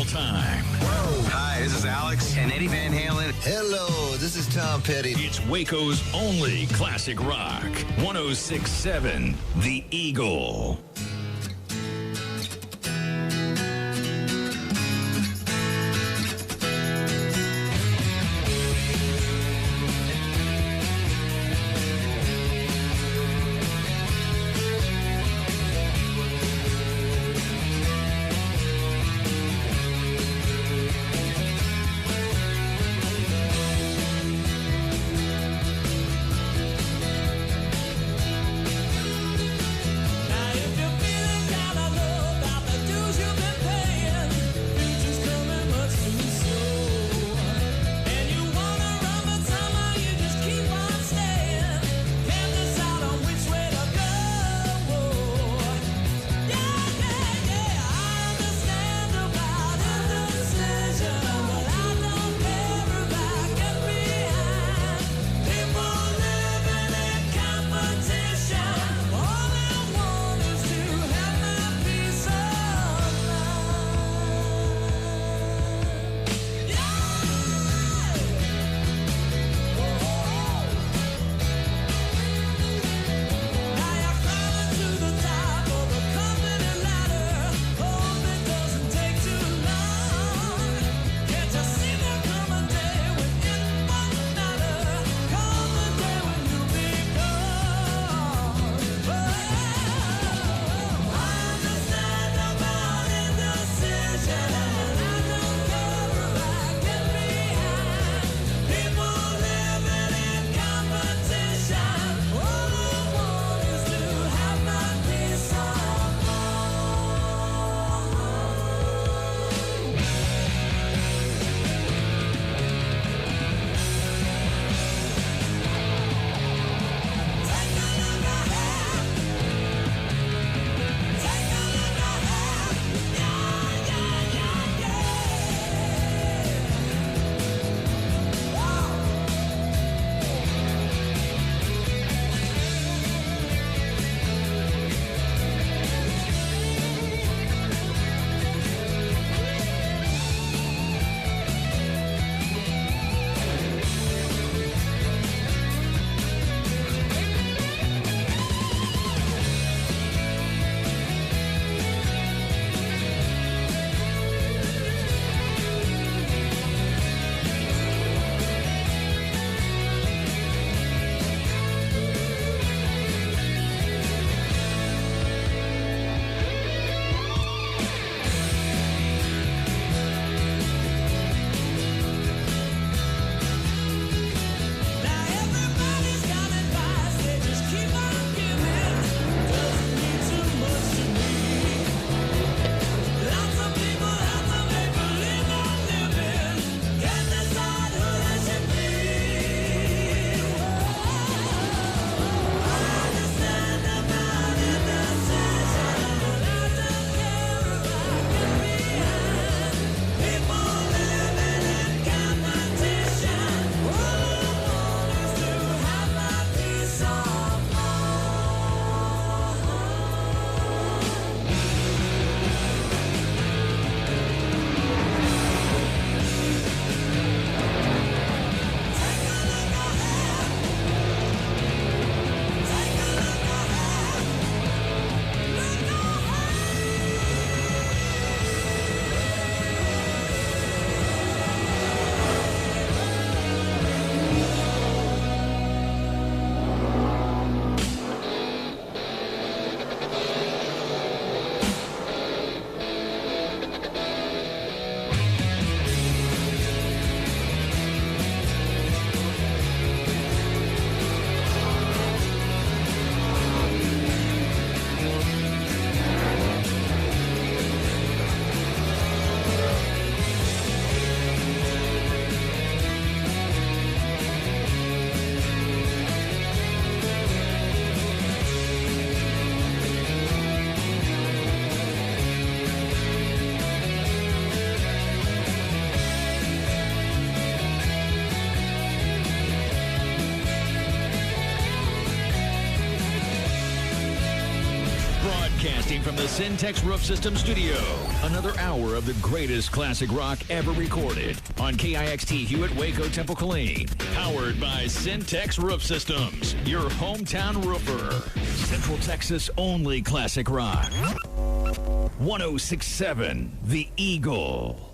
time. Hi, this is Alex and Eddie Van Halen. Hello, this is Tom Petty. It's Waco's only classic rock. 106.7 The Eagle. Now if you feel from the Syntex Roof System studio. Another hour of the greatest classic rock ever recorded on KIXT Hewitt, Waco, Temple, Killeen. Powered by Syntex Roof Systems, your hometown roofer. Central Texas only classic rock. 1067 The Eagle.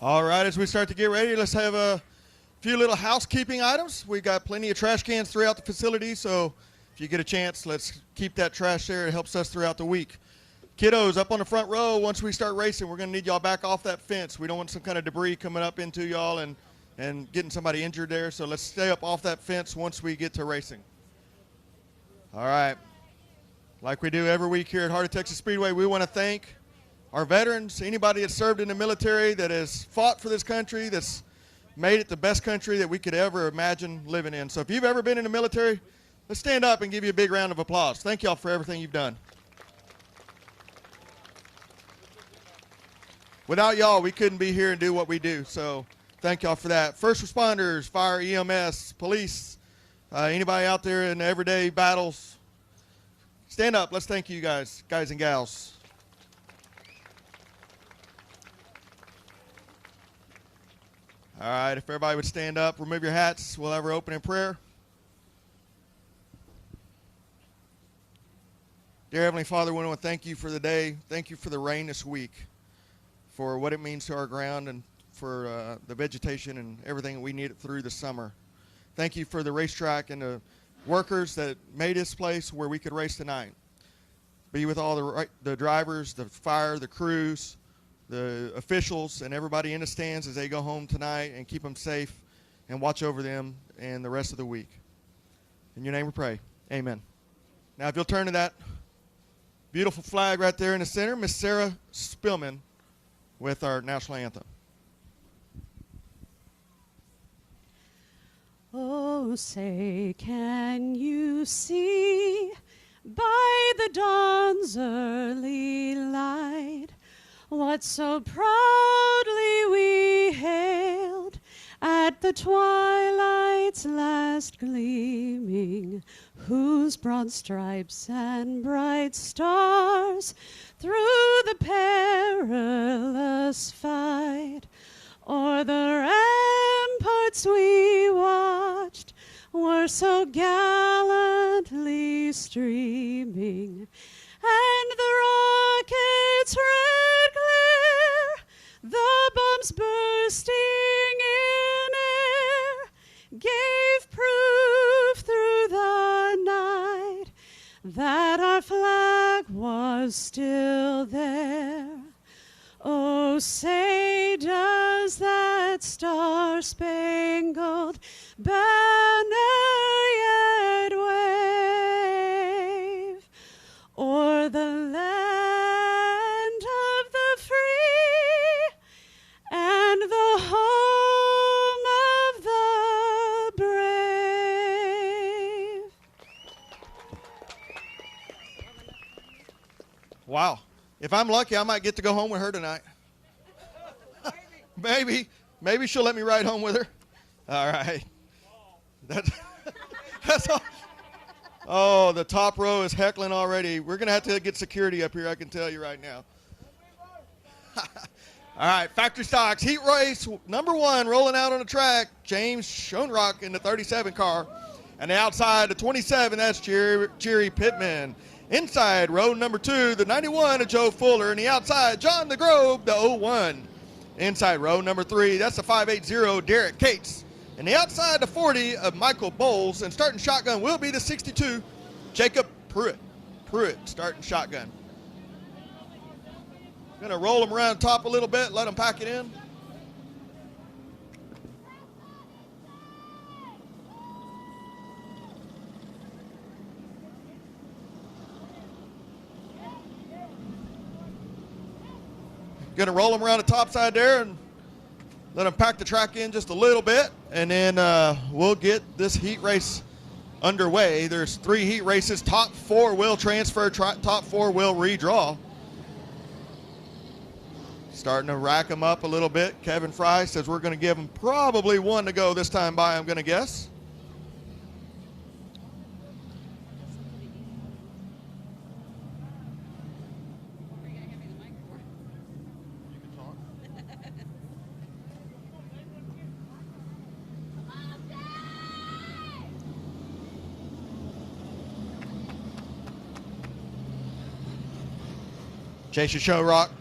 All right, as we start to get ready, let's have a few little housekeeping items. We got plenty of trash cans throughout the facility, so if you get a chance, let's keep that trash there. It helps us throughout the week. Kiddos, up on the front row, once we start racing, we're going to need y'all back off that fence. We don't want some kind of debris coming up into y'all and getting somebody injured there, so let's stay up off that fence once we get to racing. All right. Like we do every week here at Heart of Texas Speedway, we want to thank our veterans, anybody that served in the military, that has fought for this country, that's made it the best country that we could ever imagine living in. So if you've ever been in the military, let's stand up and give you a big round of applause. Thank y'all for everything you've done. Without y'all, we couldn't be here and do what we do, so thank y'all for that. First responders, fire, EMS, police, anybody out there in the everyday battles, stand up. Let's thank you guys and gals. All right, if everybody would stand up, remove your hats, we'll have our opening prayer. Dear Heavenly Father, we want to thank you for the day. Thank you for the rain this week, for what it means to our ground and for the vegetation and everything that we needed through the summer. Thank you for the racetrack and the workers that made this place where we could race tonight. Be with all the drivers, the fire, the crews, the officials, and everybody in the stands as they go home tonight, and keep them safe and watch over them and the rest of the week. In your name we pray. Amen. Now, if you'll turn to that beautiful flag right there in the center, Miss Sarah Spillman with our national anthem. Oh, say, can you see by the dawn's early light what so proudly we hailed at the twilight's last gleaming, whose broad stripes and bright stars through the perilous fight o'er the ramparts we watched were so gallantly streaming, and the rockets red glare, the bombs bursting in air, gave proof through the night that our flag was still there. Oh, say, does that star-spangled banner yet wave? Wow. If I'm lucky, I might get to go home with her tonight. Maybe she'll let me ride home with her. All right. That's all. Oh, the top row is heckling already. We're going to have to get security up here, I can tell you right now. All right, factory stocks, heat race number 1 rolling out on the track. James Schoenrock in the 37 car. And the outside, the 27, that's Jerry Pittman. Inside, row number 2, the 91 of Joe Fuller. And the outside, John DeGrove, the 01. Inside, row number 3, that's the 580, Derek Cates. And the outside, the 40 of Michael Bowles. And starting shotgun will be the 62, Jacob Pruitt. Pruitt starting shotgun. Gonna roll them around top a little bit, let them pack it in. Gonna roll them around the top side there and let them pack the track in just a little bit, and then we'll get this heat race underway. There's 3 heat races. Top 4 will transfer, top 4 will redraw. Starting to rack them up a little bit. Kevin Fry says we're going to give them probably 1 to go this time by, I'm going to guess. Jason Showrock.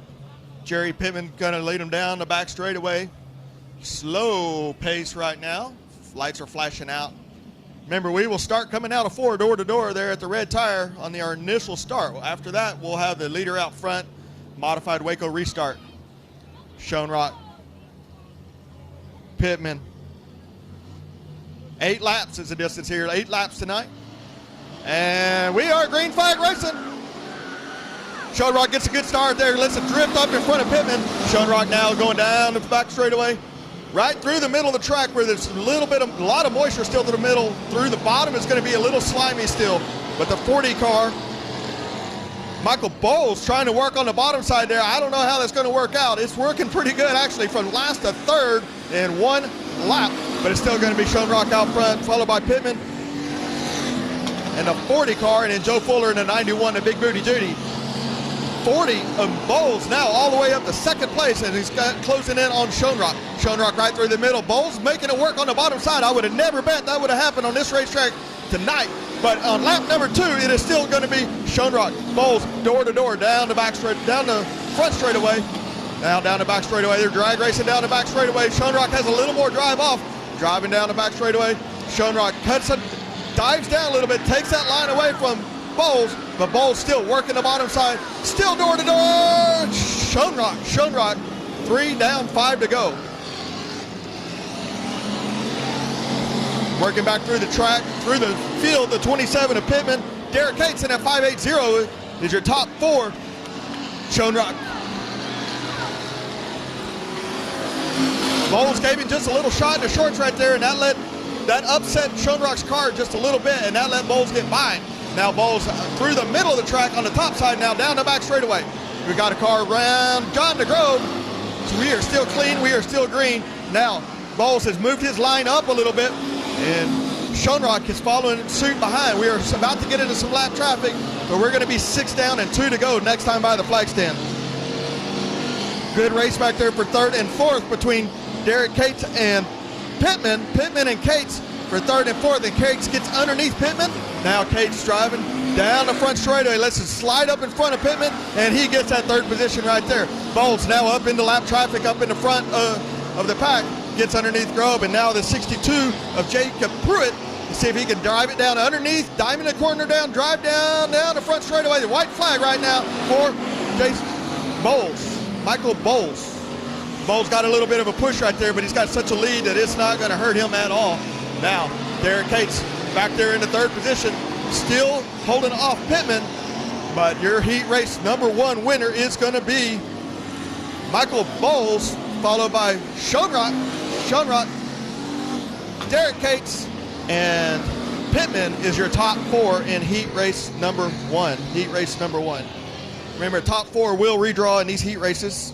Jerry Pittman going to lead him down the back straightaway. Slow pace right now. Lights are flashing out. Remember, we will start coming out of 4 door to door there at the red tire on our initial start. After that, we'll have the leader out front, modified Waco restart. Schoenrock. Pittman. 8 laps is the distance here. 8 laps tonight. And we are green flag racing. Schoenrock gets a good start there. Lets it drift up in front of Pittman. Schoenrock now going down the back straightaway. Right through the middle of the track where there's a lot of moisture still to the middle. Through the bottom it's going to be a little slimy still. But the 40 car, Michael Bowles trying to work on the bottom side there. I don't know how that's going to work out. It's working pretty good actually from last to third in 1 lap. But it's still going to be Schoenrock out front, followed by Pittman and the 40 car, and then Joe Fuller in the 91, the Big Booty Judy. 40 of Bowles now all the way up to 2nd place, and he's got closing in on Schoenrock. Schoenrock right through the middle. Bowles making it work on the bottom side. I would have never bet that would have happened on this racetrack tonight. But on lap number 2, it is still going to be Schoenrock. Bowles door to door down the front straightaway. Now down the back straightaway. They're drag racing down the back straightaway. Schoenrock has a little more drive off. Driving down the back straightaway. Schoenrock dives down a little bit, takes that line away from Bowles, but Bowles still working the bottom side, still door to door. Schoenrock, 3 down, 5 to go. Working back through the track, through the field, the 27 of Pittman. Derek Cates in that 580 is your top 4. Schoenrock. Bowles gave him just a little shot in the shorts right there, and that upset Schoenrock's car just a little bit, and that let Bowles get by. Now Bowles through the middle of the track on the top side now, down the back straightaway. We got a car around John DeGrove. So we are still clean, we are still green. Now Bowles has moved his line up a little bit, and Schoenrock is following suit behind. We are about to get into some lap traffic, but we're going to be 6 down and 2 to go next time by the flag stand. Good race back there for 3rd and 4th between Derek Cates and Pittman. Pittman and Cates for 3rd and 4th, and Cates gets underneath Pittman. Now Cates driving down the front straightaway, lets it slide up in front of Pittman, and he gets that 3rd position right there. Bowles now up into lap traffic, up in the front of the pack, gets underneath Grove, and now the 62 of Jacob Pruitt. See if he can drive it down underneath, diamond the corner down, drive down the front straightaway. The white flag right now for Jason Bowles, Michael Bowles. Bowles got a little bit of a push right there, but he's got such a lead that it's not going to hurt him at all. Now, Derek Cates back there in the 3rd position, still holding off Pittman, but your heat race number 1 winner is going to be Michael Bowles, followed by Schoenrock, Derek Cates, and Pittman is your top 4 in heat race number 1. Remember, top 4 will redraw in these heat races.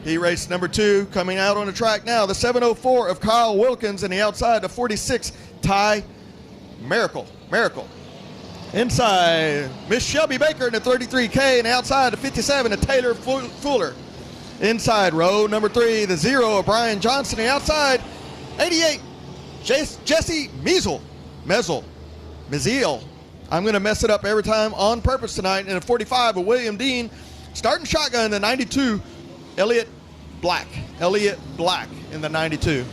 Heat race number 2 coming out on the track now. The 704 of Kyle Wilkins, and the outside, the 46, Ty Miracle. Inside, Miss Shelby Baker in the 33K, and outside, the 57, the Taylor Fuller. Inside, row number 3, the 0 of Brian Johnson. And the outside, 88, Jesse Measle. I'm going to mess it up every time on purpose tonight. And the 45 of William Dean. Starting shotgun, the 92, Elliott Black in the 92.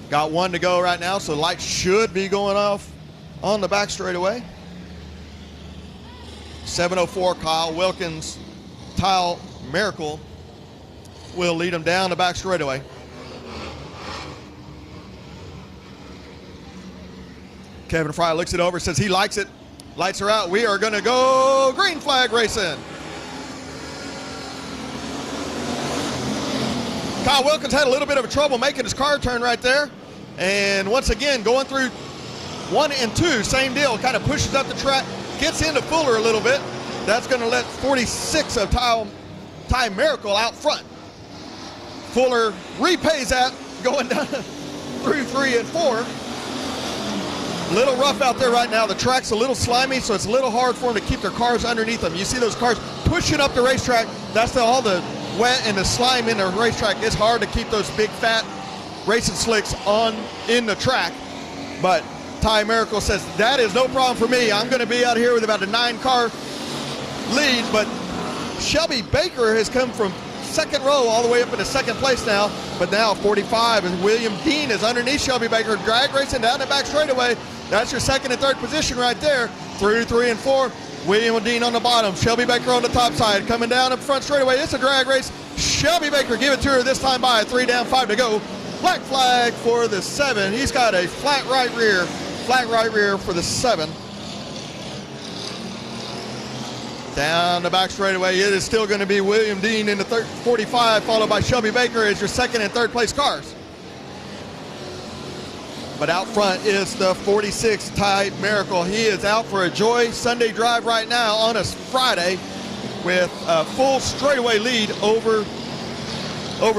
Got 1 to go right now, so lights should be going off on the back straightaway. 704 Kyle Wilkins, Ty Miracle will lead them down the back straightaway. Kevin Fry looks it over, says he likes it. Lights are out. We are going to go green flag racing. Kyle Wilkins had a little bit of trouble making his car turn right there. And once again, going through 1 and 2, same deal. Kind of pushes up the track, gets into Fuller a little bit. That's going to let 46 of Ty Miracle out front. Fuller repays that, going down through 3 and 4. Little rough out there right now. The track's a little slimy, so it's a little hard for them to keep their cars underneath them. You see those cars pushing up the racetrack. That's all the wet and the slime in the racetrack. It's hard to keep those big fat racing slicks in the track. But Ty Miracle says, that is no problem for me. I'm going to be out here with about a 9-car lead. But Shelby Baker has come from second row all the way up into second place now. But now 45 and William Dean is underneath Shelby Baker, drag racing down the back straightaway. That's your second and third position right there. Through 3 and 4. William Dean on the bottom, Shelby Baker on the top side, coming down up front straightaway. It's a drag race. Shelby Baker give it to her this time by 3 down, 5 to go. Black flag for the 7. He's got a flat right rear for the 7. Down the back straightaway, it is still going to be William Dean in the 45, followed by Shelby Baker as your second and third place cars. But out front is the 46, Ty Miracle. He is out for a Joy Sunday drive right now on a Friday with a full straightaway lead over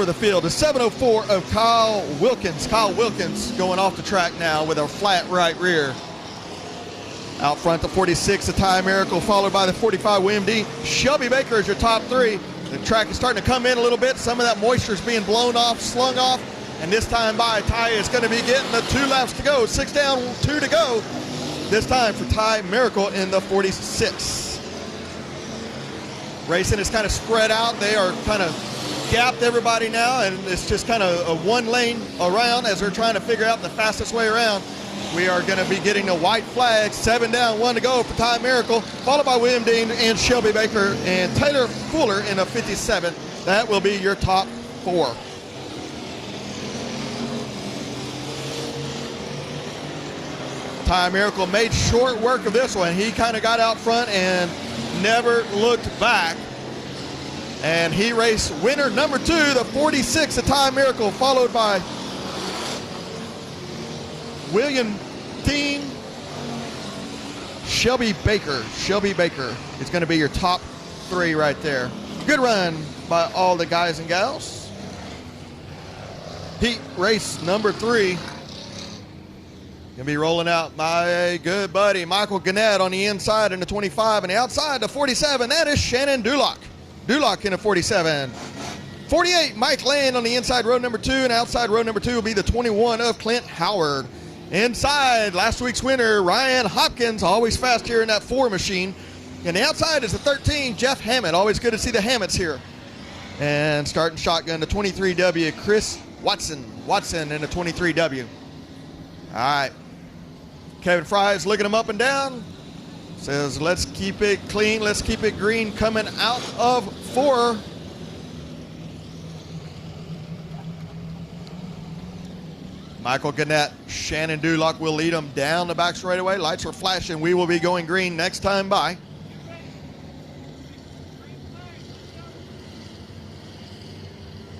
the field. The 704 of Kyle Wilkins. Kyle Wilkins going off the track now with a flat right rear. Out front, the 46 of Ty Miracle, followed by the 45 William D. Shelby Baker is your top 3. The track is starting to come in a little bit. Some of that moisture is being blown off, slung off. And this time by, Ty is going to be getting the 2 laps to go. 6 down, 2 to go. This time for Ty Miracle in the 46. Racing is kind of spread out. They are kind of gapped everybody now, and it's just kind of a 1 lane around as they're trying to figure out the fastest way around. We are going to be getting a white flag. 7 down, 1 to go for Ty Miracle, followed by William Dean and Shelby Baker and Taylor Fuller in a 57. That will be your top 4. Ty Miracle made short work of this one. He kind of got out front and never looked back. And he raced winner number 2, the 46 of Ty Miracle, followed by William Dean, Shelby Baker. Shelby Baker is going to be your top 3 right there. Good run by all the guys and gals. Heat race number 3. Gonna be rolling out my good buddy Michael Gannett on the inside in the 25, and the outside the 47. That is Shannon Dulock. Dulock in the 47. 48, Mike Land on the inside row number 2, and outside row number 2 will be the 21 of Clint Howard. Inside, last week's winner, Ryan Hopkins, always fast here in that 4 machine. And the outside is the 13, Jeff Hammett. Always good to see the Hammets here. And starting shotgun, the 23W, Chris Watson. Watson in the 23W. All right. Kevin Fry is looking them up and down. Says, let's keep it clean. Let's keep it green coming out of 4. Michael Gannett, Shannon Dulock will lead them down the back straightaway. Lights are flashing. We will be going green next time by.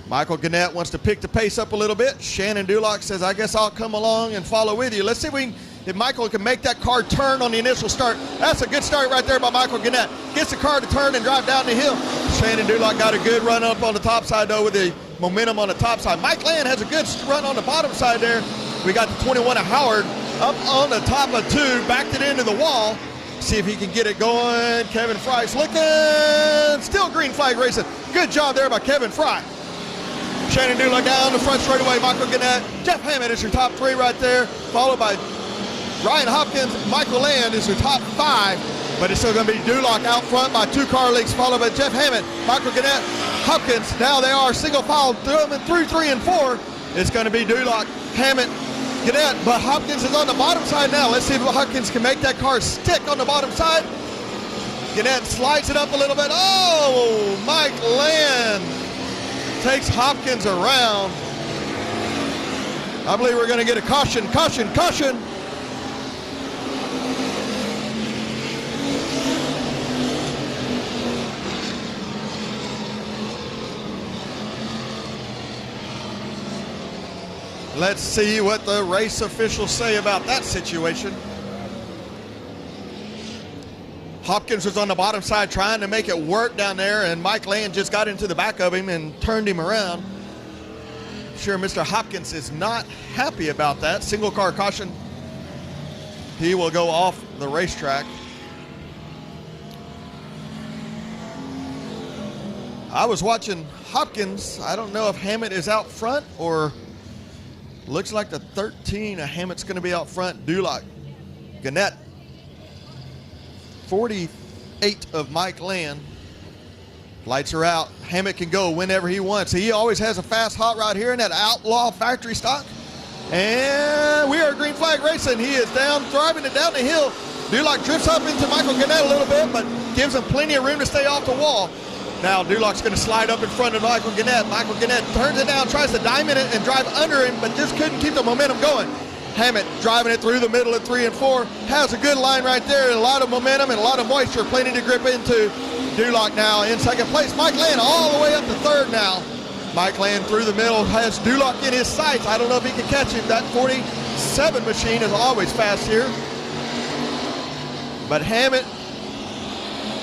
Michael Gannett wants to pick the pace up a little bit. Shannon Dulock says, I guess I'll come along and follow with you. Let's see if we can if Michael can make that car turn on the initial start. That's a good start right there by Michael Gannett. Gets the car to turn and drive down the hill. Shannon Dulock got a good run up on the top side, though, with the momentum on the top side. Mike Land has a good run on the bottom side there. We got the 21 of Howard up on the top of 2, backed it into the wall. See if he can get it going. Kevin Fry's looking. Still green flag racing. Good job there by Kevin Fry. Shannon Dulock down the front straightaway. Michael Gannett. Jeff Hammond is your top 3 right there, followed by Ryan Hopkins. Michael Land is your top 5, but it's still going to be Dulock out front by 2 car lengths, followed by Jeff Hammond, Michael Gannett, Hopkins. Now they are single file through 3 and 4. It's going to be Dulock, Hammond, Gannett, but Hopkins is on the bottom side now. Let's see if Hopkins can make that car stick on the bottom side. Gannett slides it up a little bit. Oh, Mike Land takes Hopkins around. I believe we're going to get a caution, caution, caution. Let's see what the race officials say about that situation. Hopkins was on the bottom side trying to make it work down there, and Mike Land just got into the back of him and turned him around. I'm sure Mr. Hopkins is not happy about that. Single car caution. He will go off the racetrack. I was watching Hopkins. I don't know if Hammett is out front or looks like the 13 of Hammett's going to be out front. Dulock, Gannett, 48 of Mike Land. Lights are out. Hammett can go whenever he wants. He always has a fast hot rod here in that Outlaw factory stock. And we are green flag racing. He is down, driving it down the hill. Dulock drifts up into Michael Gannett a little bit, but gives him plenty of room to stay off the wall. Now Dulock's going to slide up in front of Michael Gannett. Michael Gannett turns it down, tries to diamond it and drive under him, but just couldn't keep the momentum going. Hammett driving it through the middle of 3 and 4. Has a good line right there, and a lot of momentum and a lot of moisture, plenty to grip into. Dulock now in second place. Mike Land all the way up to 3rd now. Mike Land through the middle has Dulock in his sights. I don't know if he can catch him. That 47 machine is always fast here. But Hammett,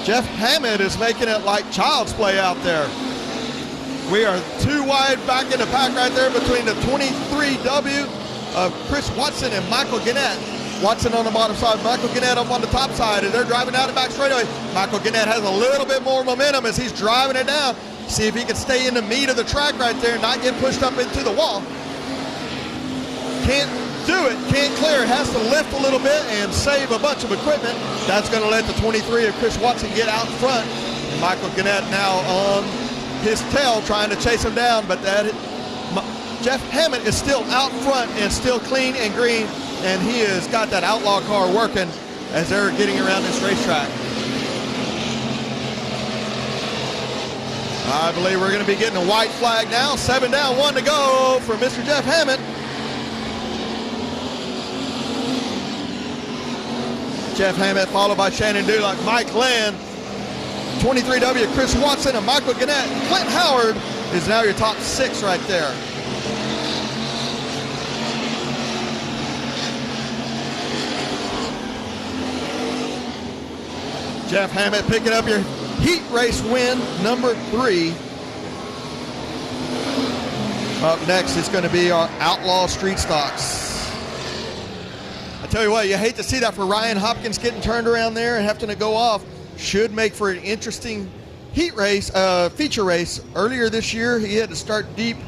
Jeff Hammond is making it like child's play out there. We are 2 wide back in the pack right there between the 23W of Chris Watson and Michael Gannett. Watson on the bottom side, Michael Gannett up on the top side, and they're driving down the back straightaway. Michael Gannett has a little bit more momentum as he's driving it down. See if he can stay in the meat of the track right there and not get pushed up into the wall. Can't do it, can't clear. Has to lift a little bit and save a bunch of equipment. That's going to let the 23 of Chris Watson get out front. And Michael Gannett now on his tail trying to chase him down, but Jeff Hammond is still out front and still clean and green, and he has got that Outlaw car working as they're getting around this racetrack. I believe we're going to be getting a white flag now. 7 down, 1 to go for Mr. Jeff Hammond. Jeff Hammond followed by Shannon Dulock, Mike Land, 23W Chris Watson, and Michael Gannett. Clint Howard is now your top 6 right there. Jeff Hammond picking up your heat race win, number 3. Up next is going to be our Outlaw Street Stocks. I tell you what, you hate to see that for Ryan Hopkins getting turned around there and having to go off. Should make for an interesting heat race, feature race. Earlier this year, he had to start deep,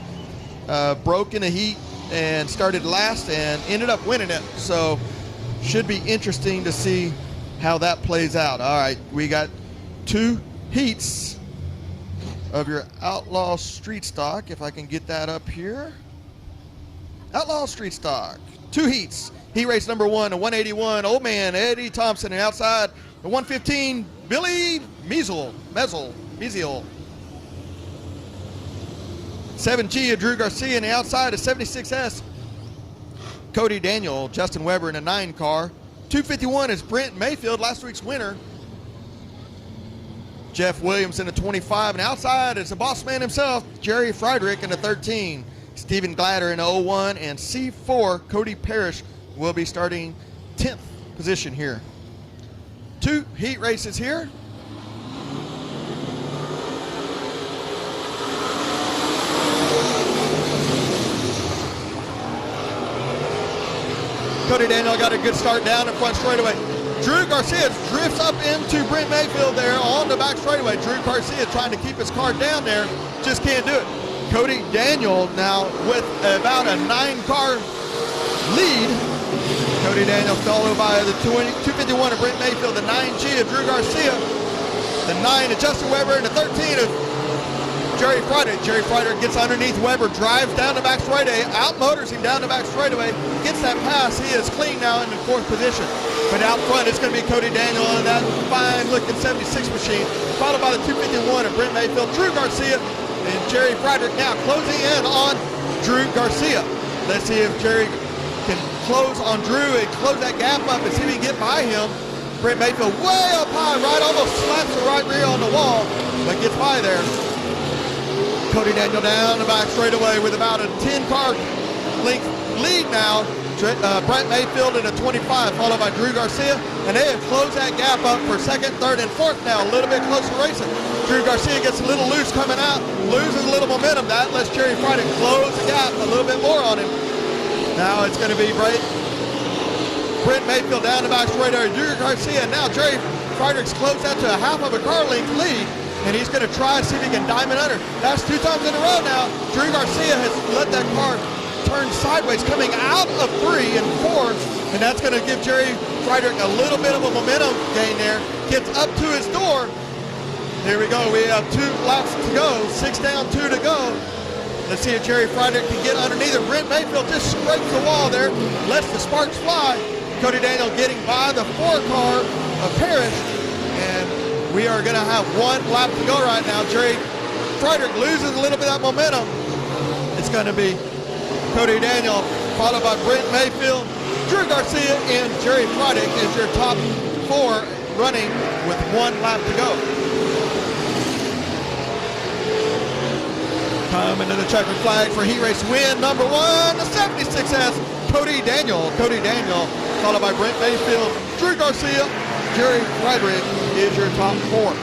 broke in the heat, and started last and ended up winning it. So should be interesting to see how that plays out. All right, we got 2 heats of your Outlaw Street Stock, if I can get that up here. Outlaw Street Stock, 2 heats. Heat race number 1, a 181, Old Man Eddie Thompson, and outside the 115, Billy Measle. 7G of Drew Garcia, and the outside a 76S, Cody Daniel, Justin Weber in a 9 car. 251 is Brent Mayfield, last week's winner. Jeff Williams in a 25, and outside is the boss man himself, Jerry Friedrich in a 13. Stephen Gladder in a 01, and C4, Cody Parrish will be starting 10th position here. 2 heat races here. Cody Daniel got a good start down in front straightaway. Drew Garcia drifts up into Brent Mayfield there on the back straightaway. Drew Garcia trying to keep his car down there, just can't do it. Cody Daniel now with about a 9-car lead. Cody Daniel followed by the 251 of Brent Mayfield, the 9G of Drew Garcia, the 9 of Justin Weber, and the 13 of Jerry Friedrich. Jerry Friedrich gets underneath Weber, drives down the back straightaway, out-motors him down the back straightaway, gets that pass. He is clean now in the 4th position. But out front, it's going to be Cody Daniel and that fine-looking 76 machine, followed by the 251 of Brent Mayfield, Drew Garcia, and Jerry Friedrich now closing in on Drew Garcia. Let's see if Jerry can close on Drew and close that gap up and see if he can get by him. Brent Mayfield way up high, right, almost slaps the right rear on the wall, but gets by there. Cody Daniel down the back straightaway with about a 10-car length lead now. Brent Mayfield in a 25, followed by Drew Garcia, and they have closed that gap up for 2nd, 3rd, and 4th now, a little bit closer racing. Drew Garcia gets a little loose coming out, loses a little momentum. That lets Jerry Friedrich close the gap a little bit more on him. Now it's going to be Brent Mayfield down the back straightaway, Drew Garcia. Now Jerry Friedrich's closed that to a half of a car length lead, and he's going to try to see if he can diamond under. That's 2 times in a row now. Drew Garcia has let that car turn sideways, coming out of 3 and 4, and that's going to give Jerry Friedrich a little bit of a momentum gain there. Gets up to his door. Here we go. We have 2 laps to go. 6 down, 2 to go. Let's see if Jerry Friedrich can get underneath it. Brent Mayfield just scrapes the wall there, lets the sparks fly. Cody Daniel getting by the 4 car of Parrish, and we are going to have 1 lap to go right now. Jerry Friedrich loses a little bit of that momentum. It's going to be Cody Daniel, followed by Brent Mayfield, Drew Garcia, and Jerry Friedrich is your top 4 running with 1 lap to go. Coming to the checkered flag for heat race win number 1, the 76S, Cody Daniel. Cody Daniel, followed by Brent Mayfield, Drew Garcia, Jerry Friedrich is your top 4.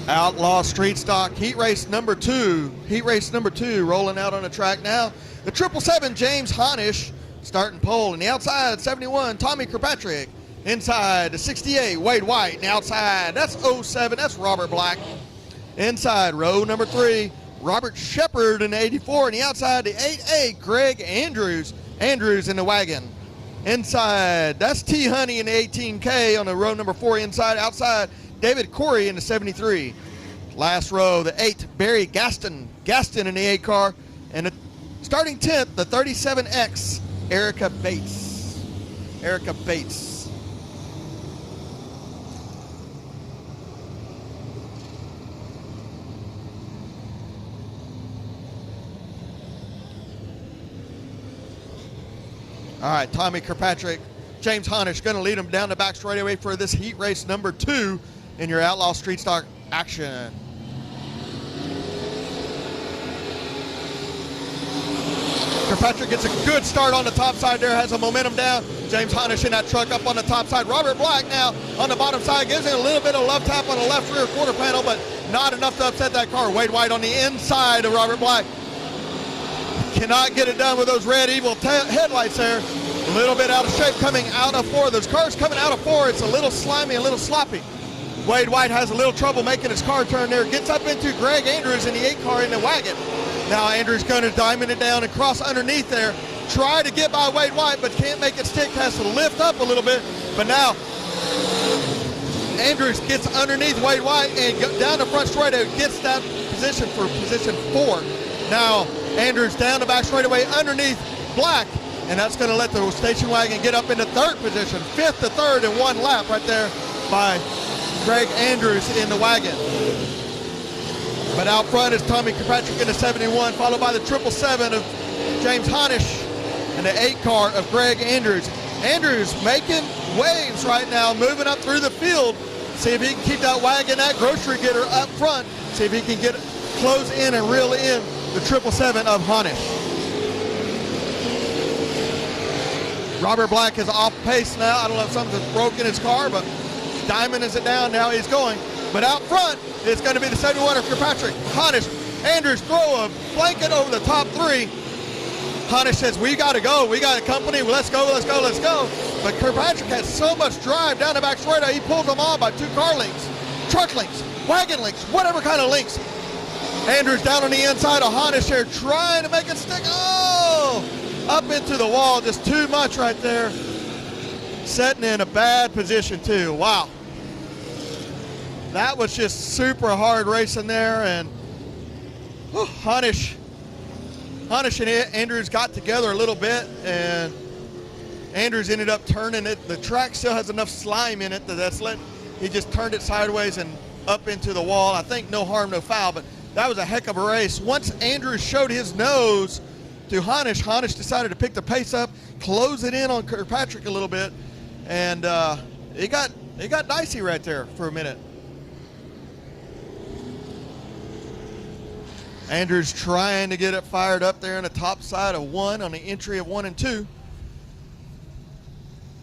Outlaw Street Stock heat race number 2. Heat race number 2 rolling out on the track now. The 777 James Honish starting pole. And the outside, 71, Tommy Kirkpatrick. Inside, the 68, Wade White. And the outside, that's 07, that's Robert Black. Inside, row number 3, Robert Shepard in the 84. And the outside, the 88, Greg Andrews. Andrews in the wagon. Inside, that's T. Honey in the 18K on the row number 4. Inside, outside, David Corey in the 73. Last row, the 8, Barry Gaston in the 8 car. And the starting 10th, the 37X, Erica Bates. All right, Tommy Kirkpatrick, James Honish going to lead him down the back straightaway for this heat race number 2 in your Outlaw Street Stock action. Kirkpatrick gets a good start on the top side there, has a momentum down. James Honish in that truck up on the top side. Robert Black now on the bottom side, gives it a little bit of love tap on the left rear quarter panel, but not enough to upset that car. Wade White on the inside of Robert Black. Cannot get it done with those red evil headlights there. A little bit out of shape coming out of 4. Those cars coming out of 4, it's a little slimy, a little sloppy. Wade White has a little trouble making his car turn there. Gets up into Greg Andrews in the 8 car in the wagon. Now Andrews going to diamond it down and cross underneath there. Try to get by Wade White, but can't make it stick. Has to lift up a little bit. But now Andrews gets underneath Wade White and down the front straightaway. Gets that position for position 4. Now Andrews down the back straightaway underneath Black. And that's going to let the station wagon get up into 3rd position. 5th to 3rd in 1 lap right there by Greg Andrews in the wagon. But out front is Tommy Kirkpatrick in the 71, followed by the 777 of James Honish and the 8 car of Greg Andrews. Andrews making waves right now, moving up through the field. See if he can keep that wagon, that grocery getter up front. See if he can close in and reel in the 777 of Honish. Robert Black is off pace now. I don't know if something's broke in his car, but Diamond is it down. Now he's going. But out front, it's going to be the 71 of Kirkpatrick. Honish, Andrews throw a blanket over the top three. Honish says, we got to go. We got a company. Well, let's go, let's go, let's go. But Kirkpatrick has so much drive down the back straightaway. He pulls them on by 2 car links, truck links, wagon links, whatever kind of links. Andrews down on the inside of Honish here, trying to make it stick. Oh, up into the wall, just too much right there. Setting in a bad position too. Wow. That was just super hard racing there, and Honish and Andrews got together a little bit, and Andrews ended up turning it. The track still has enough slime in it he just turned it sideways and up into the wall. I think no harm, no foul, but that was a heck of a race. Once Andrews showed his nose to Honish, Honish decided to pick the pace up, close it in on Kirkpatrick a little bit, and it got dicey right there for a minute. Andrews trying to get it fired up there on the top side of 1 on the entry of 1 and 2.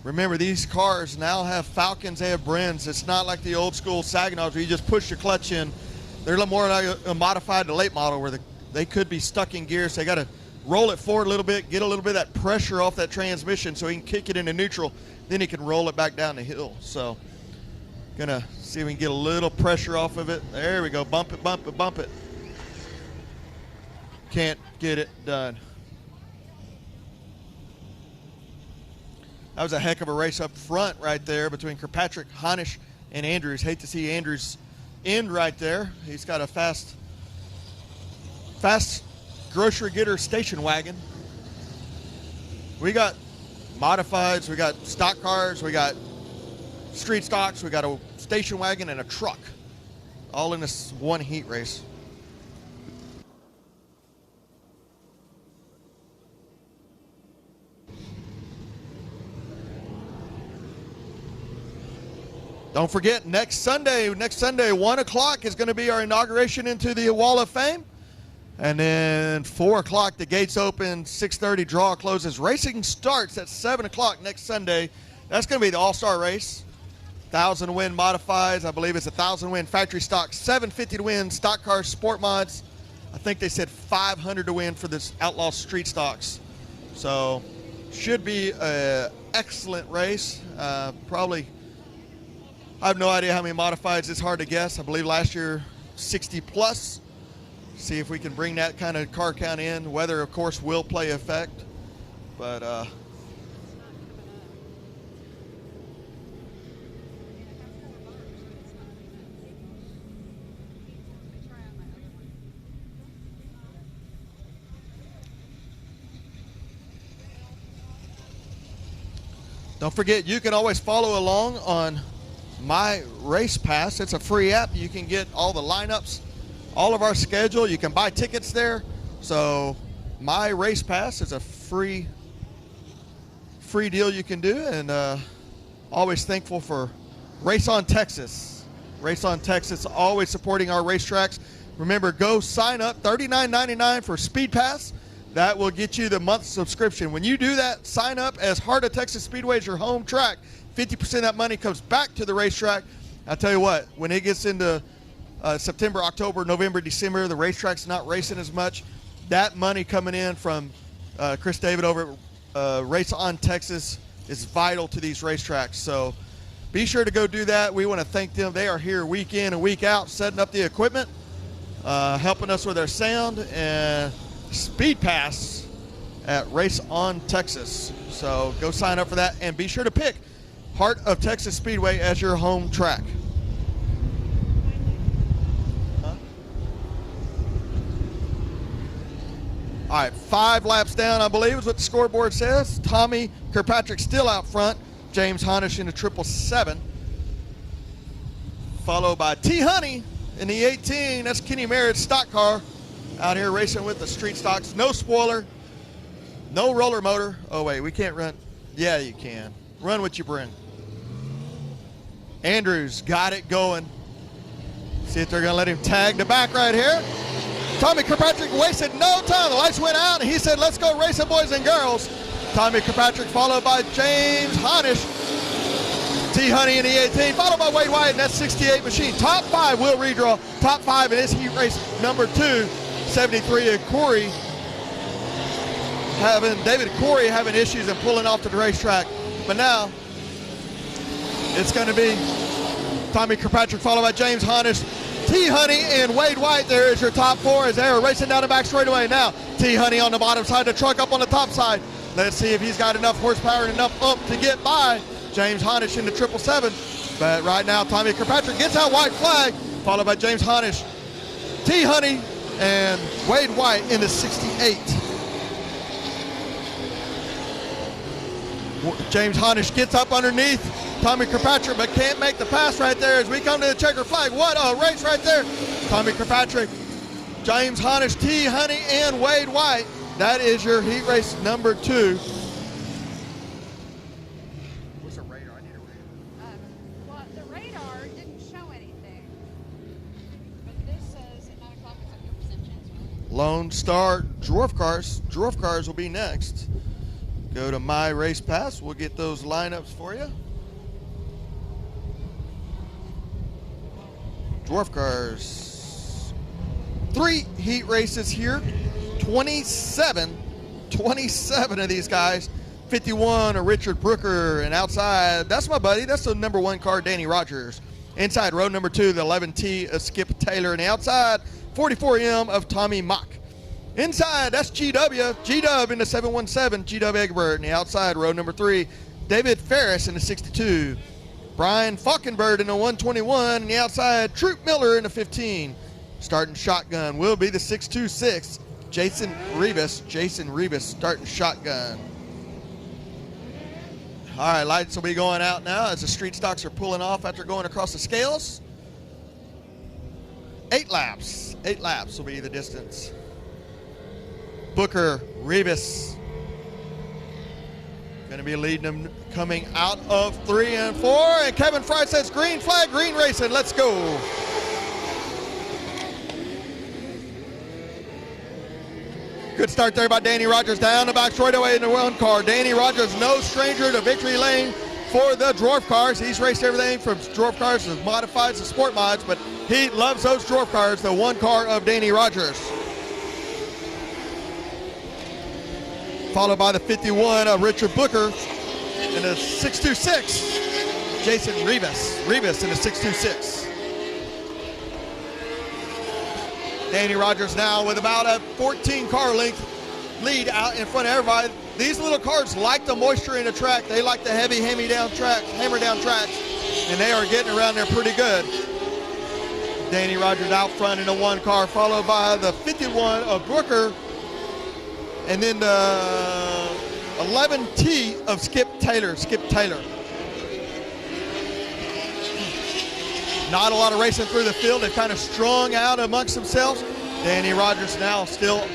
Remember, these cars now have Falcons, they have Brens. It's not like the old school Saginars where you just push your clutch in. They're a little more like a modified to late model where they could be stuck in gear, so they got to roll it forward a little bit, get a little bit of that pressure off that transmission so he can kick it into neutral, then he can roll it back down the hill. So gonna see if we can get a little pressure off of it. There we go, bump it, bump it, bump it. Can't get it done. That was a heck of a race up front right there between Kirkpatrick, Honish, and Andrews. Hate to see Andrews end right there. He's got a fast grocery getter station wagon. We got modifieds, we got stock cars, we got street stocks, we got a station wagon and a truck, all in this one heat race. Don't forget, next Sunday, 1 o'clock is going to be our inauguration into the Wall of Fame. And then 4 o'clock, the gates open, 6:30 draw closes. Racing starts at 7 o'clock next Sunday. That's going to be the all-star race. 1,000 win modifieds. I believe it's 1,000 win factory stock, 750 to win stock cars, sport mods. I think they said 500 to win for this outlaw street stocks. So should be an excellent race. Probably, I have no idea how many modifieds. It's hard to guess. I believe last year 60 plus. See if we can bring that kind of car count in. Weather, of course, will play effect. But don't forget, you can always follow along on My Race Pass. It's a free app. You can get all the lineups, all of our schedule. You can buy tickets there. So My Race Pass is a free deal you can do. And always thankful for Race on Texas. Race on Texas, always supporting our racetracks. Remember, go sign up, $39.99 for Speed Pass. That will get you the month subscription. When you do that, sign up as Heart of Texas Speedway as your home track. 50% of that money comes back to the racetrack. I'll tell you what, when it gets into September, October, November, December, the racetrack's not racing as much. That money coming in from Chris David over at Race on Texas is vital to these racetracks. So be sure to go do that. We want to thank them. They are here week in and week out setting up the equipment, helping us with our sound, and Speed Pass at Race on Texas. So go sign up for that, and be sure to pick Heart of Texas Speedway as your home track. All right, 5 laps down, I believe is what the scoreboard says. Tommy Kirkpatrick still out front. James Honish in the 777. Followed by T. Honey in the 18. That's Kenny Merritt's stock car out here racing with the street stocks. No spoiler, no roller motor. Oh, wait, we can't run. Yeah, you can. Run what you bring. Andrews got it going. See See if they're going to let him tag the back right here. Tommy Kirkpatrick wasted no time. The lights went out, and he said, let's go racing, boys and girls. Tommy Kirkpatrick followed by James Honish. T. Honey in the 18, followed by Wade White in that 68 machine. Top 5 will redraw. Top 5 in this heat race number 2. 73 of Corey David Corey having issues and pulling off to the racetrack. But now it's going to be Tommy Kirkpatrick followed by James Honish. T. Honey and Wade White, there is your top 4 as they are racing down the back straightaway now. T. Honey on the bottom side, the truck up on the top side. Let's see if he's got enough horsepower and enough up to get by James Honish in the 777. But right now, Tommy Kirkpatrick gets out white flag, followed by James Honish, T. Honey, and Wade White in the 68. James Honish gets up underneath Tommy Kirkpatrick, but can't make the pass right there as we come to the checker flag. What a race right there. Tommy Kirkpatrick, James Honish, T. Honey, and Wade White. That is your heat race number 2. What's a radar? I need a radar. Well, the radar didn't show anything. But this says at 9 o'clock it's a 100% chance. Lone Star Dwarf Cars. Dwarf Cars will be next. Go to My Race Pass. We'll get those lineups for you. Dwarf Cars. 3 heat races here. 27 of these guys. 51 of Richard Brooker, and outside, that's my buddy. That's the number 1 car, Danny Rogers. Inside row number 2, the 11T of Skip Taylor, and outside, 44M of Tommy Mott. Inside, that's G-Dub in the 717, G-Dub Egbert. And the outside, row number 3, David Ferris in the 62. Brian Falkenberg in the 121. And the outside, Troop Miller in the 15. Starting shotgun will be the 626, Jason Rivas starting shotgun. All right, lights will be going out now as the street stocks are pulling off after going across the scales. 8 laps. 8 laps will be the distance. Booker, Rivas, going to be leading them coming out of 3 and 4. And Kevin Fry says green flag, green racing. Let's go. Good start there by Danny Rogers down the back straightaway in the 1 car. Danny Rogers, no stranger to victory lane for the Dwarf Cars. He's raced everything from Dwarf Cars to modifieds to sport mods, but he loves those Dwarf Cars, the 1 car of Danny Rogers. Followed by the 51 of Richard Booker and the 626, Jason Rivas in the 626. Danny Rogers now with about a 14 car length lead out in front of everybody. These little cars like the moisture in the track. They like the heavy hammer down tracks, and they are getting around there pretty good. Danny Rogers out front in the 1 car, followed by the 51 of Brooker, and then the 11T of Skip Taylor. Not a lot of racing through the field. They've kind of strung out amongst themselves. Danny Rogers now still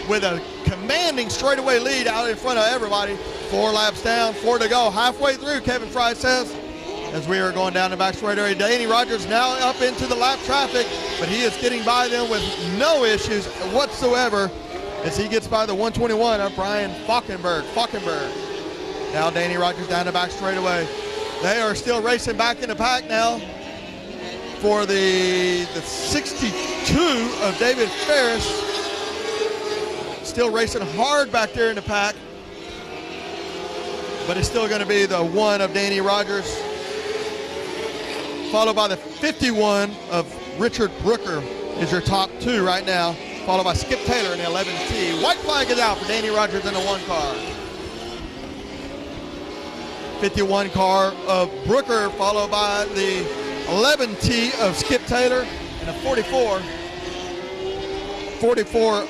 with a commanding straightaway lead out in front of everybody. 4 laps down, 4 to go. Halfway through, Kevin Fry says, as we are going down the back straightaway. Danny Rogers now up into the lap traffic, but he is getting by them with no issues whatsoever as he gets by the 121 of Brian Falkenberg. Now Danny Rogers down the back straightaway. They are still racing back in the pack now for the 62 of David Ferris. Still racing hard back there in the pack, but it's still going to be the 1 of Danny Rogers, followed by the 51 of Richard Brooker is your top 2 right now, followed by Skip Taylor in the 11T. White flag is out for Danny Rogers in the 1 car. 51 car of Brooker, followed by the 11T of Skip Taylor, and a 44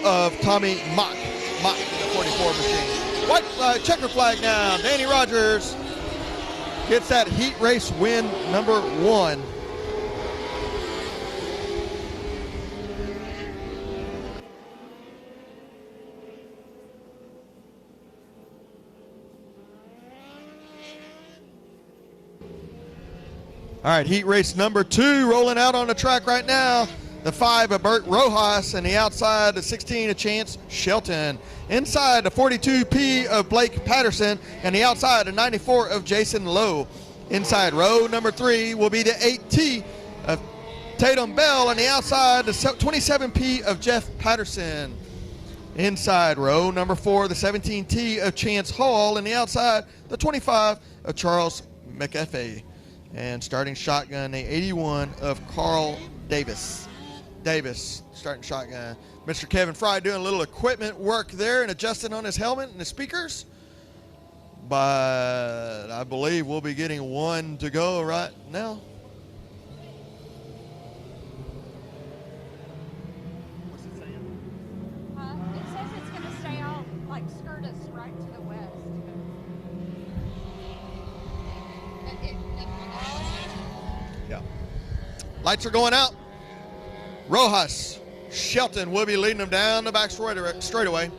of Tommy Mott in the 44 machine. White flag, checker flag now. Danny Rogers gets that heat race win number 1. All right, heat race number 2 rolling out on the track right now. The 5 of Bert Rojas, and the outside, the 16 of Chance Shelton. Inside, the 42P of Blake Patterson, and the outside, the 94 of Jason Lowe. Inside row number 3 will be the 8T of Tatum Bell, and the outside, the 27P of Jeff Patterson. Inside row number 4, the 17T of Chance Hall, and the outside, the 25 of Charles McAfee. And starting shotgun, the 81 of Carl Davis. Starting shotgun. Mr. Kevin Fry doing a little equipment work there and adjusting on his helmet and the speakers. But I believe we'll be getting 1 to go right now. It says it's going to stay out, like skirt us right to the west. Yeah. Lights are going out. Rojas, Shelton will be leading them down the back straightaway.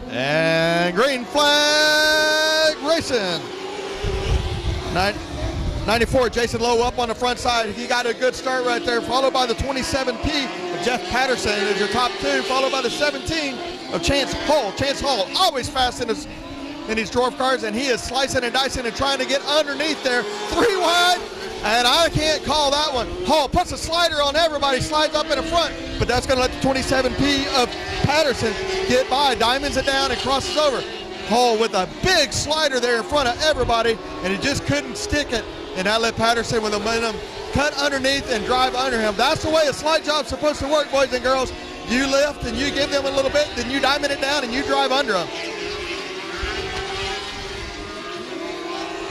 And green flag racing. 94, Jason Lowe up on the front side. He got a good start right there, followed by the 27P of Jeff Patterson as your top 2, followed by the 17 of Chance Hall. Chance Hall, always fast in his Dwarf cars, and he is slicing and dicing and trying to get underneath there. 3 wide, and I can't call that one. Hall puts a slider on everybody, slides up in the front, but that's going to let the 27P of Patterson get by, diamonds it down and crosses over. Hall with a big slider there in front of everybody, and he just couldn't stick it, and that let Patterson with the momentum cut underneath and drive under him. That's the way a slide job's supposed to work, boys and girls. You lift and you give them a little bit, then you diamond it down and you drive under them.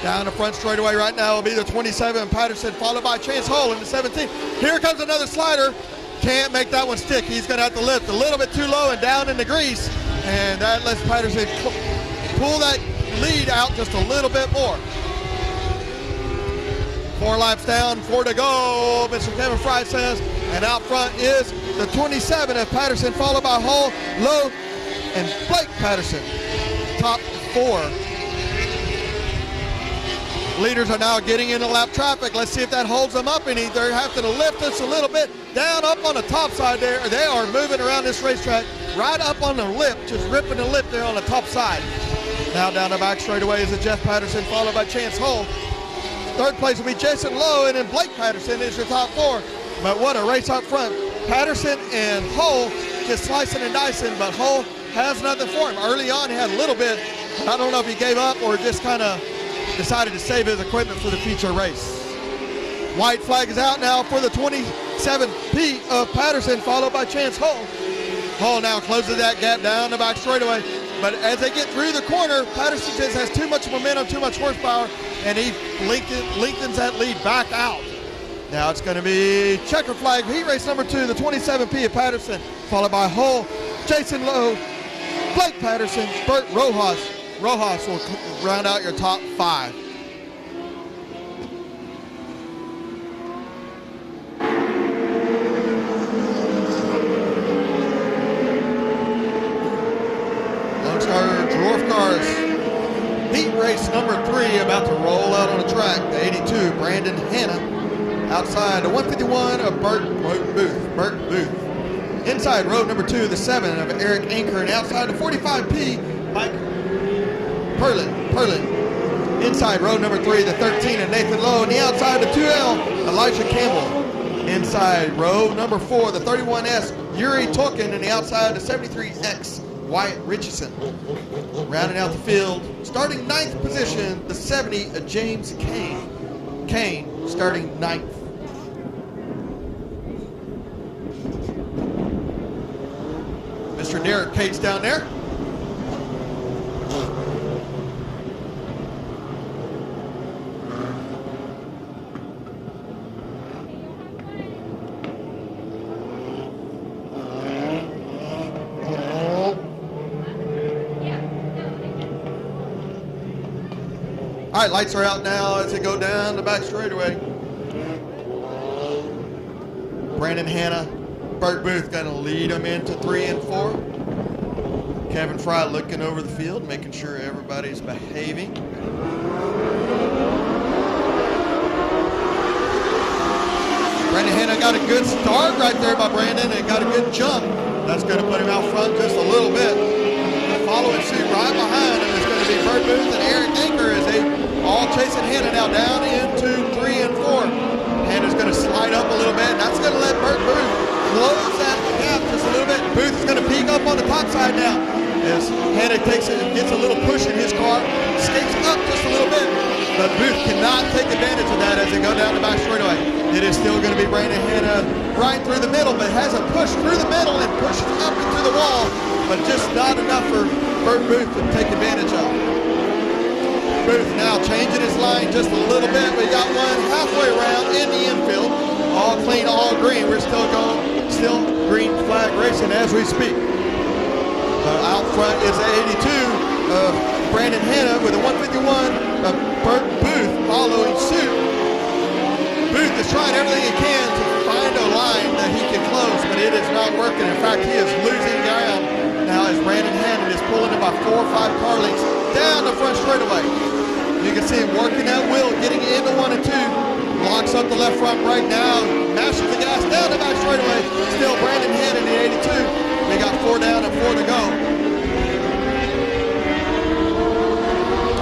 Down the front straightaway right now will be the 27 Patterson, followed by Chance Hall in the 17. Here comes another slider. Can't make that one stick. He's going to have to lift a little bit too low and down in the grease, and that lets Patterson pull that lead out just a little bit more. 4 laps down, 4 to go, Mr. Kevin Fry says, and out front is the 27 of Patterson, followed by Hall, Lowe, and Blake Patterson. Top 4. Leaders are now getting into lap traffic. Let's see if that holds them up any. They're having to lift this a little bit down up on the top side there. They are moving around this racetrack right up on the lip, just ripping the lip there on the top side. Now down the back straightaway is the Jeff Patterson, followed by Chance Hall. 3rd place will be Jason Lowe, and then Blake Patterson is your top 4. But what a race up front. Patterson and Hull just slicing and dicing, but Hull has nothing for him. Early on, he had a little bit. I don't know if he gave up or just kind of decided to save his equipment for the feature race. White flag is out now for the 27P of Patterson, followed by Chance Hull. Hull now closes that gap down the back straightaway. But as they get through the corner, Patterson just has too much momentum, too much horsepower, and he lengthens that lead back out. Now it's going to be checker flag, heat race number 2, the 27P of Patterson, followed by Hull, Jason Lowe, Blake Patterson, Bert Rojas. Rojas will round out your top 5. Lone Star Dwarf cars. Heat race number 3 about to roll out on the track. The 82, Brandon Hanna. Outside, the 151 of Bert Booth. Inside row number 2, the 7 of Eric Anker. And outside, the 45P, Mike Perlin. Inside row number 3, the 13 of Nathan Lowe. And the outside, the 2L, Elijah Campbell. Inside row number 4, the 31S, Yuri Tolkien. And the outside, the 73X, Wyatt Richardson. Rounding out the field, starting 9th position, the 70 of James Kane. Kane starting 9th. Mr. Derek Cates down there. All right, lights are out now as they go down the back straightaway. Brandon Hanna, Bert Booth going to lead them into 3 and 4. Kevin Fry looking over the field, making sure everybody's behaving. Brandon Hanna got a good start right there by Brandon and got a good jump. That's going to put him out front just a little bit. Following suit right behind him is going to be Bert Booth and Eric Anker as they all chasing Hanna now down into 3 and 4. Hanna's going to slide up a little bit, and that's going to let Bert Booth close that gap just a little bit. Booth is going to peek up on the top side now as Hanna gets a little push in his car, skates up just a little bit, but Booth cannot take advantage of that as they go down the back straightaway. It is still going to be Brandon Hanna right through the middle, but has a push through the middle and pushes up into the wall, but just not enough for Bert Booth to take advantage of. Booth now changing his line just a little bit. We got one halfway around in the infield. All clean, all green. We're still going, still green flag racing as we speak. Out front is the 82 of Brandon Hanna with a 151 of Bert Booth following suit. Booth is trying everything he can to find a line that he can close, but it is not working. In fact, he is losing ground now as Brandon Hanna is pulling him by 4 or 5 car lengths down the front straightaway. You can see him working that wheel, getting into 1 and 2. Locks up the left front right now, mashes the gas down the back straightaway. Still Brandon Hanna in the 82. We got 4 down and 4 to go.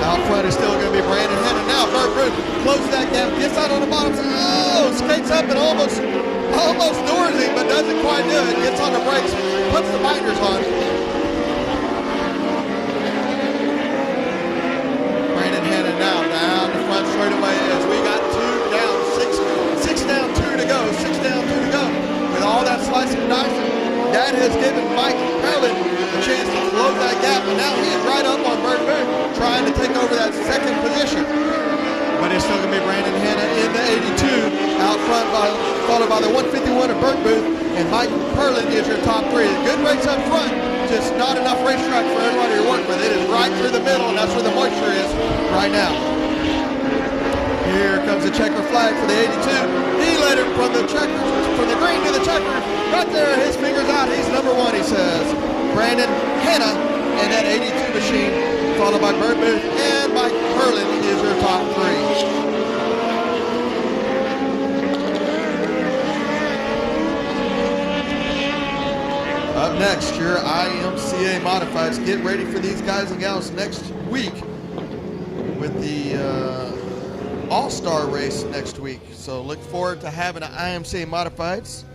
Out front is still going to be Brandon Hanna. Now Bert Booth closes that gap, gets out on the bottom, skates up and almost doors him, but doesn't quite do it. Gets on the brakes, puts the binders on. Brandon Hanna now down the front straightaway as we got 2 down, 6 down, 2 to go, 6 down, 2 to go. With all that slicing and dicing, that has given Mike Perlin a chance to close that gap, and now he is right up on Bert Booth, trying to take over that second position. But it's still going to be Brandon Hanna in the 82, out front, followed by the 151 of Bert Booth, and Mike Perlin is your top 3. Good race up front, just not enough racetrack for everybody to work with. It is right through the middle, and that's where the moisture is right now. Here comes the checker flag for the 82. He led it from the checkers, from the green to the checkers. Right there, his fingers out. He's number 1, he says. Brandon Hanna in that 82 machine, followed by Bert Booth and Mike Perlin is your top 3. Up next, your IMCA Modifieds. Get ready for these guys and gals next week with the All-Star race next week. So look forward to having an IMCA Modifieds.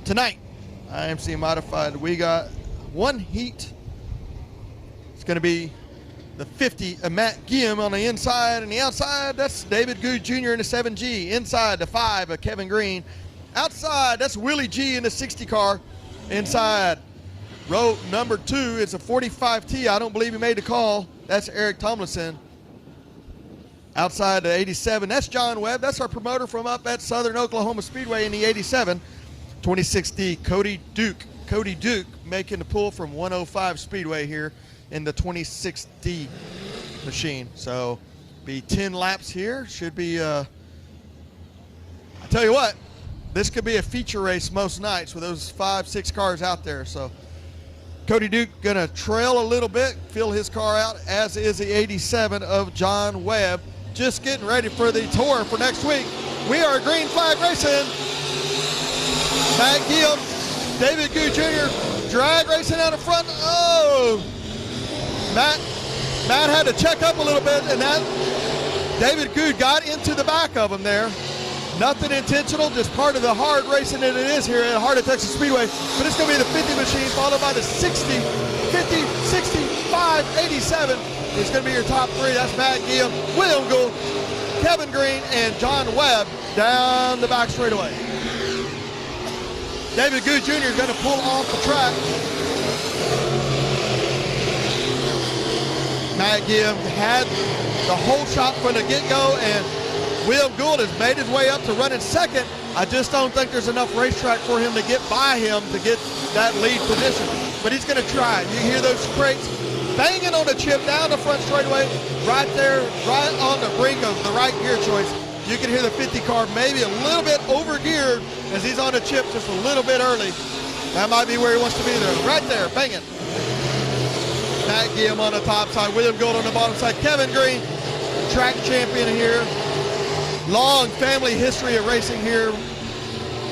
Tonight, IMCA Modified, we got 1 heat. It's going to be the 50 of Matt Guillaume on the inside, and the outside, that's David Good Jr. in the 7G. Inside, the 5 of Kevin Green. Outside, that's Willie G in the 60 car. Inside, row number 2 is a 45T. I don't believe he made the call. That's Eric Tomlinson. Outside the 87, that's John Webb. That's our promoter from up at Southern Oklahoma Speedway in the 87. 26D, Cody Duke. Cody Duke making the pull from 105 Speedway here in the 26D machine. So be 10 laps here. Should be, I tell you what, this could be a feature race most nights with those 5-6 cars out there. So Cody Duke gonna trail a little bit, fill his car out, as is the 87 of John Webb. Just getting ready for the tour for next week. We are green flag racing. Matt Guillaume, David Gu Jr., drag racing out in front. Oh, Matt had to check up a little bit, and that David Gu got into the back of him there. Nothing intentional, just part of the hard racing that it is here at Heart of Texas Speedway. But it's going to be the 50 machine, followed by the 60, 50, 65, 87. It's going to be your top 3. That's Matt Guillaume, William Gould, Kevin Green, and John Webb down the back straightaway. David Good Jr. is going to pull off the track. Matt Guillaume had the whole shot from the get-go, and Will Gould has made his way up to running second. I just don't think there's enough racetrack for him to get by him to get that lead position. But he's going to try. You hear those crates banging on the chip down the front straightaway, right there, right on the brink of the right gear choice. You can hear the 50 car maybe a little bit over geared as he's on the chip just a little bit early. That might be where he wants to be there. Right there, bang it. Matt Guillaume on the top side, William Gould on the bottom side. Kevin Green, track champion here. Long family history of racing here.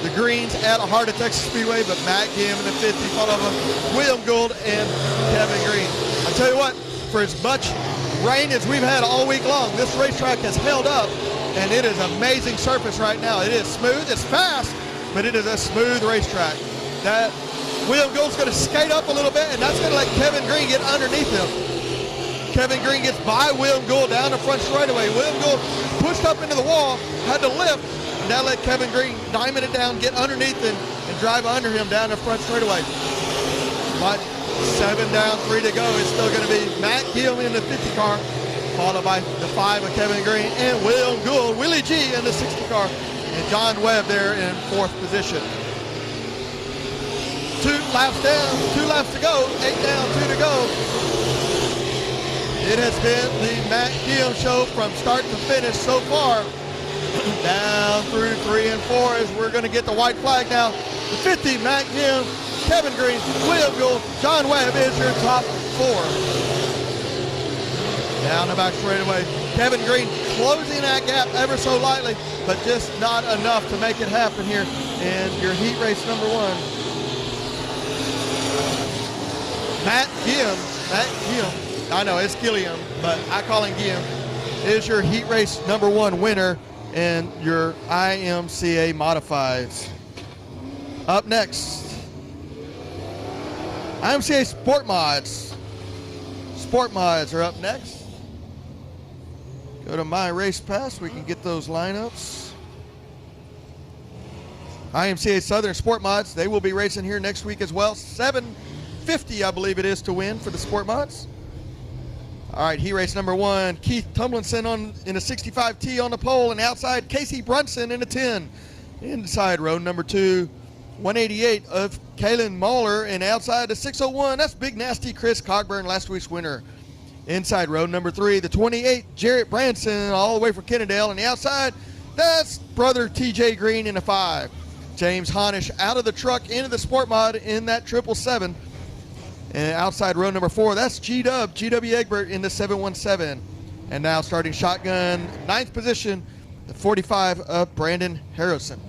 The Greens at the heart of Texas Speedway, but Matt Guillaume in the 50, followed by William Gould and Kevin Green. I tell you what, for as much rain as we've had all week long, this racetrack has held up, and it is amazing surface right now. It is smooth, it's fast, but it is a smooth racetrack. That William Gould's going to skate up a little bit, and that's going to let Kevin Green get underneath him. Kevin Green gets by William Gould down the front straightaway. William Gould pushed up into the wall, had to lift, and that let Kevin Green diamond it down, get underneath him, and drive under him down the front straightaway. But 7 down, 3 to go. It's still going to be Matt Guillaume in the 50 car, followed by the 5 of Kevin Green, and William Gould, Willie G in the 60 car, and John Webb there in 4th position. 2 laps down, 2 laps to go, 8 down, 2 to go. It has been the Matt Guillaume show from start to finish so far. Down through 3 and 4 as we're going to get the white flag now. The 50, Matt Guillaume, Kevin Green, William Gould, John Webb is your top 4. Down the back straightaway. Kevin Green closing that gap ever so lightly, but just not enough to make it happen here in your heat race number 1. Matt Guillaume, I know it's Gilliam, but I call him Guillaume, is your heat race number 1 winner in your IMCA Modifieds. Up next, IMCA Sport Mods. Sport Mods are up next. Go to My Race Pass, we can get those lineups. IMCA Southern Sport Mods, they will be racing here next week as well. $750, I believe it is, to win for the Sport Mods. All right, heat race number 1, Keith Tumlinson in a 65T on the pole, and outside Casey Brunson in a 10. Inside row number 2, 188 of Kalen Mahler, and outside the 601, that's Big Nasty Chris Cogburn, last week's winner. Inside row number 3, the 28, Jarrett Branson, all the way from Kennedale, and the outside, that's brother TJ Green in a 5. James Honish out of the truck into the Sport Mod in that 777. And outside row number 4, that's GW Egbert in the 717. And now starting shotgun, 9th position, the 45 of Brandon Harrison.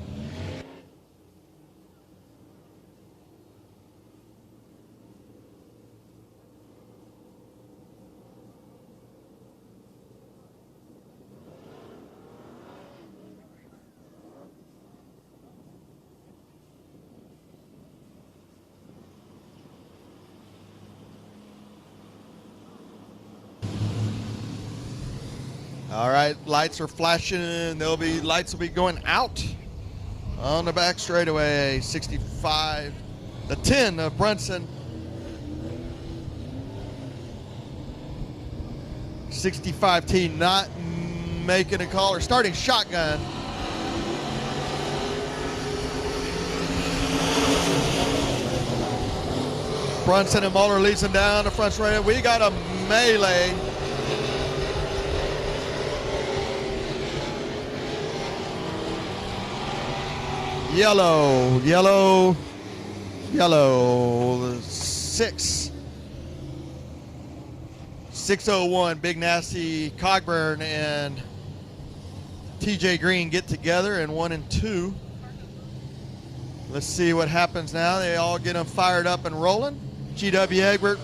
All right, lights are flashing. Lights will be going out on the back straightaway. 65, the 10 of Brunson. 65T not making a call or starting shotgun. Brunson and Muller leads them down the front straightaway. We got a melee. Yellow, 601, Big Nasty Cogburn and TJ Green get together in 1 and 2. Let's see what happens now. They all get them fired up and rolling. GW Egbert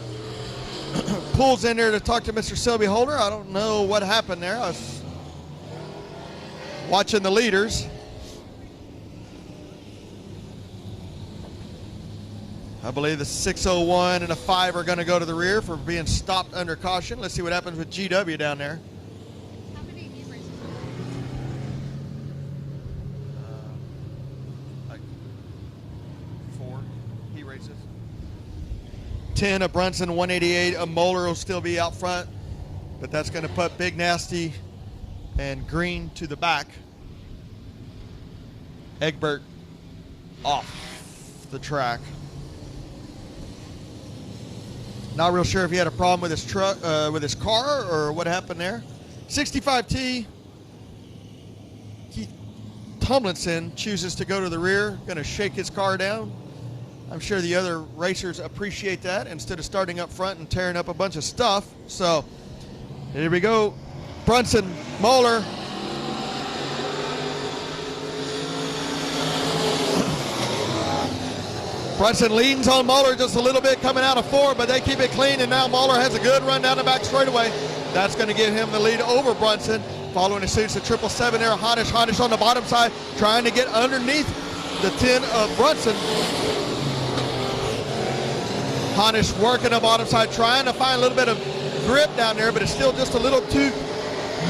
pulls in there to talk to Mr. Selby Holder. I don't know what happened there. I was watching the leaders. I believe the 601 and a 5 are going to go to the rear for being stopped under caution. Let's see what happens with GW down there. How many heat races? Like 4 heat races. 10 of Brunson, 188 of Moeller will still be out front, but that's going to put Big Nasty and Green to the back. Egbert off the track. Not real sure if he had a problem with his truck, with his car, or what happened there. 65T. Keith Tomlinson chooses to go to the rear, going to shake his car down. I'm sure the other racers appreciate that instead of starting up front and tearing up a bunch of stuff. So here we go. Brunson, Moeller. Brunson leans on Moeller just a little bit coming out of 4, but they keep it clean, and now Moeller has a good run down the back straightaway. That's going to give him the lead over Brunson. Following the suits, the 777 there, Honish on the bottom side, trying to get underneath the 10 of Brunson. Honish working the bottom side, trying to find a little bit of grip down there, but it's still just a little too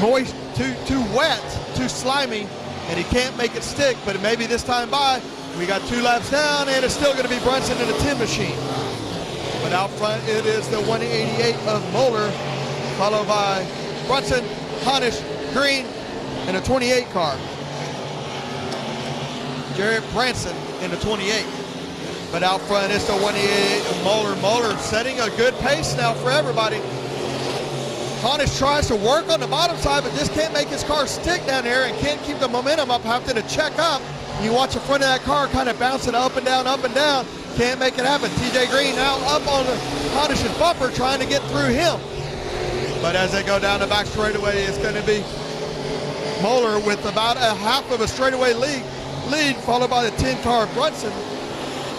moist, too wet, too slimy, and he can't make it stick. But maybe this time by, we got 2 laps down, and it's still going to be Brunson in a 10 machine. But out front, it is the 188 of Moeller, followed by Brunson, Honish, Green, and a 28 car. Jarrett Branson in the 28. But out front, it's the 188 of Moeller. Moeller setting a good pace now for everybody. Honish tries to work on the bottom side, but just can't make his car stick down there and can't keep the momentum up, having to check up. You watch the front of that car kind of bouncing up and down, Can't make it happen. TJ Green now up on the Honish's bumper trying to get through him. But as they go down the back straightaway, it's going to be Moeller with about a half of a straightaway lead, followed by the 10 car Brunson.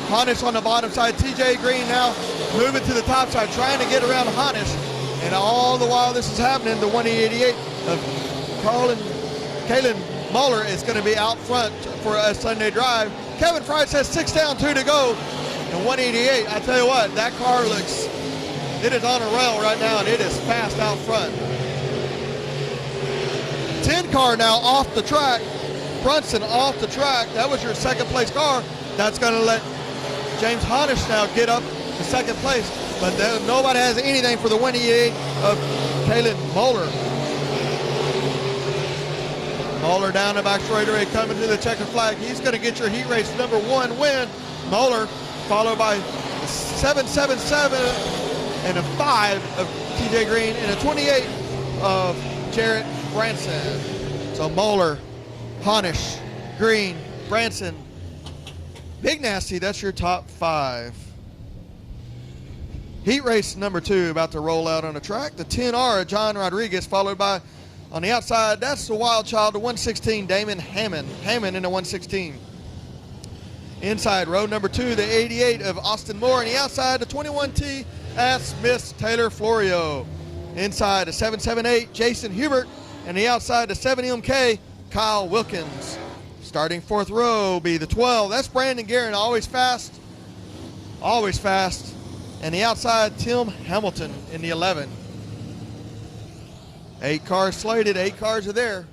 Honish on the bottom side. TJ Green now moving to the top side, trying to get around Honish. And all the while this is happening, the 188 of Kalen Moeller is going to be out front for a Sunday drive. Kevin Fry says 6 down, 2 to go. And 188, I tell you what, that car looks, it is on a rail right now, and it is fast out front. 10 car now off the track. Brunson off the track. That was your second place car. That's going to let James Honish now get up to second place. But nobody has anything for the 188 of Kalen Moeller. Moeller down the back straightaway coming to the checkered flag. He's going to get your heat race number 1 win. Moeller followed by 777 and a 5 of TJ Green and a 28 of Jarrett Branson. So Moeller, Honish, Green, Branson, Big Nasty, that's your top 5. Heat race number 2 about to roll out on the track. The 10R, John Rodriguez, followed by, on the outside, that's the wild child, the 116, Damon Hammond. Hammond in the 116. Inside, row number 2, the 88 of Austin Moore. On the outside, the 21T at Smith Taylor Florio. Inside, the 778, Jason Hubert. And the outside, the 7MK, Kyle Wilkins. Starting 4th row be the 12. That's Brandon Guerin, always fast. Always fast. And the outside, Tim Hamilton in the 11. 8 cars slated, 8 cars are there.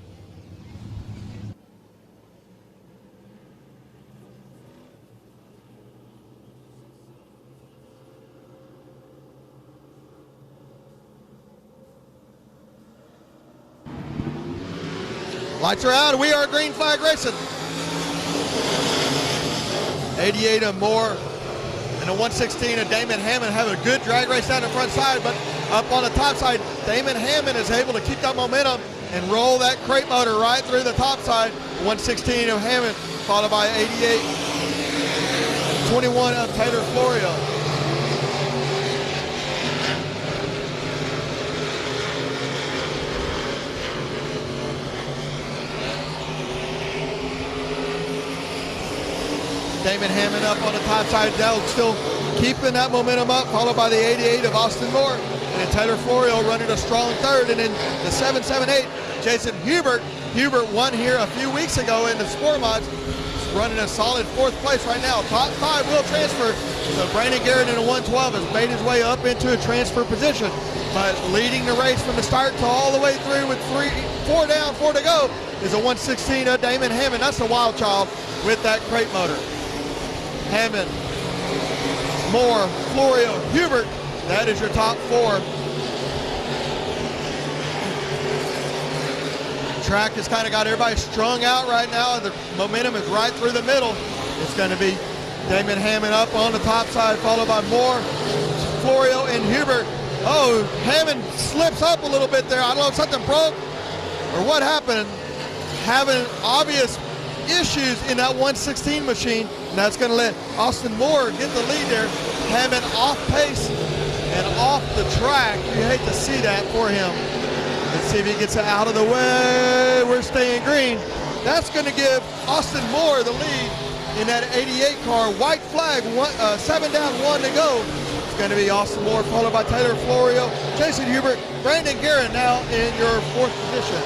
Lights are out, we are green flag racing. 88 of Moore and a 116 of Damon Hammond have a good drag race down the front side, but up on the top side, Damon Hammond is able to keep that momentum and roll that crate motor right through the top side. 116 of Hammond, followed by 88, 21 of Taylor Florio. Damon Hammond up on the top side, now still keeping that momentum up, followed by the 88 of Austin Moore. And then Taylor Florio running a strong 3rd. And then the 778, Jason Hubert. Hubert won here a few weeks ago in the Sport Mods. Running a solid 4th place right now. Top 5 will transfer. So Brandon Garrett in a 112 has made his way up into a transfer position. But leading the race from the start to all the way through with 4 down, 4 to go is a 116 of Damon Hammond. That's the wild child with that crate motor. Hammond, Moore, Florio, Hubert. That is your top 4. Track has kind of got everybody strung out right now. The momentum is right through the middle. It's going to be Damon Hammond up on the top side, followed by Moore, Florio, and Hubert. Oh, Hammond slips up a little bit there. I don't know if something broke or what happened. Having obvious issues in that 116 machine, and that's going to let Austin Moore get the lead there, having off pace and off the track. You hate to see that for him. Let's see if he gets it out of the way. We're staying green. That's going to give Austin Moore the lead in that 88 car. White flag, 7 down, 1 to go. It's going to be Austin Moore, followed by Taylor Florio, Jason Hubert, Brandon Guerin now in your 4th position.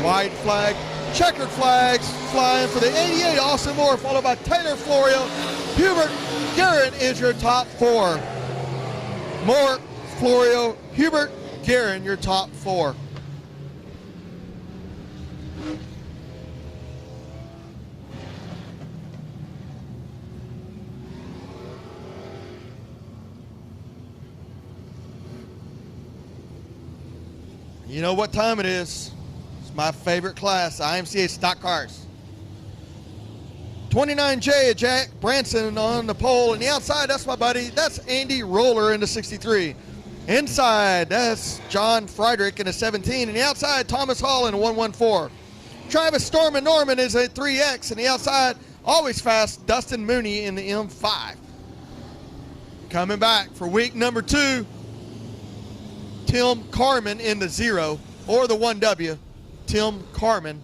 White flag, checkered flags flying for the 88, Austin Moore, followed by Taylor Florio. Hubert, Guerin is your top 4. Moore, Florio, Hubert, Guerin, your top 4. You know what time it is. It's my favorite class, IMCA stock cars. 29J, Jack Branson on the pole. And the outside, that's my buddy. That's Andy Roller in the 63. Inside, that's John Friedrich in a 17. And the outside, Thomas Hall in a 114. Travis Storm and Norman is a 3X. And the outside, always fast, Dustin Mooney in the M5. Coming back for week number 2, Tim Carmen in the 0 or the 1W. Tim Carmen,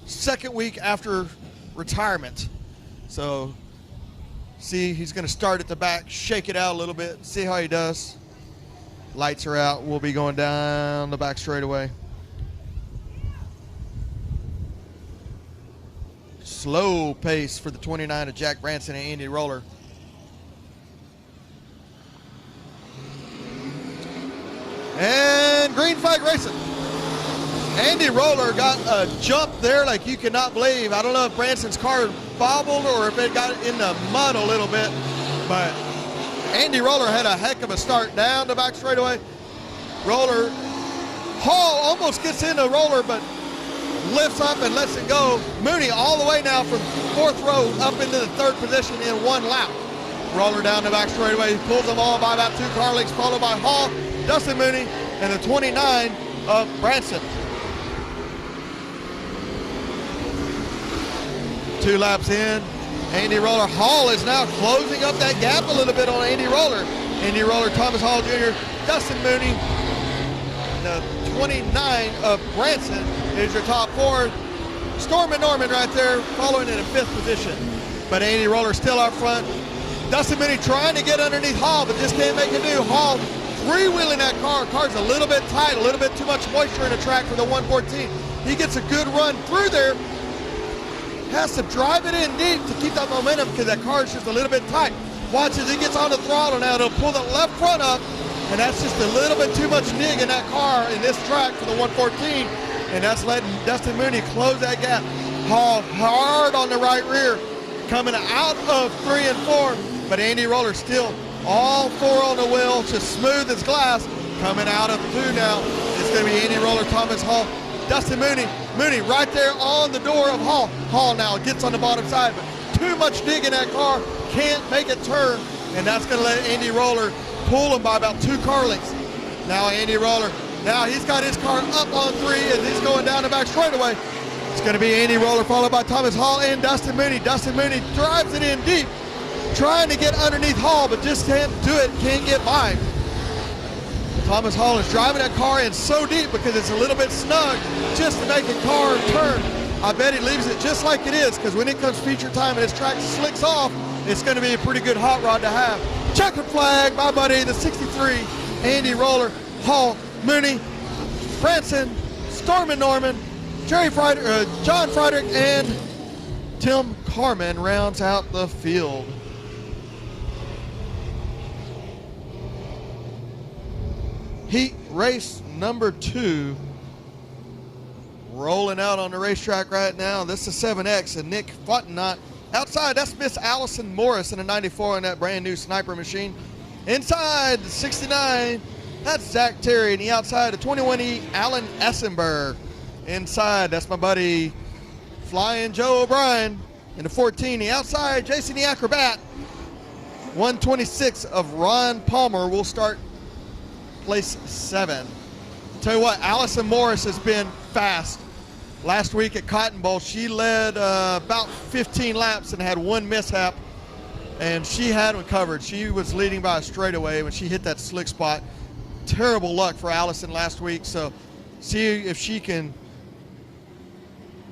2nd week after retirement. So, see, he's going to start at the back, shake it out a little bit, see how he does. Lights are out. We'll be going down the back straightaway. Slow pace for the 29 of Jack Branson and Andy Roller. And green flag racing. Andy Roller got a jump there like you cannot believe. I don't know if Branson's car bobbled or if it got in the mud a little bit, but Andy Roller had a heck of a start down the back straightaway. Roller, Hall almost gets into Roller, but lifts up and lets it go. Mooney all the way now from 4th row up into the 3rd position in 1 lap. Roller down the back straightaway, pulls them all by about 2 car lengths, followed by Hall, Dustin Mooney, and the 29 of Branson. 2 laps in, Andy Roller. Hall is now closing up that gap a little bit on Andy Roller. Andy Roller, Thomas Hall Jr., Dustin Mooney, the 29 of Branson is your top 4. Storm and Norman right there, following in a 5th position. But Andy Roller still out front. Dustin Mooney trying to get underneath Hall, but just can't make it do. Hall freewheeling that car. Car's a little bit tight, a little bit too much moisture in the track for the 114. He gets a good run through there. Has to drive it in deep to keep that momentum because that car is just a little bit tight. Watch as he gets on the throttle now. It'll pull the left front up, and that's just a little bit too much dig in that car in this track for the 114, and that's letting Dustin Mooney close that gap. Hall hard on the right rear, coming out of 3 and 4, but Andy Roller still all 4 on the wheel, just smooth as glass. Coming out of 2 now, it's going to be Andy Roller, Thomas Hall, Dustin Mooney. Mooney right there on the door of Hall. Hall now gets on the bottom side, but too much dig in that car, can't make it turn, and that's going to let Andy Roller pull him by about 2 car lengths. Now Andy Roller, now he's got his car up on 3 and he's going down the back straightaway. It's going to be Andy Roller followed by Thomas Hall and Dustin Mooney. Dustin Mooney drives it in deep, trying to get underneath Hall, but just can't do it, can't get by. Thomas Hall is driving that car in so deep because it's a little bit snug just to make the car turn. I bet he leaves it just like it is, because when it comes feature time and his track slicks off, it's going to be a pretty good hot rod to have. Checkered flag, my buddy, the 63, Andy Roller, Hall, Mooney, Branson, Storm and Norman, John Friedrich, and Tim Carmen rounds out the field. Heat race number 2 rolling out on the racetrack right now. This is 7X and Nick Fontenot. Outside, that's Miss Allison Morris in a 94 on that brand new sniper machine. Inside, the 69, that's Zach Terry. And the outside, the 21E, Alan Essenberg. Inside, that's my buddy Flying Joe O'Brien. In the 14, the outside, Jason the Acrobat. 126 of Ron Palmer will start place 7. Tell you what, Allison Morris has been fast last week at Cotton Bowl. She led about 15 laps and had one mishap, and she had one covered. She was leading by a straightaway when she hit that slick spot. Terrible luck for Allison last week, so see if she can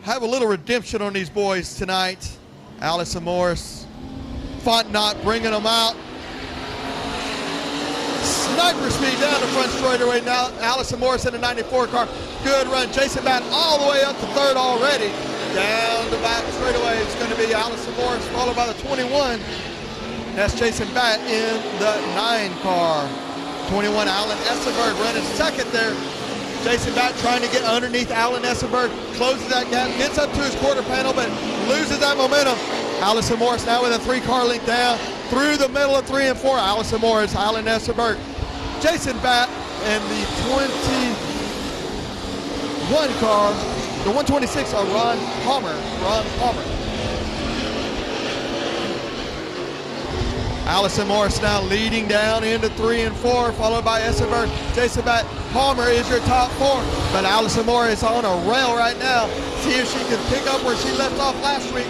have a little redemption on these boys tonight. Allison Morris, Fontenot bringing them out. Sniper speed down the front straightaway now. Allison Morris in the 94 car. Good run. Jason Batt all the way up to third already. Down the back straightaway. It's going to be Allison Morris followed by the 21. That's Jason Batt in the 9 car. 21, Alan Essenberg running second there. Jason Batt trying to get underneath Alan Essenberg. Closes that gap. Gets up to his quarter panel, but loses that momentum. Allison Morris now with a 3-car length down. Through the middle of 3 and 4. Allison Morris, Alan Essenberg. Jason Batt and the 21 car. The 126 are Ron Palmer. Allison Morris now leading down into 3 and 4, followed by Essenberg. Jason Batt, Palmer is your top 4, but Allison Morris on a rail right now. See if she can pick up where she left off last week.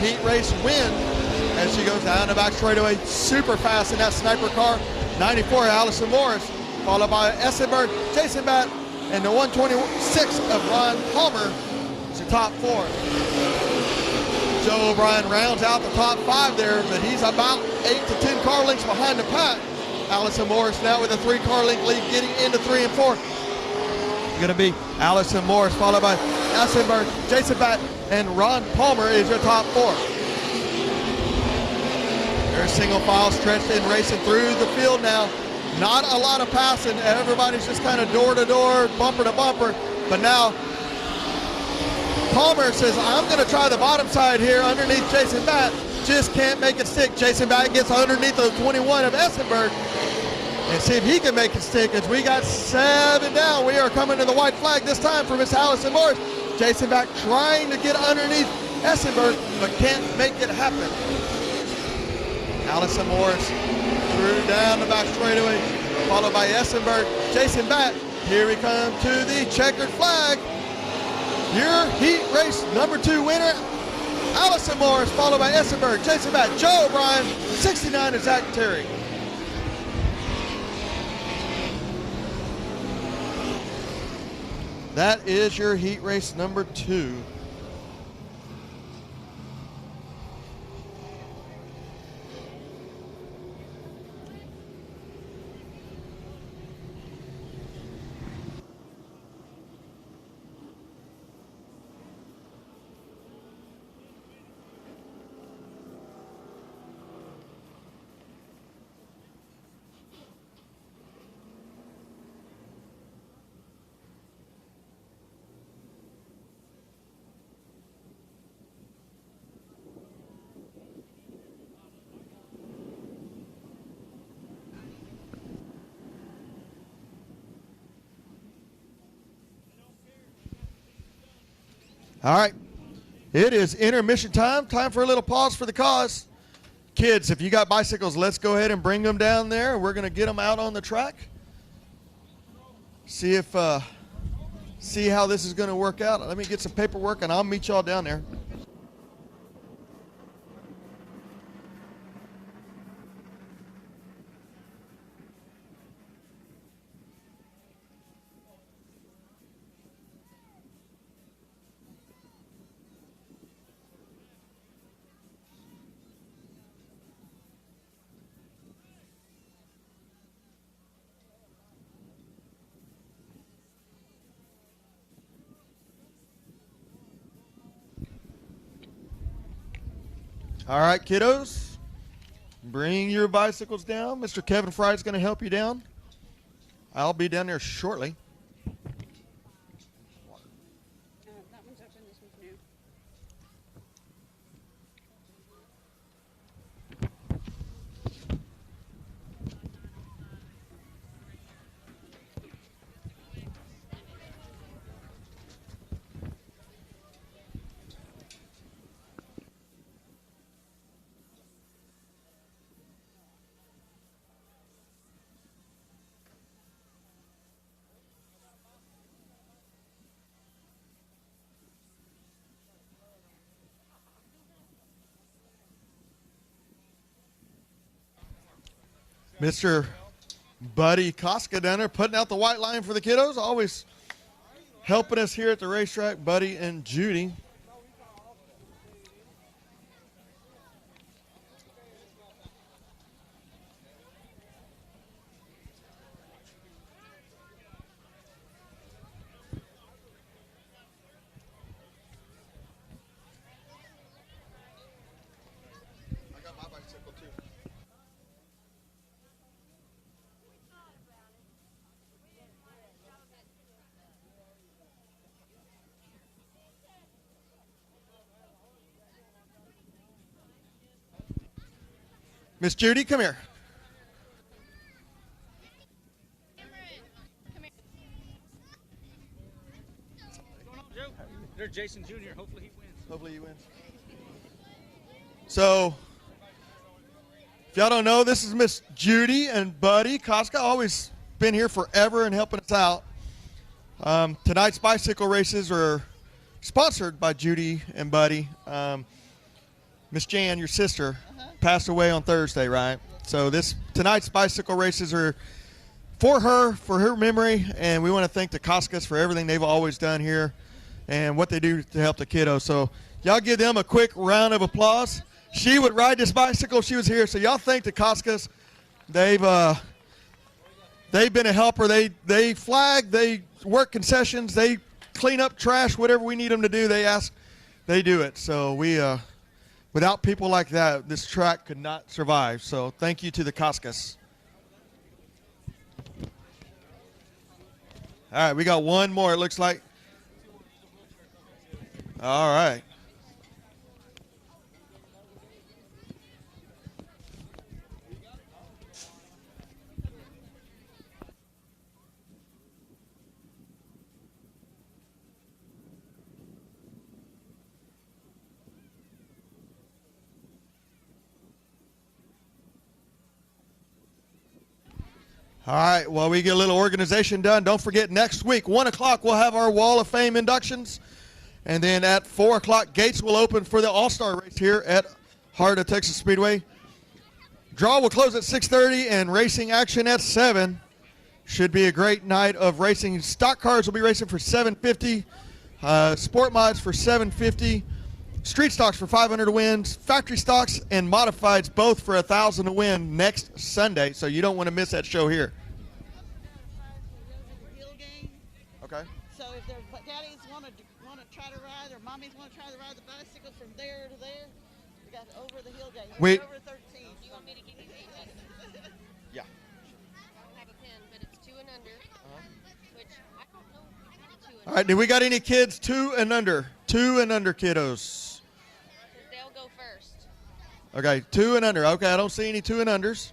Heat race win as she goes down the back straightaway, super fast in that sniper car. 94, Allison Morris, followed by Essenberg, Jason Batt, and the 126 of Ron Palmer is your top 4. Joe O'Brien rounds out the top 5 there, but he's about 8 to 10 car lengths behind the pack. Allison Morris now with a 3-car length lead getting into 3 and 4. Going to be Allison Morris followed by Essenberg, Jason Batt, and Ron Palmer is your top 4. They're single file stretched and racing through the field now. Not a lot of passing. Everybody's just kind of door to door, bumper to bumper. But now Palmer says, I'm going to try the bottom side here underneath Jason Batt. Just can't make it stick. Jason Batt gets underneath the 21 of Essenberg and see if he can make it stick as we got 7 down. We are coming to the white flag this time for Miss Allison Morris. Jason Batt trying to get underneath Essenberg but can't make it happen. Allison Morris through down the back straightaway, followed by Essenberg. Jason Batt, here we come to the checkered flag. Your heat race number 2 winner, Allison Morris, followed by Essenberg, Jason Batt, Joe O'Brien, 69 is Zach Terry. That is your heat race number 2. All right, it is intermission time. Time for a little pause for the cause. Kids, if you got bicycles, let's go ahead and bring them down there. We're going to get them out on the track. See how this is going to work out. Let me get some paperwork, and I'll meet y'all down there. All right, kiddos, bring your bicycles down. Mr. Kevin Fry is going to help you down. I'll be down there shortly. That one's open, this one's new. Mr. Buddy Koska down there putting out the white line for the kiddos. Always helping us here at the racetrack, Buddy and Judy. Miss Judy, come here. There's Jason Jr. Hopefully he wins. Hopefully he wins. So, if y'all don't know, this is Miss Judy and Buddy Koska. Always been here forever and helping us out. Tonight's bicycle races are sponsored by Judy and Buddy. Miss Jan, your sister, passed away on Thursday, right? So tonight's bicycle races are for her memory, and we want to thank the Koskas for everything they've always done here and what they do to help the kiddos. So y'all give them a quick round of applause. She would ride this bicycle if she was here, so y'all thank the Koskas. They've been a helper. They flag, they work concessions, they clean up trash, whatever we need them to do, they do it. So without people like that, this track could not survive. So thank you to the Koskas. All right, we got one more, it looks like. All right. All right, well, we get a little organization done. Don't forget, next week, 1 o'clock, we'll have our Wall of Fame inductions. And then at 4 o'clock, gates will open for the All-Star race here at Heart of Texas Speedway. Draw will close at 6:30 and racing action at 7. Should be a great night of racing. Stock cars will be racing for $750. Sport mods for $750. Street stocks for $500 to win. Factory stocks and modifieds both for $1,000 to win next Sunday. So you don't want to miss that show here. Okay. So if their daddies want to try to ride or mommies want to try to ride the bicycle from there to there, we got over the hill gate. Wait. Over 13. You want me to give you the Yeah. I don't have a pen, but it's 2 and under, which I don't know if you can 2 and All right, do we got any kids 2 and under? 2 and under kiddos. They'll go first. Okay, 2 and under. Okay, I don't see any 2 and unders.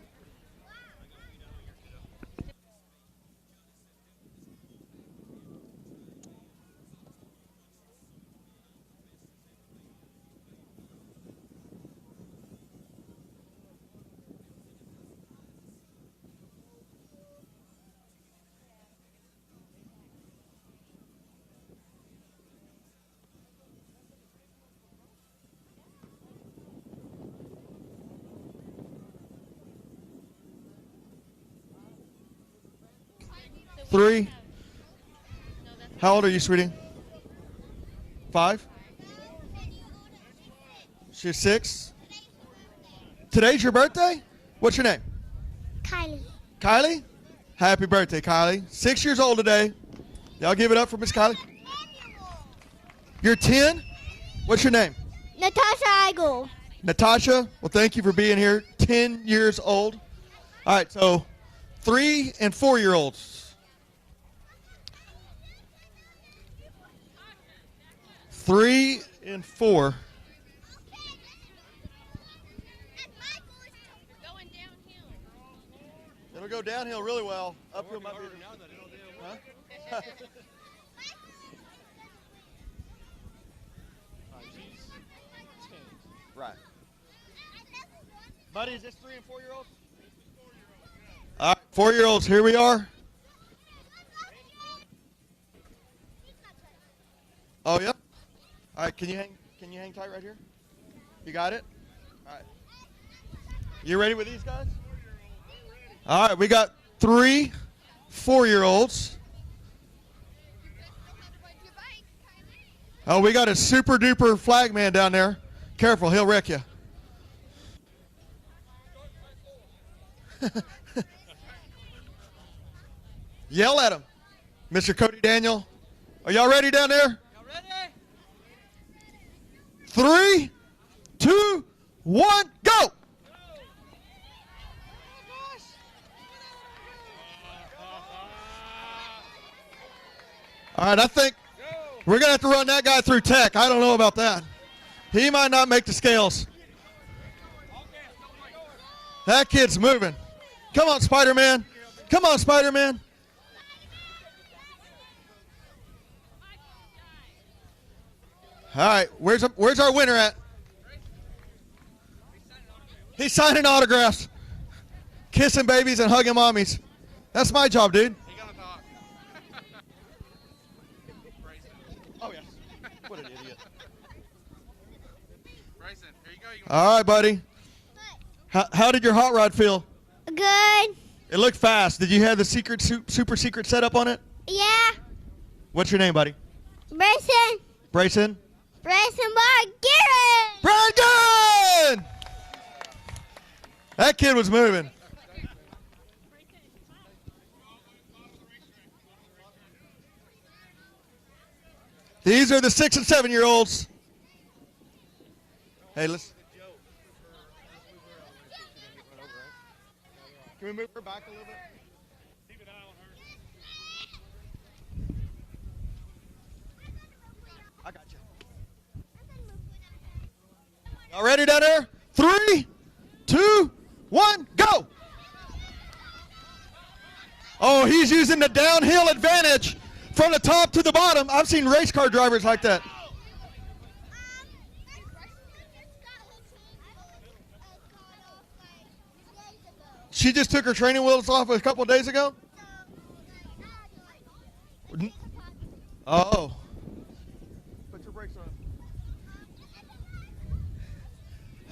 Three. How old are you, sweetie? 5? She's 6. Today's your birthday? What's your name? Kylie. Kylie? Happy birthday, Kylie. 6 years old today. Y'all give it up for Miss Kylie. You're 10? What's your name? Natasha Eigel. Natasha. Well, thank you for being here. 10 years old. All right, so 3 and 4-year-olds. 3 and 4. Going downhill. It'll go downhill really well. Uphill might be. Huh? Right. Buddy, is this 3 and 4-year-olds? All right, 4-year-olds, here we are. Oh, yep. All right, can you hang tight right here? You got it? All right. You ready with these guys? All right, we got 3 4-year-olds. Oh, we got a super duper flag man down there. Careful, he'll wreck you. Yell at him. Mr. Cody Daniel. Are y'all ready down there? Y'all ready? 3, 2, 1, go! All right, I think we're going to have to run that guy through tech. I don't know about that. He might not make the scales. That kid's moving. Come on, Spider-Man. Come on, Spider-Man. All right, where's our winner at? He's signing autographs, kissing babies and hugging mommies. That's my job, dude. Oh, yeah. What an idiot. Bryson, here you go. All right, buddy. How did your hot rod feel? Good. It looked fast. Did you have the super secret setup on it? Yeah. What's your name, buddy? Bryson. Brayson? Bryson Garrett. Brandon! That kid was moving. These are the 6 and 7-year-olds. Hey, listen. Can we move her back a little bit? Keep an eye on her. I got you. Y'all ready down there? 3, 2, 1, go! Oh, he's using the downhill advantage from the top to the bottom. I've seen race car drivers like that. She just took her training wheels off a couple of days ago? Oh. Put your brakes on.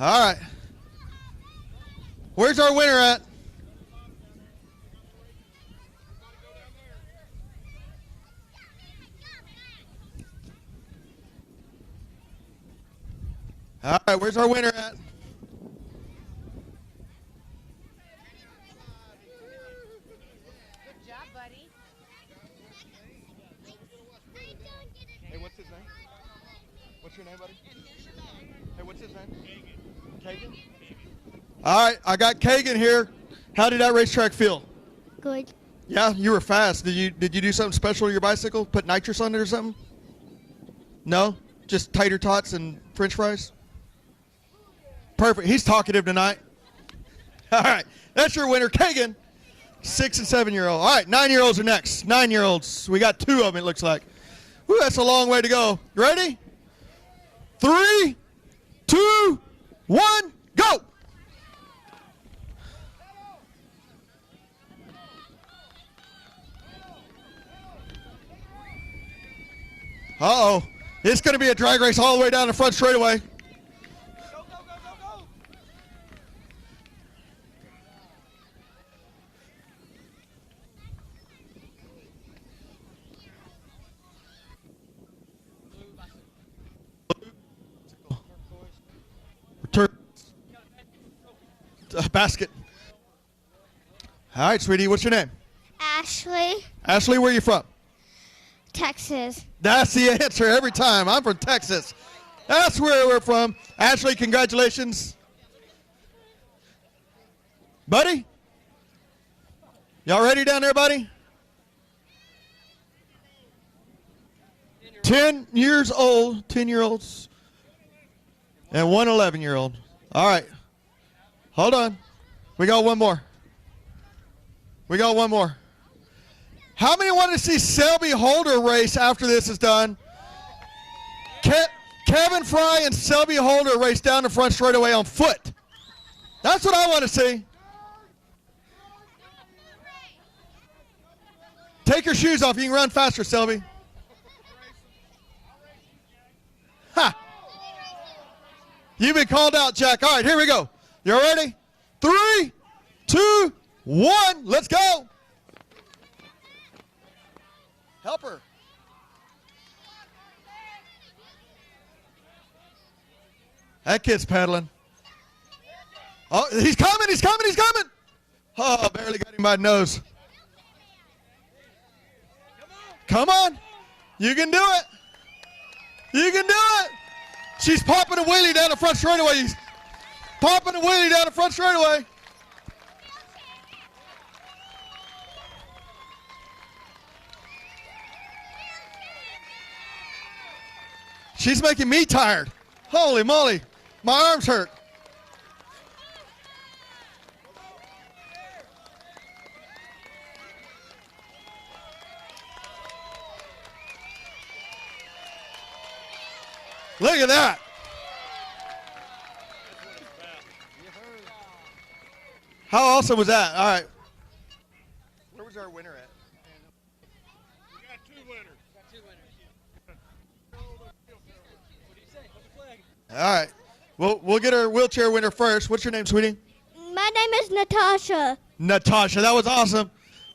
All right. Where's our winner at? All right, where's our winner at? Good job, buddy. Hey, what's his name? What's your name, buddy? Hey, what's his name? Kagan. All right, I got Kagan here. How did that racetrack feel? Good. Yeah, you were fast. Did you do something special to your bicycle? Put nitrous on it or something? No? Just tater tots and french fries? Perfect. He's talkative tonight. All right, that's your winner, Kagan. 6 and 7-year-old. All right, 9-year-olds are next. 9-year-olds. We got 2 of them, it looks like. Woo, that's a long way to go. You ready? 3, 2, 1, go! Uh-oh. It's going to be a drag race all the way down the front straightaway. Return. Basket. All right, sweetie, what's your name? Ashley, Ashley, where are you from? Texas. That's the answer every time. I'm from Texas. That's where we're from. Ashley, congratulations. Buddy? Y'all ready down there, buddy? 10 years old, 10-year-olds, and 1 11-year-old. All right. Hold on. We got one more. We got one more. How many want to see Selby Holder race after this is done? Kevin Fry and Selby Holder race down the front straightaway on foot. That's what I want to see. Take your shoes off. You can run faster, Selby. Ha! You've been called out, Jack. All right, here we go. You ready? 3, 2, 1. Let's go. Help her. That kid's pedaling. Oh, he's coming, he's coming, he's coming. Oh, barely got him by the nose. Come on. You can do it. You can do it. She's popping a wheelie down the front straightaway. He's popping a wheelie down the front straightaway. She's making me tired. Holy moly. My arms hurt. Look at that. How awesome was that? All right. Where was our winner at? We got 2 winners. All right. We'll get our wheelchair winner first. What's your name, sweetie? My name is Natasha. Natasha. That was awesome.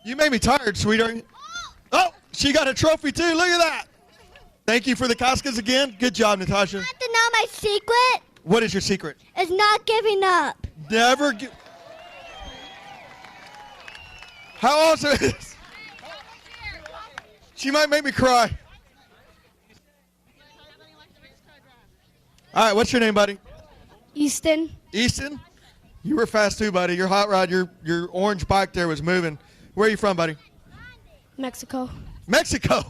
You made me tired, sweetheart. Oh, she got a trophy too. Look at that. Thank you for the Costco's again. Good job, Natasha. Want to know my secret? What is your secret? Is not giving up. Never give. How awesome is this? She might make me cry. All right, what's your name, buddy? Easton. Easton? You were fast too, buddy. Your hot rod, your orange bike there was moving. Where are you from, buddy? Mexico. Mexico.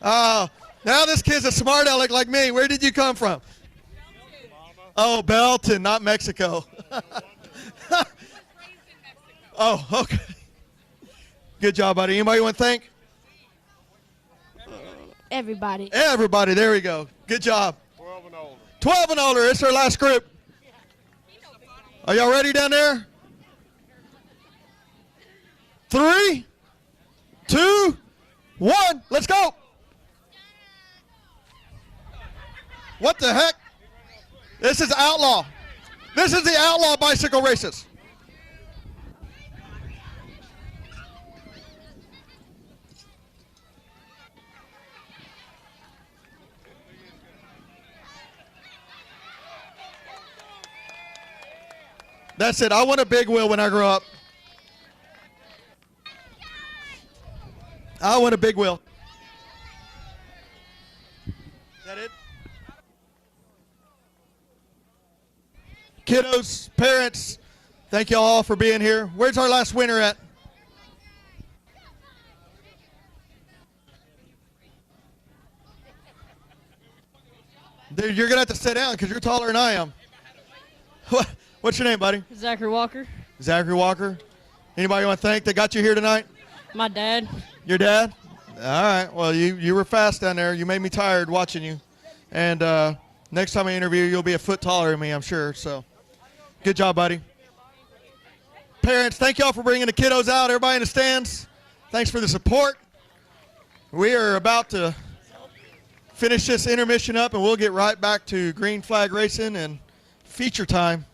Now this kid's a smart aleck like me. Where did you come from? Oh, Belton, not Mexico. Oh, okay. Good job, buddy. Anybody you want to thank? Everybody. Everybody. There we go. Good job. 12 and older. 12 and older. It's our last group. Are y'all ready down there? 3, 2, 1. Let's go. What the heck? This is outlaw. This is the outlaw bicycle races. That's it. I want a big wheel when I grow up. I want a big wheel. Is that it? Kiddos, parents, thank you all for being here. Where's our last winner at? Dude, you're going to have to sit down because you're taller than I am. What's your name, buddy? Zachary Walker. Zachary Walker. Anybody you want to thank that got you here tonight? My dad. Your dad? All right. Well, you were fast down there. You made me tired watching you. And next time I interview you, you'll be a foot taller than me, I'm sure. So good job, buddy. Parents, thank y'all for bringing the kiddos out. Everybody in the stands, thanks for the support. We are about to finish this intermission up, and we'll get right back to green flag racing and feature time.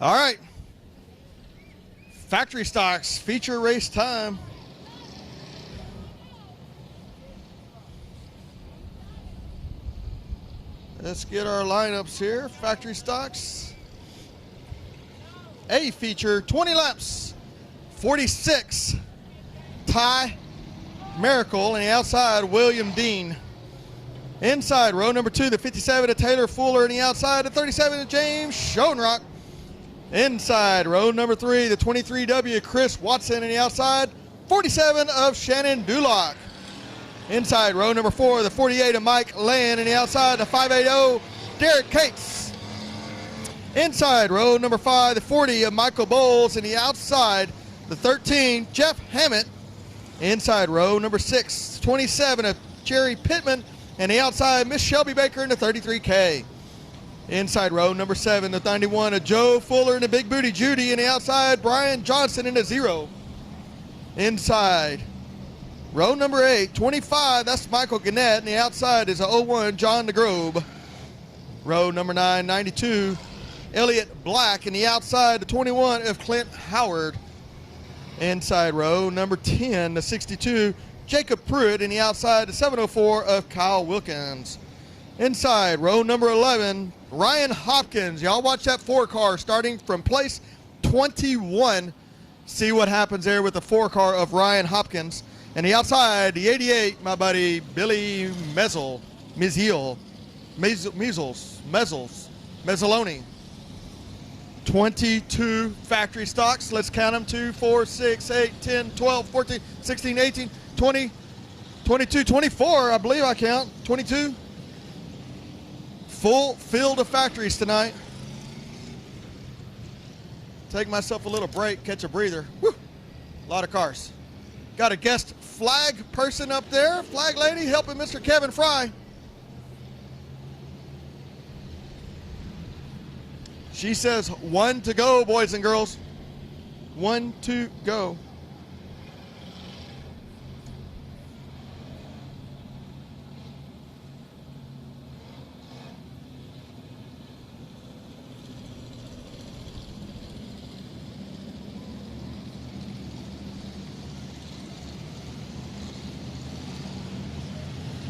All right. Factory stocks, feature race time. Let's get our lineups here. Factory stocks. A feature, 20 laps, 46. Ty Miracle, and the outside, William Dean. Inside, row number 2, the 57 of Taylor Fuller, and the outside, the 37 of James Schoenrock. Inside, row number 3, the 23W Chris Watson, and the outside, 47 of Shannon Duloc. Inside, row number 4, the 48 of Mike Land, and the outside, the 580 Derek Cates. Inside, row number 5, the 40 of Michael Bowles, and the outside, the 13 Jeff Hammett. Inside, row number 6, 27 of Jerry Pittman, and the outside, Miss Shelby Baker in the 33K. Inside, row number 7, the 91 of Joe Fuller and the Big Booty Judy, and the outside, Brian Johnson in the 0. Inside, row number 8, 25, that's Michael Gannett, and the outside is a 01 John DeGrobe. Row number 9, 92, Elliott Black, and the outside, the 21 of Clint Howard. Inside row number 10, the 62, Jacob Pruitt, and the outside, the 704 of Kyle Wilkins. Inside row number 11, Ryan Hopkins. Y'all watch that 4 car starting from place 21. See what happens there with the 4 car of Ryan Hopkins. And the outside, the 88, my buddy Billy Mezzaloni. 22 factory stocks. Let's count them. 2, 4, 6, 8, 10, 12, 14, 16, 18, 20, 22, 24, I believe I count. 22. Full field of factories tonight. Take myself a little break, catch a breather. Woo! A lot of cars. Got a guest flag person up there. Flag lady helping Mr. Kevin Fry. She says 1 to go, boys and girls. 1 to go.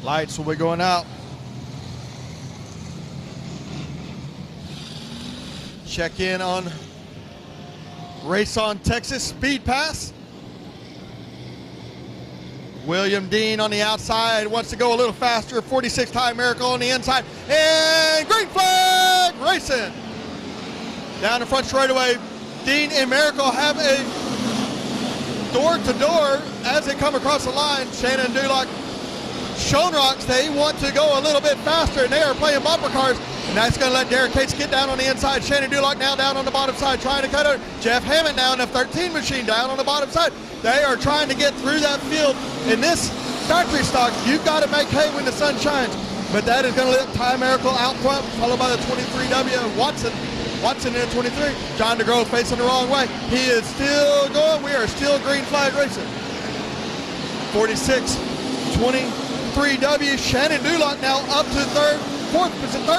Lights will be going out. Check in on Race on Texas Speed Pass. William Dean on the outside wants to go a little faster. 46 Ty Miracle on the inside. And green flag racing. Down the front straightaway, Dean and Miracle have a door-to-door as they come across the line. Shannon Duloc, Schoenrock, they want to go a little bit faster, and they are playing bumper cars. And that's going to let Derek Cates get down on the inside. Shannon Duloc now down on the bottom side, trying to cut her. Jeff Hammond now in the 13 machine down on the bottom side. They are trying to get through that field. In this factory stock, you've got to make hay when the sun shines. But that is going to let Ty Miracle out front, followed by the 23W Watson. Watson in 23. John DeGroove facing the wrong way. He is still going. We are still green flag racing. 46, 23W. Shannon Duloc now up to third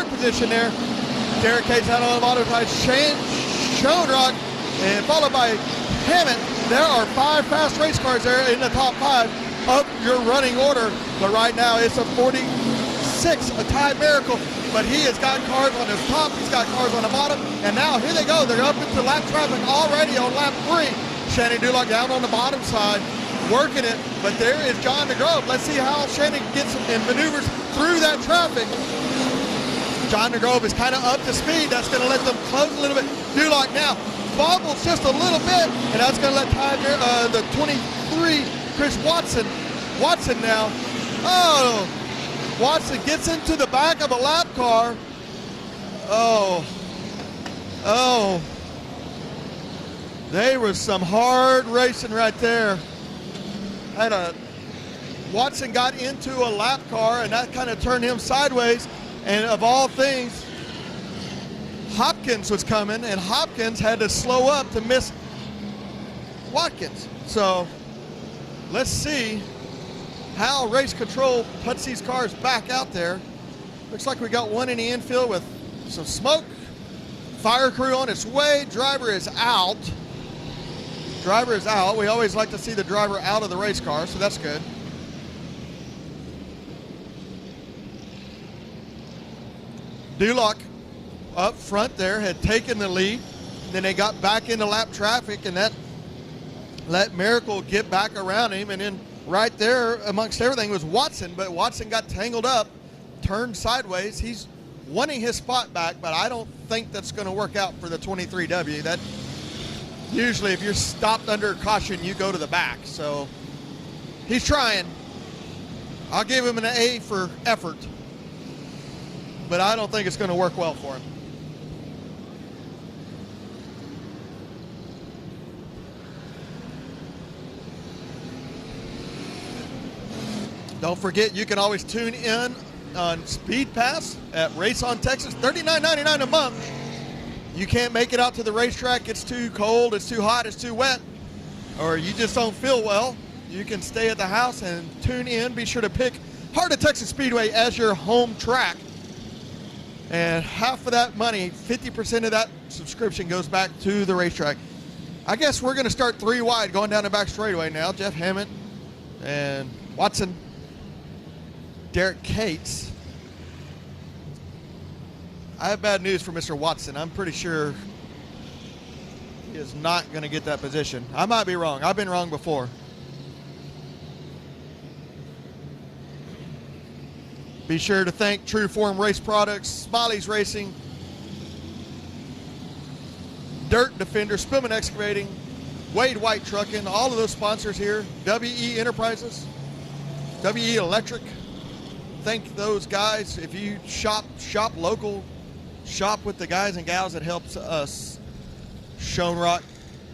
position there. Derek Cates out on the bottom side. Schoenrock, and followed by Hammett. There are 5 fast race cars there in the top 5 of your running order. But right now it's a 46, a Ty Miracle. But he has got cars on his top. He's got cars on the bottom. And now here they go. They're up into lap traffic already on lap 3. Shannon Duloc down on the bottom side, working it. But there is John DeGroove. Let's see how Shannon gets and maneuvers through that traffic. John DeGroove is kind of up to speed. That's going to let them close a little bit. Duloc now bobbles just a little bit, and that's going to let the 23 Chris Watson now. Oh, Watson gets into the back of a lap car. Oh, there was some hard racing right there. Watson got into a lap car, and that kind of turned him sideways. And of all things, Hopkins was coming, and Hopkins had to slow up to miss Watkins. So let's see how race control puts these cars back out there. Looks like we got one in the infield with some smoke. Fire crew on its way. Driver is out. Driver is out. We always like to see the driver out of the race car, so that's good. Duloc up front there had taken the lead. Then they got back into lap traffic, and that let Miracle get back around him. And then right there amongst everything was Watson, but Watson got tangled up, turned sideways. He's wanting his spot back, but I don't think that's going to work out for the 23W. That usually if you're stopped under caution, you go to the back. So he's trying. I'll give him an A for effort, but I don't think it's going to work well for him. Don't forget, you can always tune in on Speed Pass at Race on Texas, $39.99 a month. You can't make it out to the racetrack. It's too cold, it's too hot, it's too wet, or you just don't feel well. You can stay at the house and tune in. Be sure to pick Heart of Texas Speedway as your home track. And half of that money, 50% of that subscription goes back to the racetrack. I guess we're going to start 3 wide going down the back straightaway now. Jeff Hammond and Watson. Derek Cates. I have bad news for Mr. Watson. I'm pretty sure he is not going to get that position. I might be wrong. I've been wrong before. Be sure to thank True Form Race Products, Smiley's Racing, Dirt Defender, Spillman Excavating, Wade White Trucking, all of those sponsors here, WE Enterprises, WE Electric. Thank those guys. If you shop local, shop with the guys and gals that helps us. Shone Rock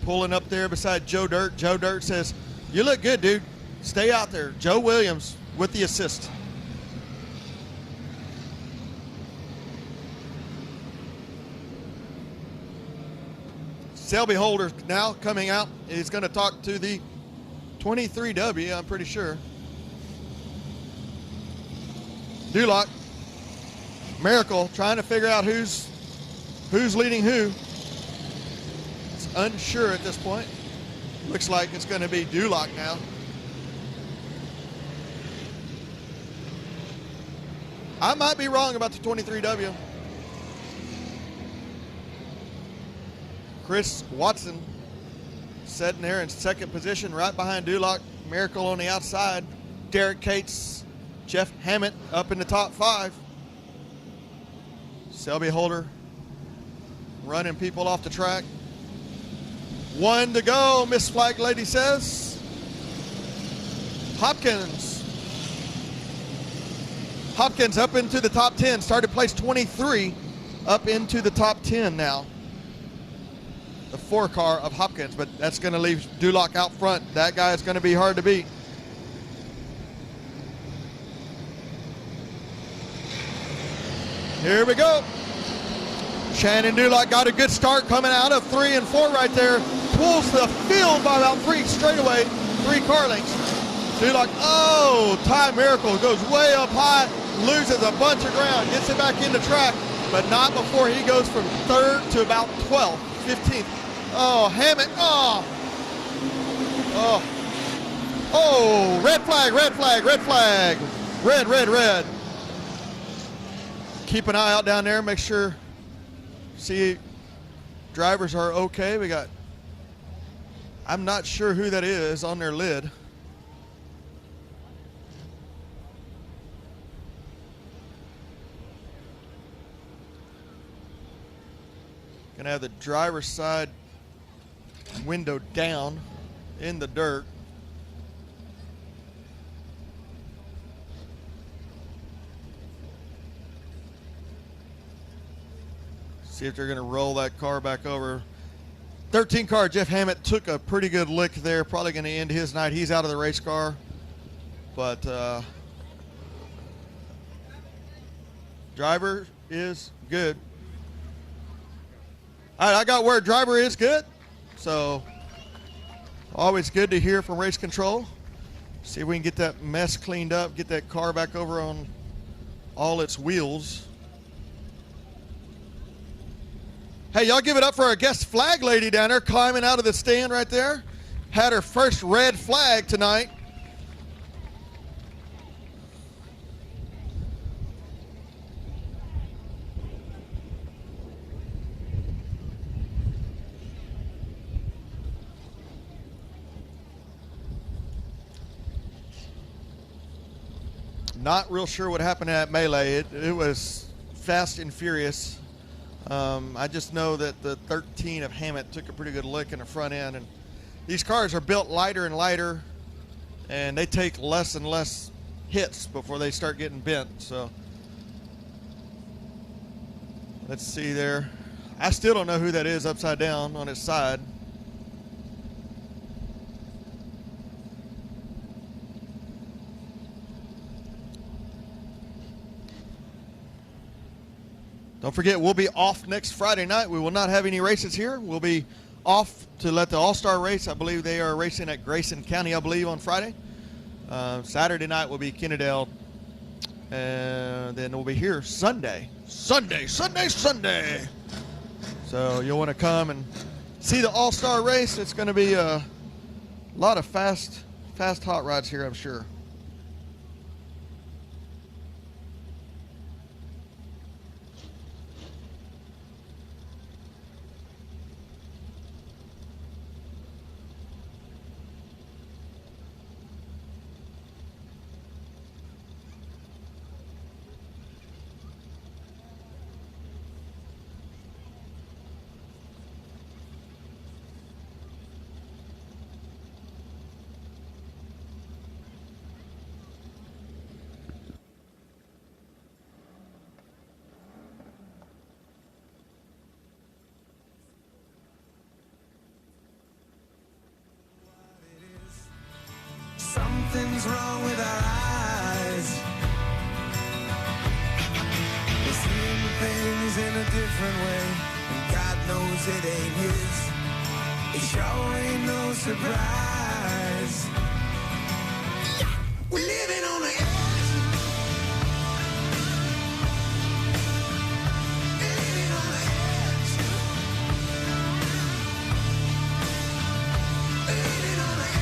pulling up there beside Joe Dirt. Joe Dirt says, "You look good, dude. Stay out there." Joe Williams with the assist. Selby Holder now coming out. He's going to talk to the 23W, I'm pretty sure. Duloc, Miracle trying to figure out who's leading who. It's unsure at this point. Looks like it's going to be Duloc now. I might be wrong about the 23W. Chris Watson sitting there in second position right behind Duloc. Miracle on the outside. Derek Cates, Jeff Hammett up in the top 5. Selby Holder running people off the track. 1 to go, Miss Flag Lady says. Hopkins up into the top 10. Started place 23, up into the top 10 now. The 4 car of Hopkins, but that's going to leave Duloc out front. That guy is going to be hard to beat. Here we go. Shannon Duloc got a good start coming out of 3 and 4 right there. Pulls the field by about 3 straightaway, 3 car lengths. Duloc, Ty Miracle goes way up high, loses a bunch of ground, gets it back into track, but not before he goes from 3rd to about 12th, 15th. Oh, Hammett, red flag, red flag, red flag. Red, red, red. Keep an eye out down there, make sure, see drivers are okay. We got, I'm not sure who that is on their lid. Gonna have the driver's side window down in the dirt. See if they're going to roll that car back over. 13 car, Jeff Hammett took a pretty good lick there. Probably going to end his night. He's out of the race car. But driver is good. All right, I got word driver is good. So always good to hear from race control. See if we can get that mess cleaned up, get that car back over on all its wheels. Hey, y'all give it up for our guest flag lady down there climbing out of the stand right there. Had her first red flag tonight. Not real sure what happened in that melee. It was fast and furious. I just know that the 13 of Hammett took a pretty good lick in the front end, and these cars are built lighter and lighter, and they take less and less hits before they start getting bent. So let's see there. I still don't know who that is upside down on his side. Don't forget, we'll be off next Friday night. We will not have any races here. We'll be off to let the All-Star race. I believe they are racing at Grayson County, I believe, on Friday. Saturday night will be Kennedale. And then we'll be here Sunday. Sunday. So you'll want to come and see the All-Star race. It's going to be a lot of fast hot rods here, I'm sure. Something's wrong with our eyes. We're seeing things in a different way, and God knows it ain't his. It sure ain't no surprise. We're living on the edge. Living on the edge. Living on the edge.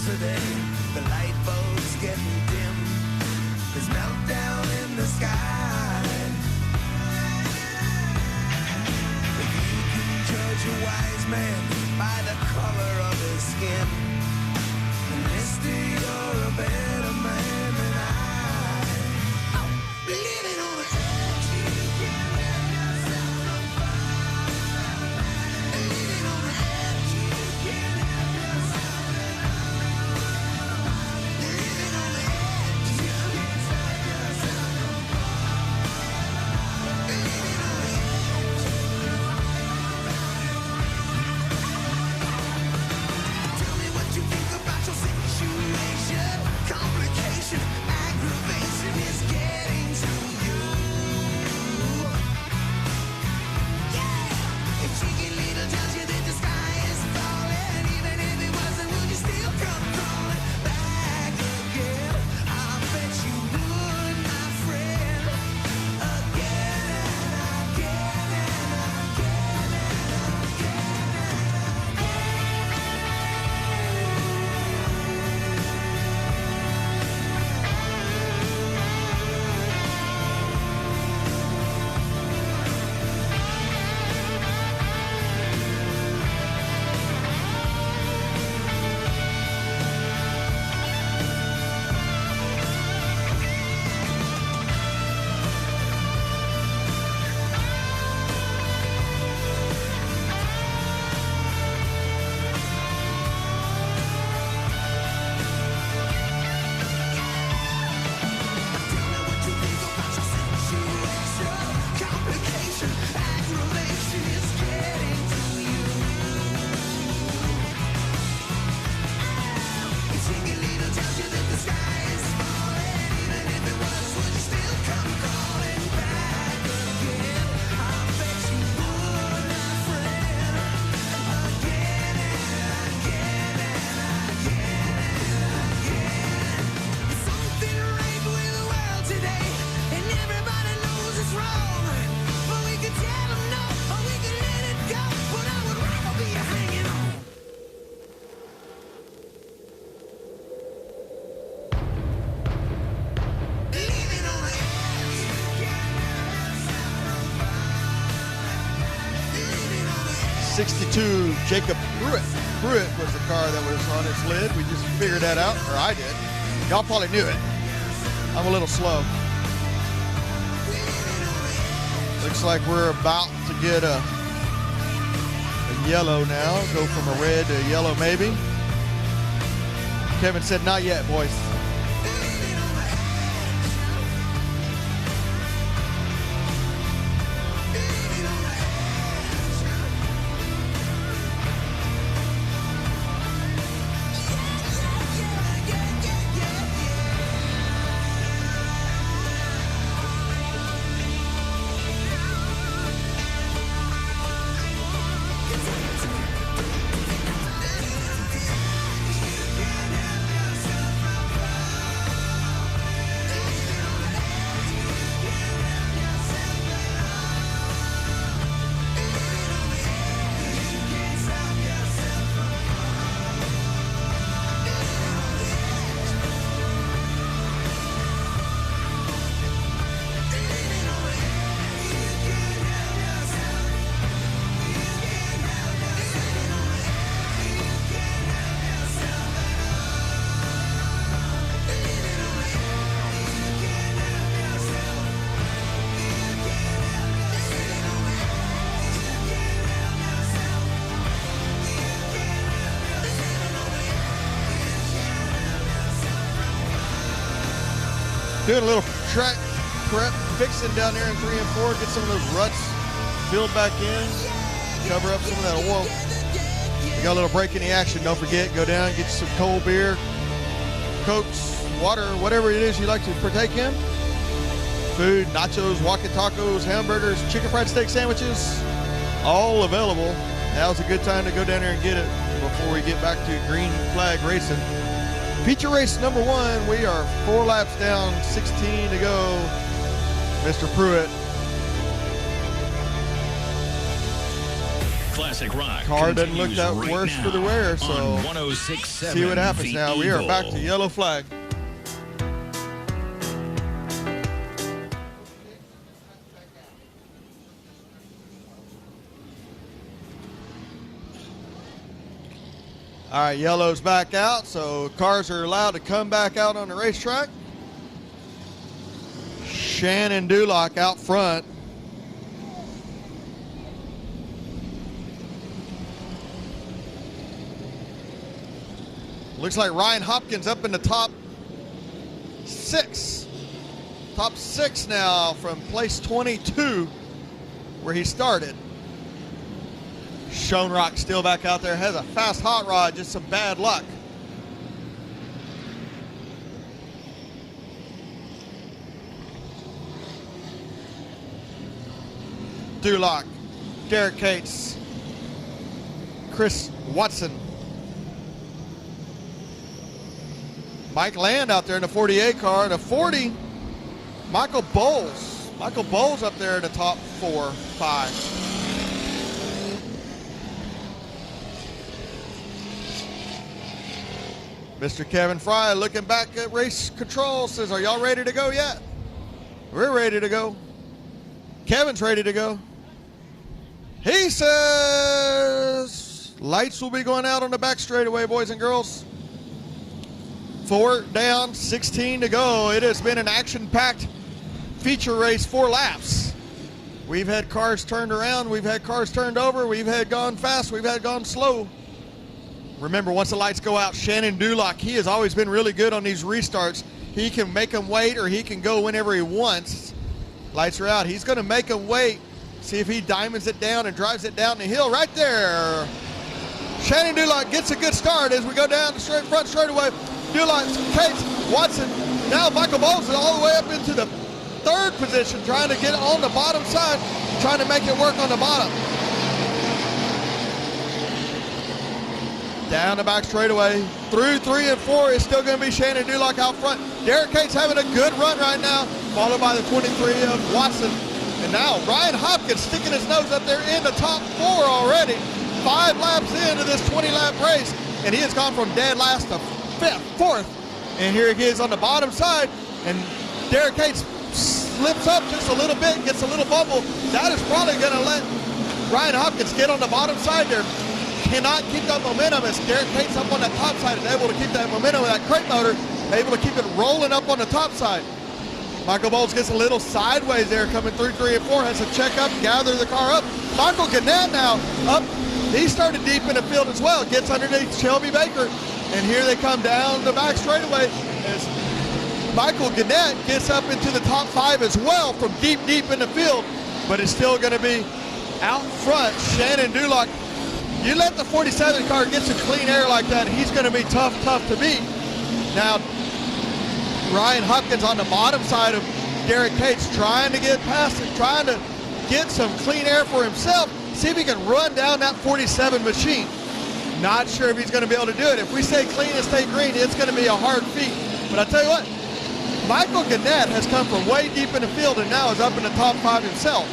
Today, the light bulbs getting dim. There's meltdown in the sky. If you can judge a wise man by the color of his skin, then mister, you're a better man than I. Living on the edge, you can't let yourself go far. Living on the edge, you can't help yourself. 62 Jacob Pruitt. Pruitt was the car that was on its lid. We just figured that out, or I did. Y'all probably knew it. I'm a little slow. Looks like we're about to get a yellow now. Go from a red to a yellow maybe. Kevin said, not yet, boys. Doing a little track prep, fixing down there in 3 and 4, get some of those ruts filled back in, cover up some of that oil. You got a little break in the action. Don't forget, go down, get you some cold beer, Cokes, water, whatever it is you like to partake in. Food, nachos, walking tacos, hamburgers, chicken fried steak sandwiches, all available. Now's a good time to go down there and get it before we get back to green flag racing. Feature race number 1, we are 4 laps down, 16 to go. Mr. Pruitt. Classic Rock. Car doesn't look that worse for the wear, so see what happens now. We are back to yellow flag. All right, yellow's back out, so cars are allowed to come back out on the racetrack. Shannon Dulock out front. Looks like Ryan Hopkins up in the top 6. Top 6 now from place 22 where he started. Schoenrock still back out there, has a fast hot rod, just some bad luck. Dulock, Derek Cates, Chris Watson. Mike Land out there in the 48 car. The 40, Michael Bowles. Michael Bowles up there in the top 4, 5. Mr. Kevin Fry looking back at race control says, are y'all ready to go yet? We're ready to go. Kevin's ready to go. He says lights will be going out on the back straightaway, boys and girls. 4 down, 16 to go. It has been an action-packed feature race, 4 laps. We've had cars turned around. We've had cars turned over. We've had gone fast. We've had gone slow. Remember, once the lights go out, Shannon Dulock, he has always been really good on these restarts. He can make them wait or he can go whenever he wants. Lights are out. He's going to make them wait. See if he diamonds it down and drives it down the hill right there. Shannon Dulock gets a good start as we go down the front straightaway. Dulock, Cates, Watson. Now Michael Bowles is all the way up into the 3rd position, trying to get on the bottom side, trying to make it work on the bottom. Down the back straightaway, through 3 and 4 is still going to be Shannon Dulock out front. Derek Cates having a good run right now, followed by the 23 of Watson. And now Ryan Hopkins sticking his nose up there in the top 4 already. 5 laps into this 20-lap race, and he has gone from dead last to 5th, 4th. And here he is on the bottom side, and Derek Cates slips up just a little bit, gets a little bubble. That is probably going to let Ryan Hopkins get on the bottom side there. Cannot keep that momentum as Derek Cates up on that top side is able to keep that momentum with that crate motor, able to keep it rolling up on the top side. Michael Bowles gets a little sideways there coming through 3 and 4, has to check up, gather the car up. Michael Gannett now up. He started deep in the field as well, gets underneath Shelby Baker, and here they come down the back straightaway as Michael Gannett gets up into the top 5 as well from deep in the field, but it's still going to be out front. Shannon Duloc, you let the 47 car get some clean air like that, he's going to be tough to beat. Now, Ryan Hopkins on the bottom side of Derek Cates trying to get past it, trying to get some clean air for himself, see if he can run down that 47 machine. Not sure if he's going to be able to do it. If we stay clean and stay green, it's going to be a hard feat. But I tell you what, Michael Gannett has come from way deep in the field and now is up in the top 5 himself.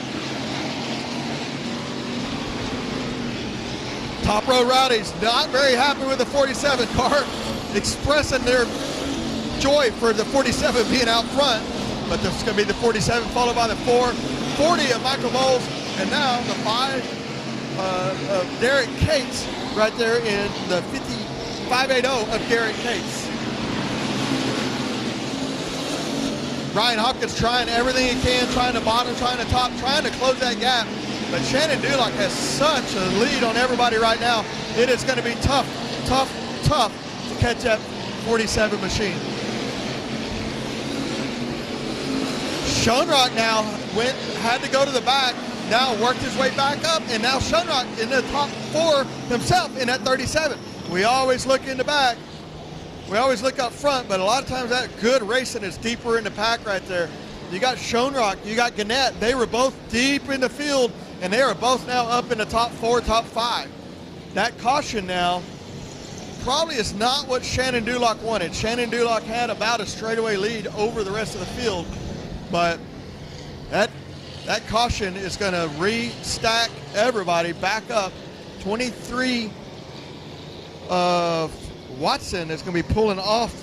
Top Row Rowdies not very happy with the 47 car, expressing their joy for the 47 being out front, but this is going to be the 47 followed by the 440 of Michael Bowles, and now the 5 of Derek Cates right there in the 580 of Derek Cates. Ryan Hopkins trying everything he can, trying to bottom, trying to top, trying to close that gap, but Shannon Duloc has such a lead on everybody right now. It is going to be tough to catch that 47 machine. Schoenrock now had to go to the back, now worked his way back up, and now Schoenrock in the top 4 himself in that 37. We always look in the back, we always look up front, but a lot of times that good racing is deeper in the pack right there. You got Schoenrock, you got Gannett, they were both deep in the field, and they are both now up in the top 4, top 5. That caution now probably is not what Shannon Duloc wanted. Shannon Duloc had about a straightaway lead over the rest of the field, but that caution is going to restack everybody back up. 23 of Watson is going to be pulling off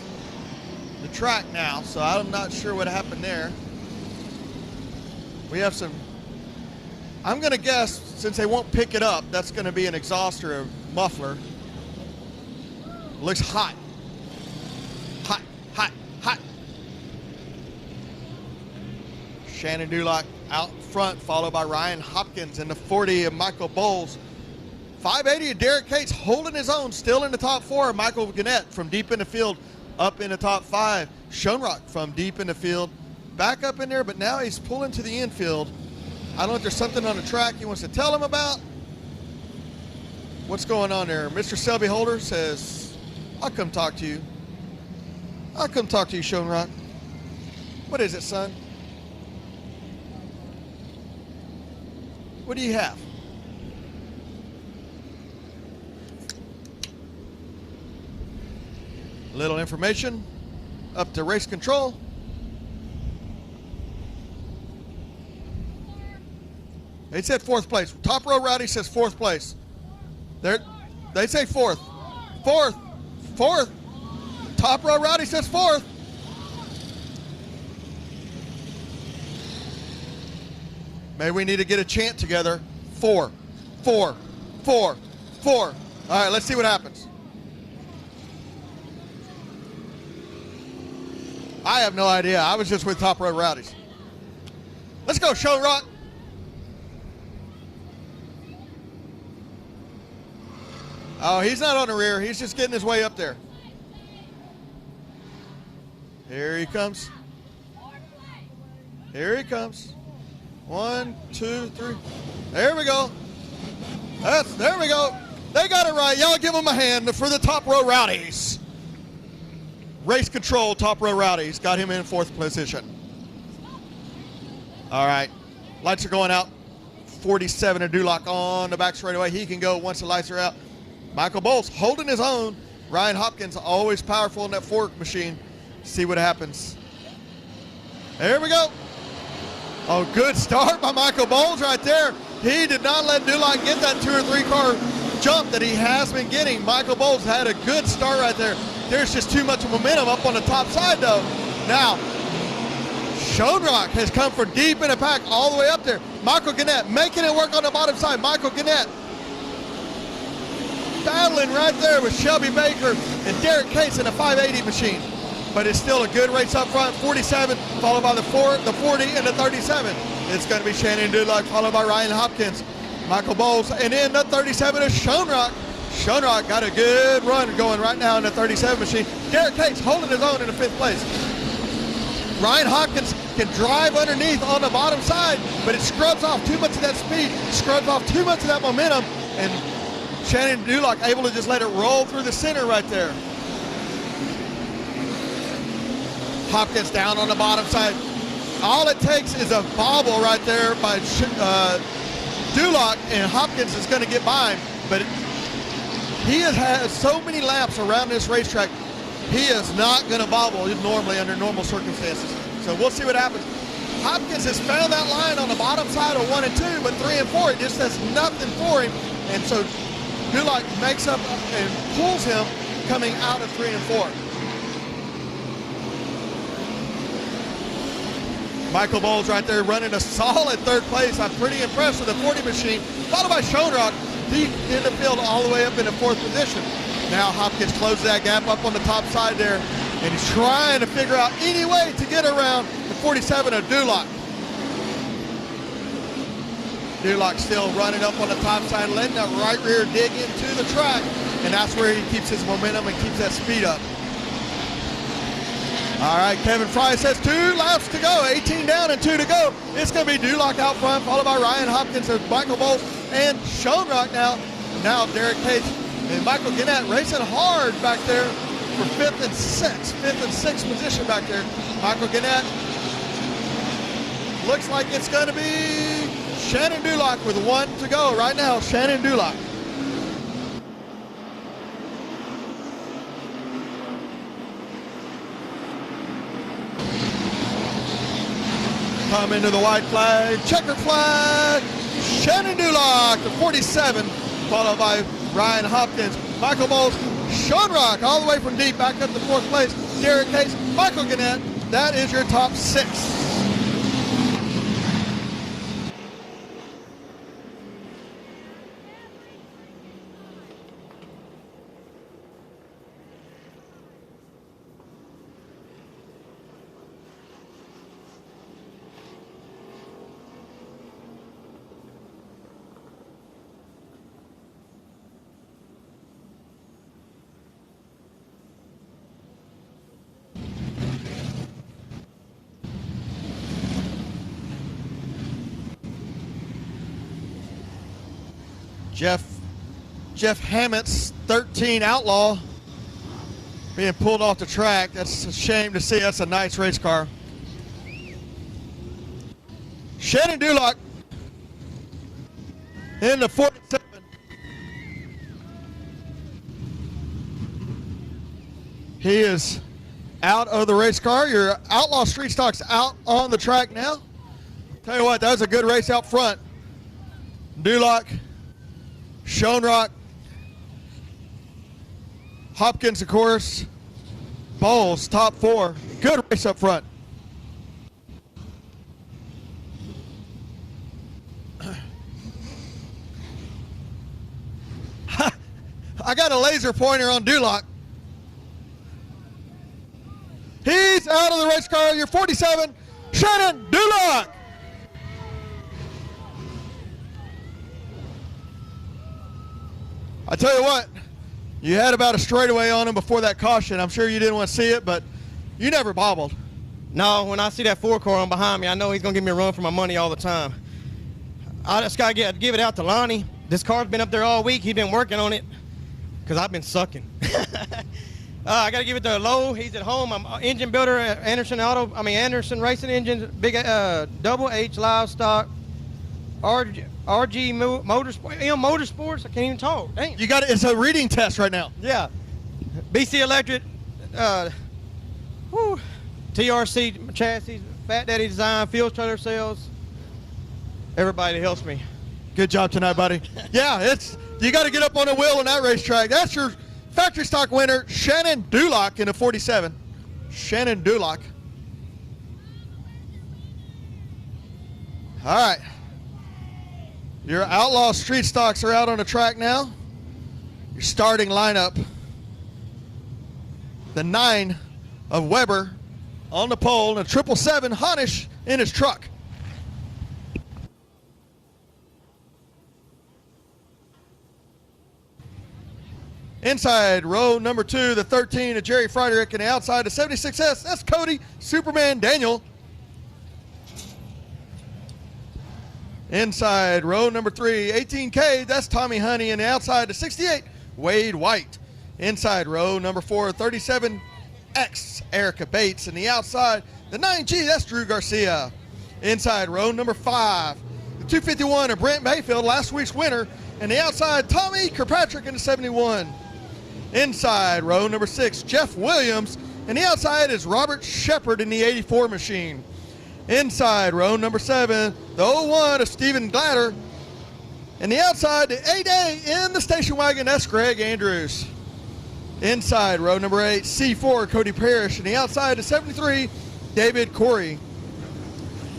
the track now, so I'm not sure what happened there. We have some, I'm going to guess, since they won't pick it up, that's going to be an exhaust or a muffler. Looks hot. Hot. Shannon Duloc out front, followed by Ryan Hopkins in the 40 of Michael Bowles. 580 of Derek Cates holding his own, still in the top 4. Michael Gannett from deep in the field up in the top 5. Schoenrock from deep in the field back up in there, but now he's pulling to the infield. I don't know if there's something on the track he wants to tell him about. What's going on there? Mr. Selby Holder says, I'll come talk to you. I'll come talk to you, Schoenrock. What is it, son? What do you have? Little information up to race control. They said 4th place. Top Row Rowdy says 4th place. They say 4th. 4th. Top Row Rowdy says 4th. Maybe we need to get a chant together. 4. All right, let's see what happens. I have no idea. I was just with Top Row Rowdies. Let's go, Schoenrock. Oh, he's not on the rear. He's just getting his way up there. Here he comes. Here he comes. 1, 2, 3. There we go. There we go. They got it right. Y'all give them a hand for the Top Row Rowdies. Race control, Top Row Rowdies. Got him in 4th position. All right. Lights are going out. 47 of Duloc on the back straightaway. He can go once the lights are out. Michael Bowles holding his own. Ryan Hopkins always powerful in that fork machine. See what happens. There we go. Oh, good start by Michael Bowles right there. He did not let Duloc get that 2 or 3 car jump that he has been getting. Michael Bowles had a good start right there. There's just too much momentum up on the top side though. Now, Schoenrock has come from deep in the pack all the way up there. Michael Gannett making it work on the bottom side. Michael Gannett battling right there with Shelby Baker and Derek Cates in a 580 machine. But it's still a good race up front. 47, followed by the 40, and the 37. It's going to be Shannon Dudlock, followed by Ryan Hopkins, Michael Bowles, and in the 37 is Schoenrock. Schoenrock got a good run going right now in the 37 machine. Derek Cates holding his own in the 5th place. Ryan Hopkins can drive underneath on the bottom side, but it scrubs off too much of that speed, scrubs off too much of that momentum, and Shannon Dudlock able to just let it roll through the center right there. Hopkins down on the bottom side. All it takes is a bobble right there by Dudlock, and Hopkins is going to get by him, but he has had so many laps around this racetrack, he is not going to bobble normally under normal circumstances. So we'll see what happens. Hopkins has found that line on the bottom side of 1 and 2, but 3 and 4, it just does nothing for him. And so Dudlock makes up and pulls him coming out of 3 and 4. Michael Bowles right there running a solid 3rd place. I'm pretty impressed with the 40 machine, followed by Schoenrock deep in the field all the way up in the 4th position. Now Hopkins closes that gap up on the top side there, and he's trying to figure out any way to get around the 47 of Dudlock. Dudlock still running up on the top side, letting that right rear dig into the track, and that's where he keeps his momentum and keeps that speed up. All right, Kevin Fry says 2 laps to go, 18 down and 2 to go. It's going to be Dudlock out front, followed by Ryan Hopkins and Michael Bowles and Schoenrock now. Now Derek Cates and Michael Gannett racing hard back there for 5th and 6th position back there. Michael Gannett. Looks like it's going to be Shannon Dudlock with 1 to go right now. Shannon Dudlock. Come into the white flag, checker flag, Shannon Dudlock, the 47, followed by Ryan Hopkins, Michael Bowles, Schoenrock, all the way from deep back up to 4th place, Derek Cates, Michael Gannett. That is your top 6. Jeff Hammett's 13 Outlaw being pulled off the track. That's a shame to see. That's a nice race car. Shannon Dudlock in the 47. He is out of the race car. Your Outlaw Street Stock's out on the track now. Tell you what, that was a good race out front. Dudlock, Schoenrock, Hopkins, of course, Bowles, top 4. Good race up front. I got a laser pointer on Dudlock. He's out of the race car. You're 47, Shannon Dudlock. I tell you what, you had about a straightaway on him before that caution. I'm sure you didn't want to see it, but you never bobbled. No, when I see that 4 car on behind me, I know he's going to give me a run for my money all the time. I just got to give it out to Lonnie. This car's been up there all week. He's been working on it because I've been sucking. I got to give it to Lowe. He's at home. I'm engine builder at Anderson Racing Engines, big double H livestock, RG Motorsport, Motorsports. I can't even talk. Dang. You got it. It's a reading test right now. Yeah. BC Electric, TRC chassis, Fat Daddy Design, Fields Trailer Sales. Everybody helps me. Good job tonight, buddy. Yeah, you got to get up on the wheel on that racetrack. That's your factory stock winner, Shannon Dudlock in a 47. Shannon Dudlock. All right. Your Outlaw Street Stocks are out on the track now. Your starting lineup. The 9 of Weber on the pole, and a 777 Honish in his truck. Inside row number 2, the 13 of Jerry Friedrich, and the outside the 76S, that's Cody Superman Daniel. Inside row number 3, 18K, that's Tommy Honey, and the outside the 68, Wade White. Inside row number 4, 37X, Erica Bates, and the outside the 9G, that's Drew Garcia. Inside row number 5, the 251 of Brent Mayfield, last week's winner, and the outside Tommy Kirkpatrick in the 71. Inside row number 6, Jeff Williams, and the outside is Robert Shepard in the 84 machine. Inside row number 7, the 01 of Stephen Glatter, and the outside the 8A in the station wagon, that's Greg Andrews. Inside row number 8, C4 Cody Parrish, and the outside the 73 David Corey.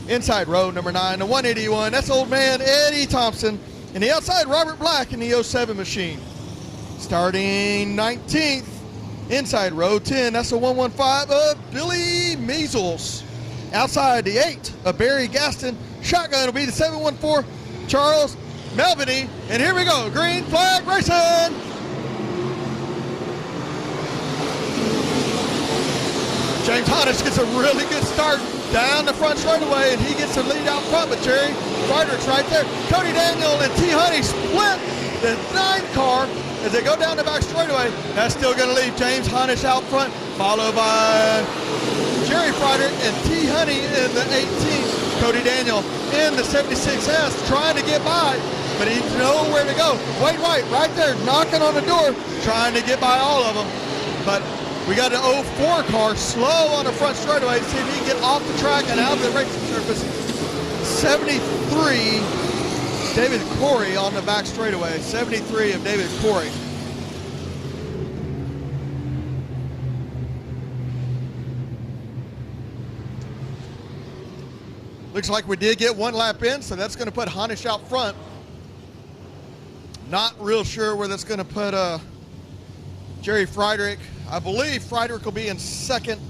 Inside row number 9, the 181, that's old man Eddie Thompson, and the outside Robert Black in the 07 machine. Starting 19th, inside row 10, that's the 115 of Billy Measles. Outside the 8 of Barry Gaston, shotgun will be the 714 Charles Melviny, and here we go, green flag racing. James Honish gets a really good start down the front straightaway, and he gets the lead out front, but Jerry Friedrich's right there. Cody Daniel and T. Honey split the 9 car as they go down the back straightaway. That's still going to leave James Honish out front, followed by Jerry Friedrich and T. Honey in the 18. Cody Daniel in the 76S trying to get by, but he's nowhere to go. Wade White right there knocking on the door, trying to get by all of them. But we got an 04 car slow on the front straightaway. See if he can get off the track and out of the racing surface. 73, David Corey on the back straightaway. 73 of David Corey. Looks like we did get 1 lap in, so that's going to put Honish out front. Not real sure where that's going to put Jerry Friedrich. I believe Friedrich will be in second,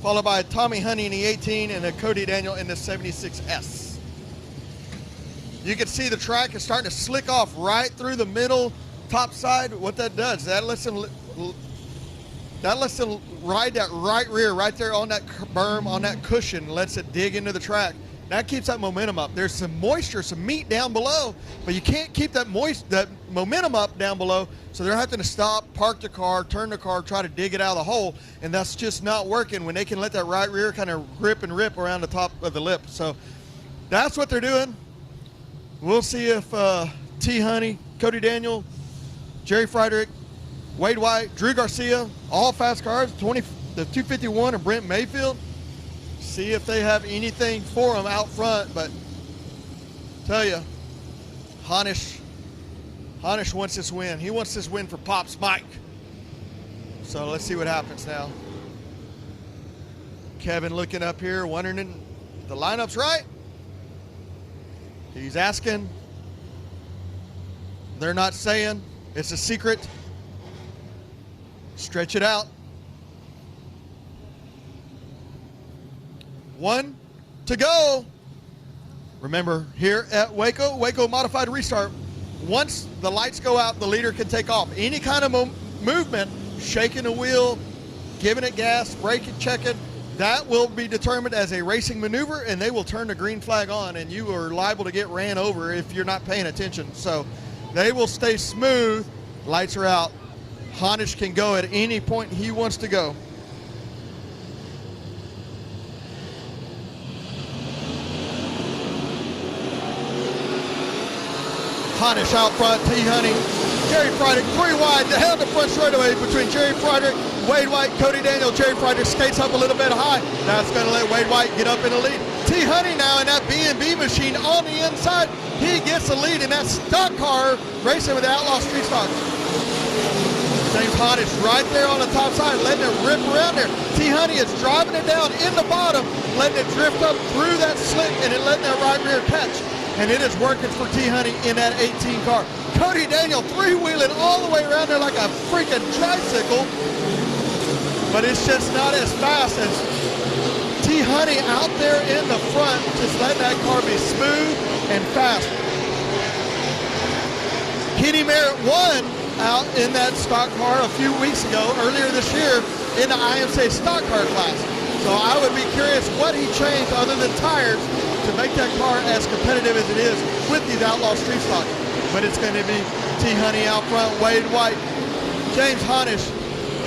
followed by Tommy Honey in the 18 and Cody Daniel in the 76S. You can see the track is starting to slick off right through the middle, top side. What that does, that lets them ride that right rear right there on that berm, on that cushion, lets it dig into the track. That keeps that momentum up. There's some moisture, some meat down below, but you can't keep that momentum up down below, so they're having to stop, park the car, turn the car, try to dig it out of the hole, and that's just not working when they can let that right rear kind of grip and rip around the top of the lip. So that's what they're doing. We'll see if T. Honey, Cody Daniel, Jerry Friedrich, Wade White, Drew Garcia, all fast cars, the 251 and Brent Mayfield, see if they have anything for them out front. But tell you, Honish wants this win. He wants this win for Pops Mike. So let's see what happens now. Kevin looking up here, wondering if the lineup's right. He's asking. They're not saying. It's a secret. Stretch it out. 1 to go. Remember, here at Waco Modified Restart, once the lights go out, the leader can take off. Any kind of movement, shaking the wheel, giving it gas, braking, checking, that will be determined as a racing maneuver, and they will turn the green flag on, and you are liable to get ran over if you're not paying attention. So they will stay smooth. Lights are out. Honish can go at any point he wants to go. Honish out front, T. Honey, Jerry Friedrich, 3 wide, the hell in the front straightaway between Jerry Friedrich, Wade White, Cody Daniel. Jerry Friedrich skates up a little bit high. That's going to let Wade White get up in the lead. T. Honey now in that B&B machine on the inside. He gets the lead in that stock car racing with the Outlaw Street Stock. James Honnish right there on the top side, letting it rip around there. T. Honey is driving it down in the bottom, letting it drift up through that slick, and it letting that right rear catch. And it is working for T. Honey in that 18 car. Cody Daniel three-wheeling all the way around there like a freaking tricycle, but it's just not as fast as T. Honey out there in the front, just letting that car be smooth and fast. Kenny Merritt won out in that stock car a few weeks ago, earlier this year, in the IMSA stock car class. So I would be curious what he changed other than tires to make that car as competitive as it is with these Outlaw Street Stocks. But it's going to be T. Honey out front, Wade White, James Honnish.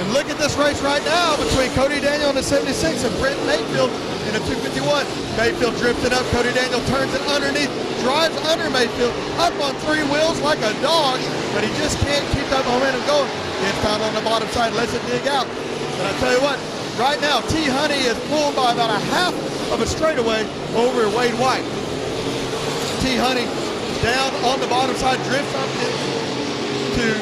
And look at this race right now between Cody Daniel in the 76 and Brent Mayfield in the 251. Mayfield drifting up, Cody Daniel turns it underneath, drives under Mayfield, up on three wheels like a dog, but he just can't keep that momentum going. Gets found on the bottom side, lets it dig out. But I tell you what, right now, T. Honey is pulled by about a half of a straightaway over Wade White. T. Honey down on the bottom side, drifts up into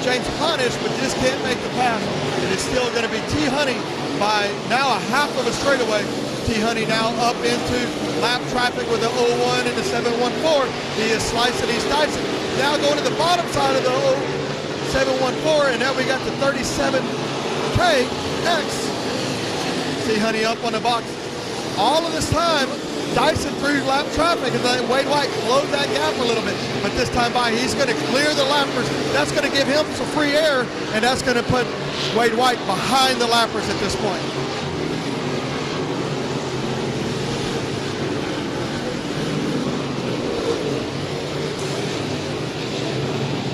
James Honnish, but just can't make the pass. It is still going to be T. Honey by now a half of a straightaway. T. Honey now up into lap traffic with the 01 and the 714. He is slicing, he's dicing. Now going to the bottom side of the 714, and now we got the 37KX. T. Honey up on the box. All of this time, dicing through lap traffic, and then Wade White closed that gap a little bit. But this time by, he's going to clear the lappers. That's going to give him some free air, and that's going to put Wade White behind the lappers at this point.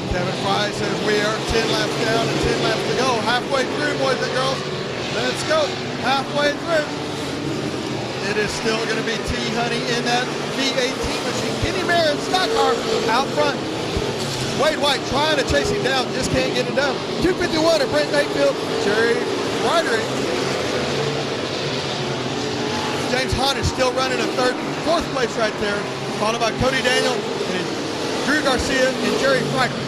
Kevin Fry says we are 10 laps down and 10 laps to go. Halfway through, boys and girls. Let's go. Halfway through. It is still going to be T. Honey in that V18 machine. Kenny Merritt, stock car out front. Wade White trying to chase him down, just can't get it done. 251 at Brent Mayfield, Jerry Roderick. James Honnish still running in fourth place right there, followed by Cody Daniel and Drew Garcia and Jerry Franklin.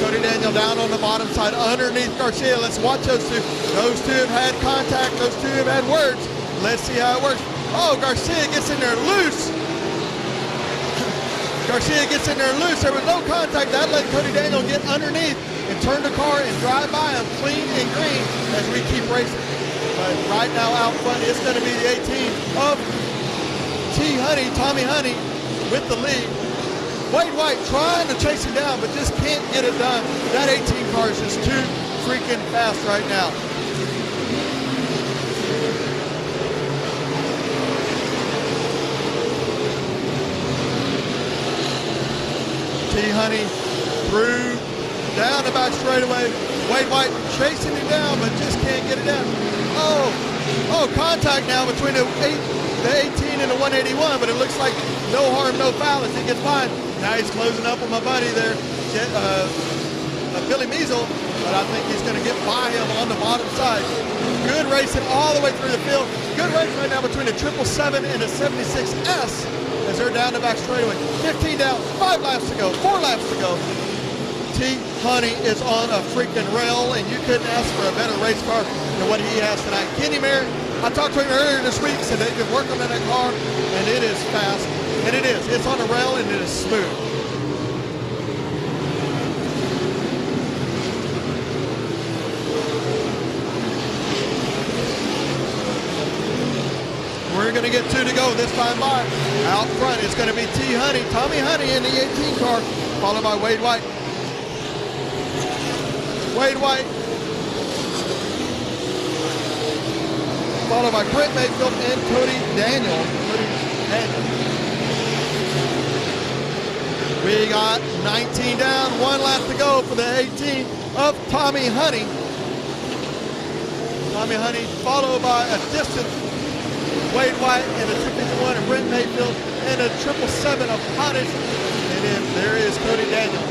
Cody Daniel down on the bottom side underneath Garcia. Let's watch those two. Those two have had contact. Those two have had words. Let's see how it works. Oh, Garcia gets in there loose. Garcia gets in there loose. There was no contact. That let Cody Daniel get underneath and turn the car and drive by him clean and green as we keep racing. But right now out front, it's going to be the 18 of T. Honey, Tommy Honey with the lead. Wade White trying to chase him down, but just can't get it done. That 18 car is just too freaking fast right now. T. Honey through down the back straightaway. Wade White chasing him down, but just can't get it down. Oh, contact now between the 18 and the 181, but it looks like no harm, no foul as he gets by. Now he's closing up on my buddy there, Billy Measle, but I think he's going to get by him on the bottom side. Good racing all the way through the field. Good race right now between the 777 and the 76S as they're down the back straightaway. 15 down, 5 laps to go, 4 laps to go. T. Honey is on a freaking rail, and you couldn't ask for a better race car than what he has tonight. Kenny Merritt, I talked to him earlier this week, said they've been working on that car, and it is fast, and it is. It's on a rail, and it is smooth. We're going to get 2 to go this time by. Out front, it's going to be T. Honey, Tommy Honey in the 18 car, followed by Wade White. Wade White, followed by Brent Mayfield and Cody Daniel. We got 19 down, 1 lap to go for the 18 of Tommy Honey. Tommy Honey followed by a distant Wade White and a 251 of Brent Mayfield and a 777 of Honnish. And then there is Cody Daniel.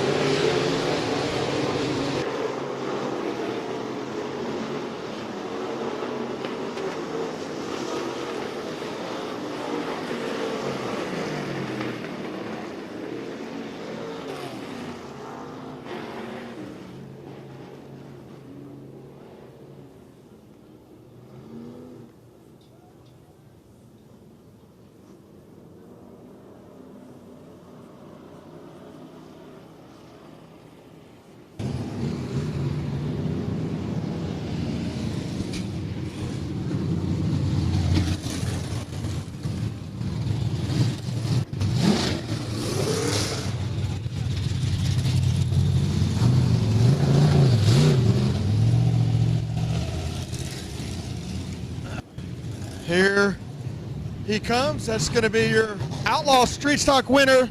He comes. That's going to be your Outlaw Street Stock winner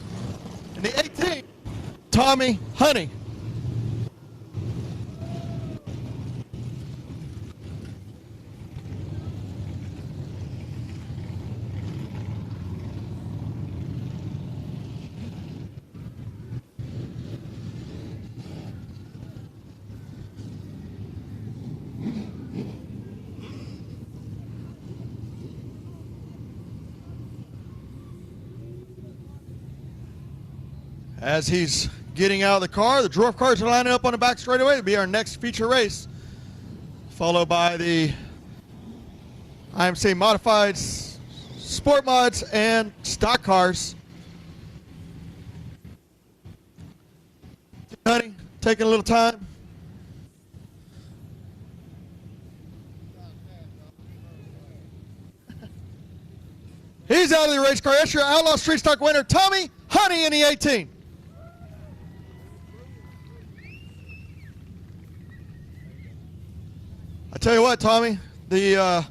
in the 18, Tommy Honey. As he's getting out of the car, the Dwarf cars are lining up on the back straightaway. It'll be our next feature race, followed by the IMC Modified Sport Mods and Stock Cars. Honey, taking a little time. He's out of the race car. That's your Outlaw Street Stock winner, Tommy Honey in the 18. I tell you what, Tommy, a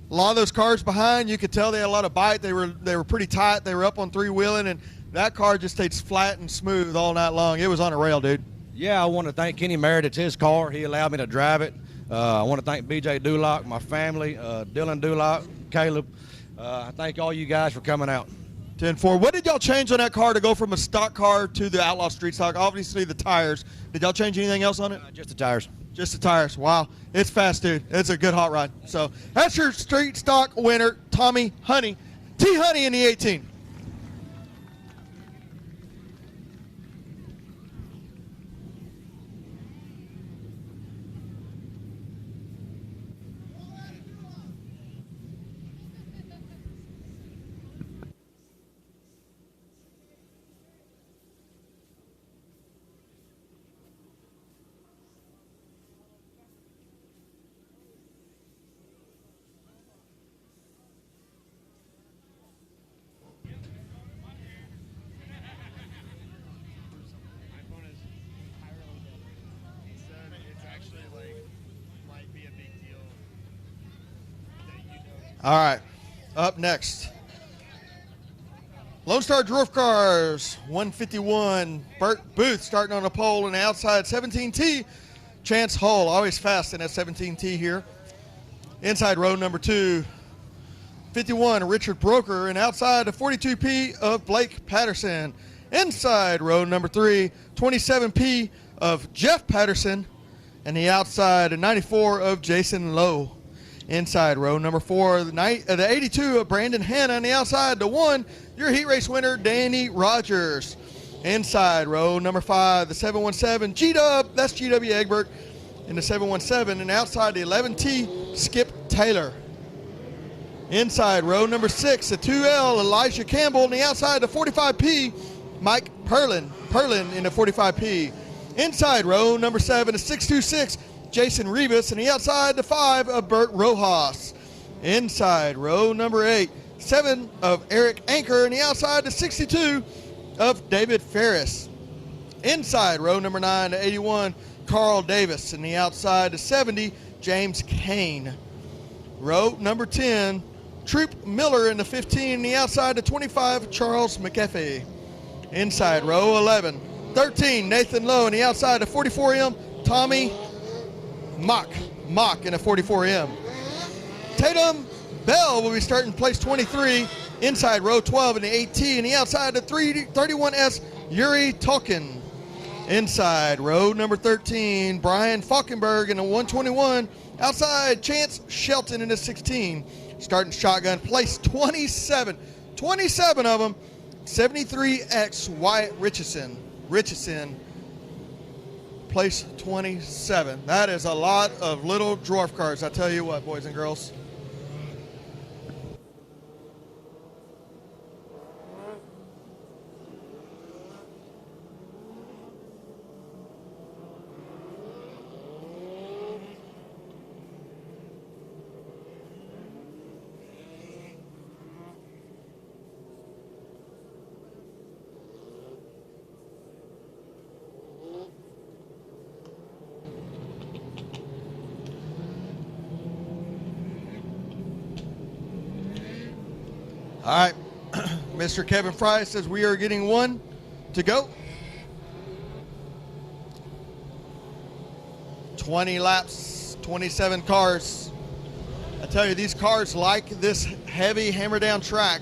lot of those cars behind, you could tell they had a lot of bite. They were pretty tight. They were up on three-wheeling, and that car just stayed flat and smooth all night long. It was on a rail, dude. Yeah, I want to thank Kenny Merritt. It's his car. He allowed me to drive it. I want to thank BJ Dulock, my family, Dylan Dulock, Caleb. I thank all you guys for coming out. 10-4. What did y'all change on that car to go from a stock car to the Outlaw Street Stock? Obviously, the tires. Did y'all change anything else on it? Just the tires. Just the tires. Wow. It's fast, dude. It's a good hot rod. So that's your Street Stock winner, Tommy Honey. T. Honey in the 18. All right, up next, Lone Star Dwarf Cars, 151, Bert Booth starting on the pole and the outside 17T, Chance Hull, always fast in that 17T here. Inside row number 2, 51, Richard Broker, and outside the 42P of Blake Patterson. Inside row number 3, 27P of Jeff Patterson, and the outside the 94 of Jason Lowe. Inside row number 4, the 82 of Brandon Hanna, and the outside the 1, your heat race winner, Danny Rogers. Inside row number 5, the 717 G-Dub, that's GW Egbert in the 717, and outside the 11T, Skip Taylor. Inside row number 6, the 2L, Elijah Campbell, and the outside the 45P, Mike Perlin in the 45P. Inside row number 7, the 626, Jason Rivas, and the outside the 5 of Bert Rojas. Inside row number 8, 7 of Eric Anker, and the outside the 62 of David Ferris. Inside row number 9, the 81 Carl Davis, and the outside the 70 James Kane. Row number 10, Troop Miller in the 15, and the outside the 25 Charles McAfee. Inside row 11, 13 Nathan Lowe, and the outside the 44M Tommy Mott in a 44M. Tatum Bell will be starting place 23, inside row 12 in the 18, and the outside the 31S Yuri Tolkien. Inside row number 13, Brian Falkenberg in the 121, outside Chance Shelton in the 16. Starting shotgun, place 27 of them, 73X Wyatt Richardson, place 27. That is a lot of little dwarf cars, I tell you what, boys and girls. All right. Mr. Kevin Fry says we are getting one to go. 20 laps, 27 cars. I tell you, these cars like this heavy hammer down track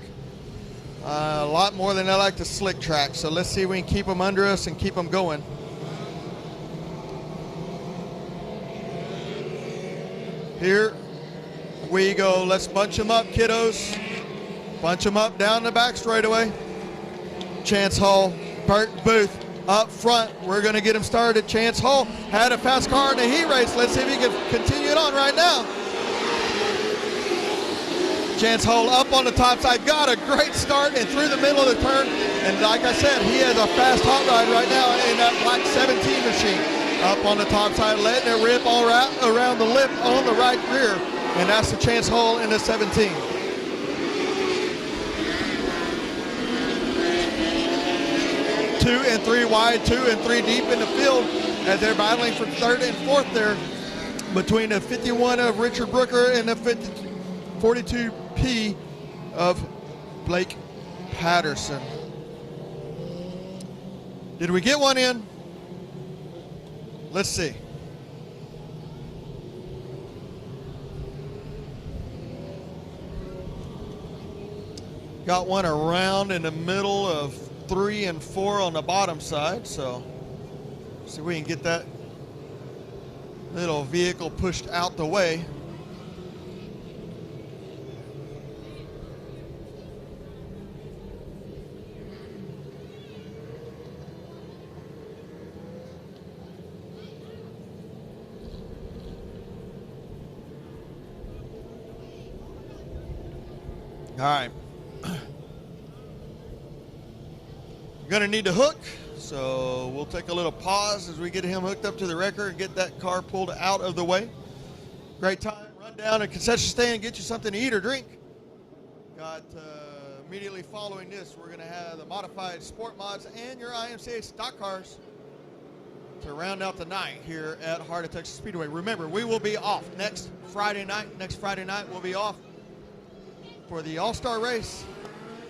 a lot more than they like the slick track. So let's see if we can keep them under us and keep them going. Here we go. Let's bunch them up, kiddos. Bunch them up down the back straightaway. Chance Hall, Bert Booth up front. We're going to get him started. Chance Hall had a fast car in the heat race. Let's see if he can continue it on right now. Chance Hall up on the top side. Got a great start and through the middle of the turn. And like I said, he has a fast hot ride right now in that black 17 machine. Up on the top side, letting it rip all around the lip on the right rear. And that's the Chance Hall in the 17. Two and three wide, 2 and 3 deep in the field as they're battling for third and fourth there between the 51 of Richard Brooker and the 42P of Blake Patterson. Did we get one in? Let's see. Got one around in the middle of 3 and 4 on the bottom side, so see if we can get that little vehicle pushed out the way. All right. Gonna need to hook, so we'll take a little pause as we get him hooked up to the wrecker and get that car pulled out of the way. Great time. Run down a concession stand, get you something to eat or drink. Got immediately following this, we're gonna have the modified sport mods and your IMCA stock cars to round out the night here at Heart of Texas Speedway. Remember, we will be off next Friday night. Next Friday night, we'll be off for the All-Star race.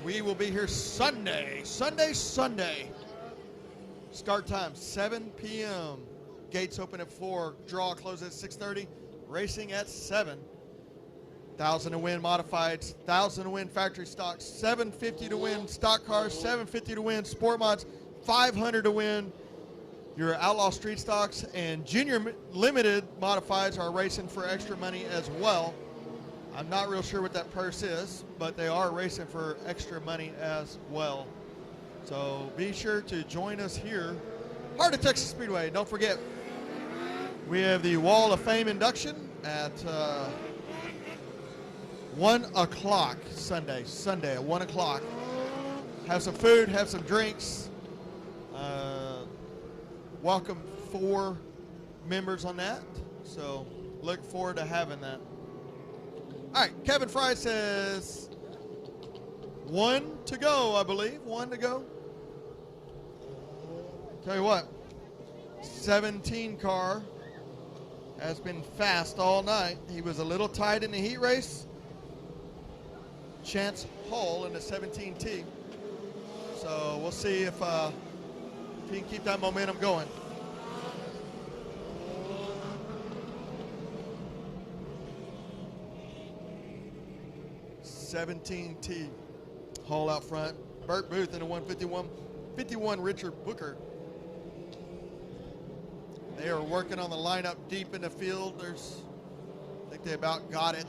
We will be here Sunday. Start time, 7 p.m. Gates open at 4. Draw closes at 6:30. Racing at 7. 1,000 to win modifieds, 1,000 to win factory stocks, 750 to win stock cars, 750 to win sport mods, 500 to win your outlaw street stocks, and junior limited modifieds are racing for extra money as well. I'm not real sure what that purse is, but they are racing for extra money as well. So be sure to join us here, Heart of Texas Speedway. Don't forget, we have the Wall of Fame induction at 1 o'clock Sunday at 1 o'clock. Have some food, have some drinks. Welcome 4 members on that. So look forward to having that. All right, Kevin Fry says 1 to go, I believe. 1 to go. Tell you what, 17 car has been fast all night. He was a little tight in the heat race. Chance Hall in the 17T. So we'll see if he can keep that momentum going. $17T. Hall out front. Bert Booth in the 151. 51 Richard Booker. They are working on the lineup deep in the field. I think they about got it.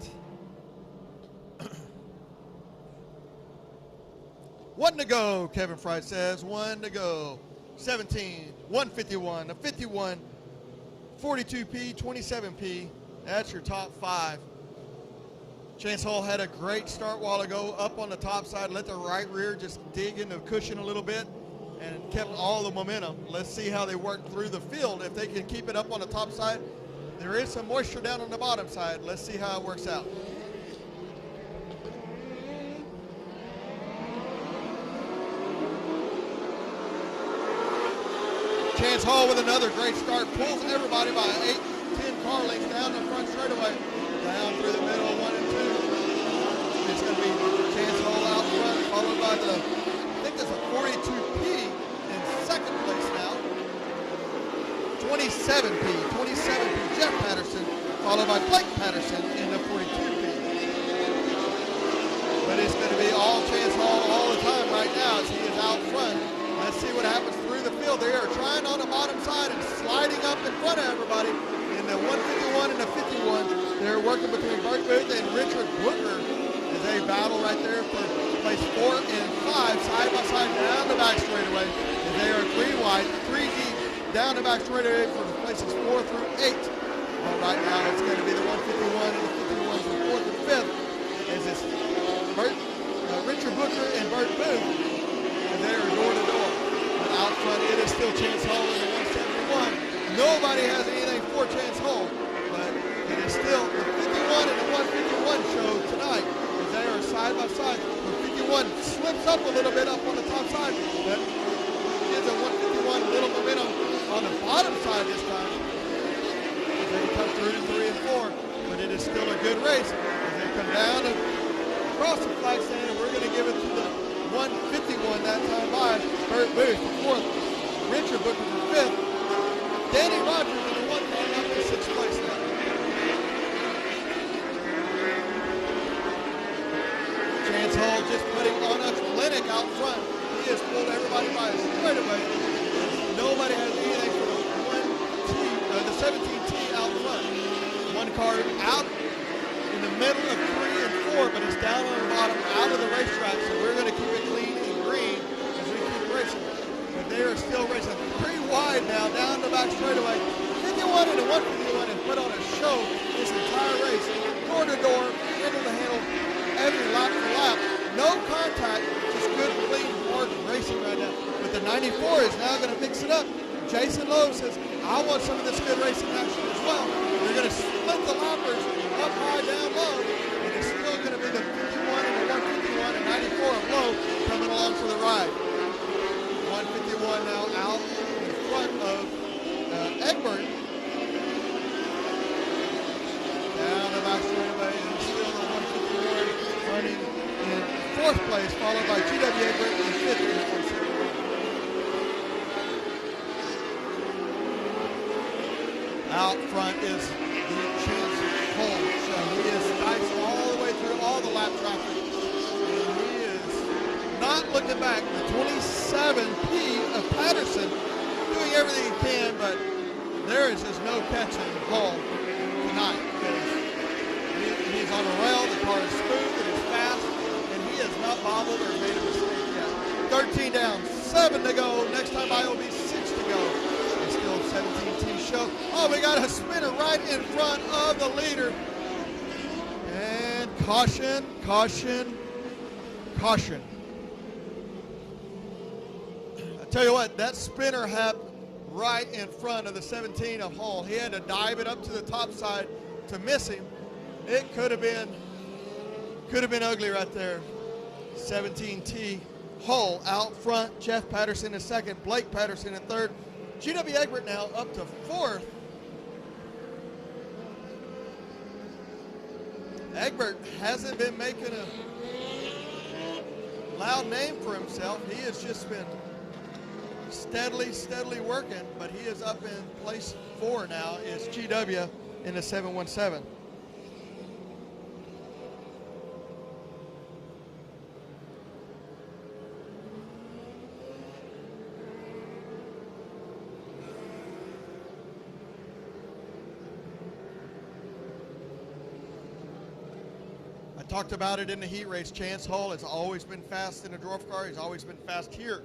1 to go, Kevin Fry says. 1 to go. 17, 151, a 51, 42P, 27P. That's your top 5. Chance Hall had a great start a while ago, up on the top side, let the right rear just dig into the cushion a little bit and kept all the momentum. Let's see how they work through the field. If they can keep it up on the top side, there is some moisture down on the bottom side. Let's see how it works out. Chance Hall with another great start, pulls everybody by 8-10 car lengths down the front straightaway, down through the middle, 1 and 2. It's going to be Chance Hall out front, followed by I think there's a 42P in second place now. 27P Jeff Patterson, followed by Blake Patterson in the 42P. But it's going to be all Chance Hall all the time right now as he is out front. Let's see what happens through the field. They are trying on the bottom side and sliding up in front of everybody in the 151 and the 51. They're working between Bert Booth and Richard Booker as they battle right there for place 4 and 5, side by side down the back straightaway. And they are 3 wide, 3 deep, down the back straightaway for the places 4 through 8. But right now it's going to be the 151 and the 51 from 4th and 5th as it's Richard Booker and Bert Booth, and they are door to door. But out front it is still Chance Hall in the 171. Nobody has anything for Chance Hall, but it is still the 51 and the 151 show tonight as they are side by side. The 51 slips up a little bit up on the top side, but gives a 151 a little momentum on the bottom side this time. As they come through to 3 and 4, but it is still a good race as they come down and across the flag stand, and we're going to give it to the 151 that time by Bert Booth for 4th, Richard Booker for 5th, Danny Rogers in the 1 car up to 6th place now. Chance Hall just putting on a clinic out front. He has pulled everybody by a straightaway. Nobody has anything for the 17T out front. 1 car out in the middle of 3 and 4, but it's down on the bottom out of the racetrack, so we're going to keep it clean and green as we keep racing. But they are still racing pretty wide now down the back straightaway. 51 and the 151 has put on a show this entire race, door to door, into the handle, every lap for lap. No contact, just good, clean, hard racing right now. But the 94 is now going to mix it up. Jason Lowe says, I want some of this good racing action as well. They're going to split the lappers up high, down low, and it's still going to be the 51 and the 151 and 94 of Lowe coming along for the ride. 151 now out in front of Egbert. Down the back straightaway, and still the 151 running in 4th place, followed by GW Egbert in 5th in the 171. Out front is the Chance Hall. So he is nice all the way through all the lap traffic. And he is not looking back. The 27P of Patterson doing everything he can, but there is just no catching Hall tonight because he's on a rail. The car is smooth and it's fast, and he has not bobbled or made a mistake yet. 13 down, 7 to go. Next time by will be 6 to go. It's still 17T show. Oh, we got a spinner right in front of the leader. And caution, caution, caution. I tell you what, that spinner happened right in front of the 17 of Hall. He had to dive it up to the top side to miss him. It could have been ugly right there. 17T Hall out front. Jeff Patterson in second. Blake Patterson in third. GW Egbert now up to 4th. Egbert hasn't been making a loud name for himself. He has just been steadily working, but he is up in place 4 now. Is GW in the 717. Talked about it in the heat race. Chance Hall has always been fast in a Dwarf car. He's always been fast here.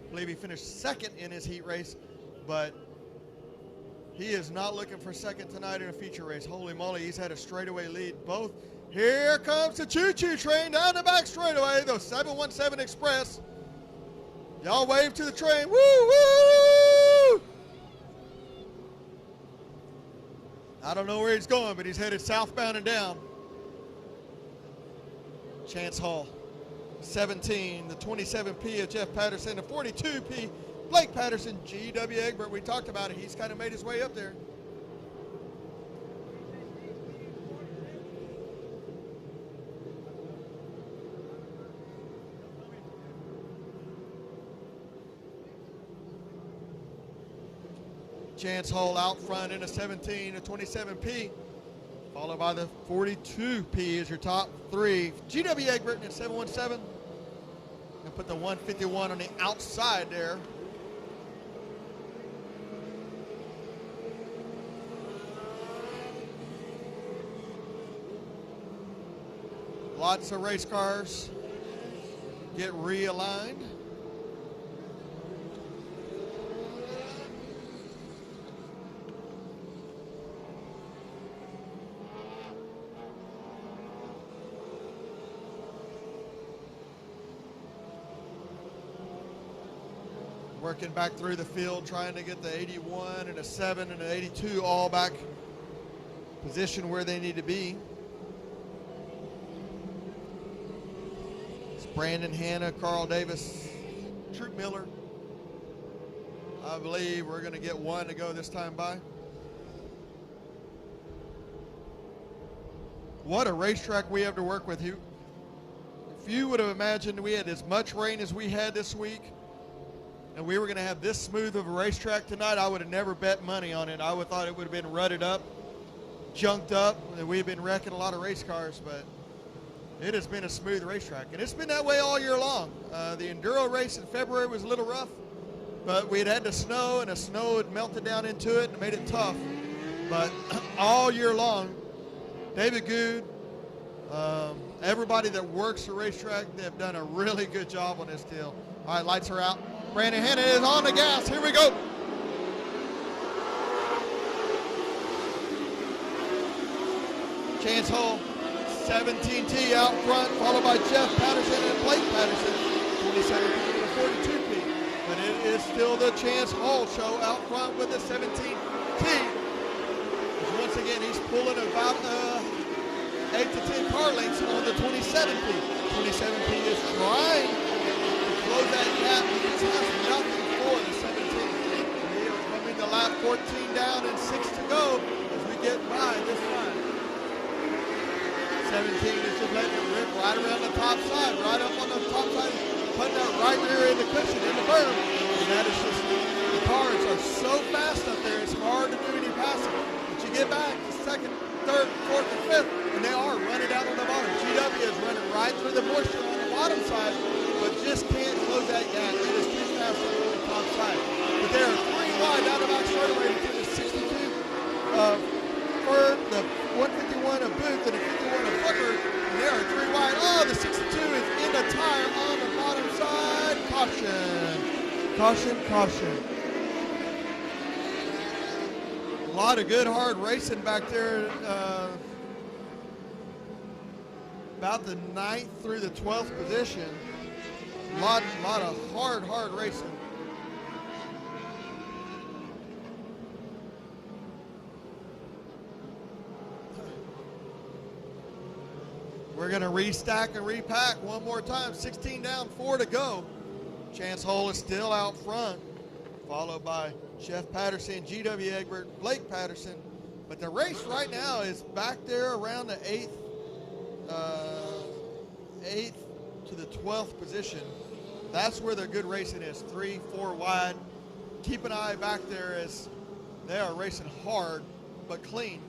I believe he finished 2nd in his heat race, but he is not looking for 2nd tonight in a feature race. Holy moly, he's had a straightaway lead. Both. Here comes the choo-choo train down the back straightaway, the 717 Express. Y'all wave to the train. Woo, woo! I don't know where he's going, but he's headed southbound and down. Chance Hall, 17, the 27P of Jeff Patterson, the 42P, Blake Patterson, GW Egbert. We talked about it. He's kind of made his way up there. Chance Hall out front in a 17, a 27P, followed by the 42P as your top three. GW Egbert in 717. And put the 151 on the outside there. Lots of race cars get realigned. Working back through the field, trying to get the 81 and a 7 and an 82 all back position where they need to be. It's Brandon Hanna, Carl Davis, Troop Miller. I believe we're going to get one to go this time by. What a racetrack we have to work with. If you would have imagined we had as much rain as we had this week, and we were going to have this smooth of a racetrack tonight, I would have never bet money on it. I would have thought it would have been rutted up, junked up, and we've been wrecking a lot of race cars, but it has been a smooth racetrack. And it's been that way all year long. The Enduro race in February was a little rough, but we had the snow, and the snow had melted down into it and made it tough. But all year long, David Good, everybody that works the racetrack, they've done a really good job on this deal. All right, lights are out. Brandon Hanna is on the gas. Here we go. Chance Hall, 17T out front, followed by Jeff Patterson and Blake Patterson, 27P and 42P. But it is still the Chance Hall show out front with the 17T. Once again, he's pulling about 8 to 10 car lengths on the 27P. 27P is trying close that gap, because has nothing for the 17. We are coming to lap 14 down and 6 to go as we get by this time. 17 is just letting it rip right around the top side, right up on the top side, putting that right rear in the cushion in the berm. And that is just, the cars are so fast up there, it's hard to do any passing. But you get back to second, third, fourth, and fifth, and they are running out on the bottom. GW is running right through the moisture on the bottom side, but just can't close that gap. It is too fast on the top side. But they are 3 wide out of our straightaway to the 62 for the 151 of Booth and the 51 of Hooker. And they are 3 wide. Oh, the 62 is in the tire on the bottom side. Caution. Caution, caution. A lot of good, hard racing back there. About the 9th through the 12th position. A lot of hard racing. We're going to restack and repack one more time. 16 down, 4 to go. Chance Hall is still out front, followed by Jeff Patterson, GW Egbert, Blake Patterson. But the race right now is back there around the 8th to the 12th position. That's where the good racing is, 3, 4 wide. Keep an eye back there as they are racing hard but clean.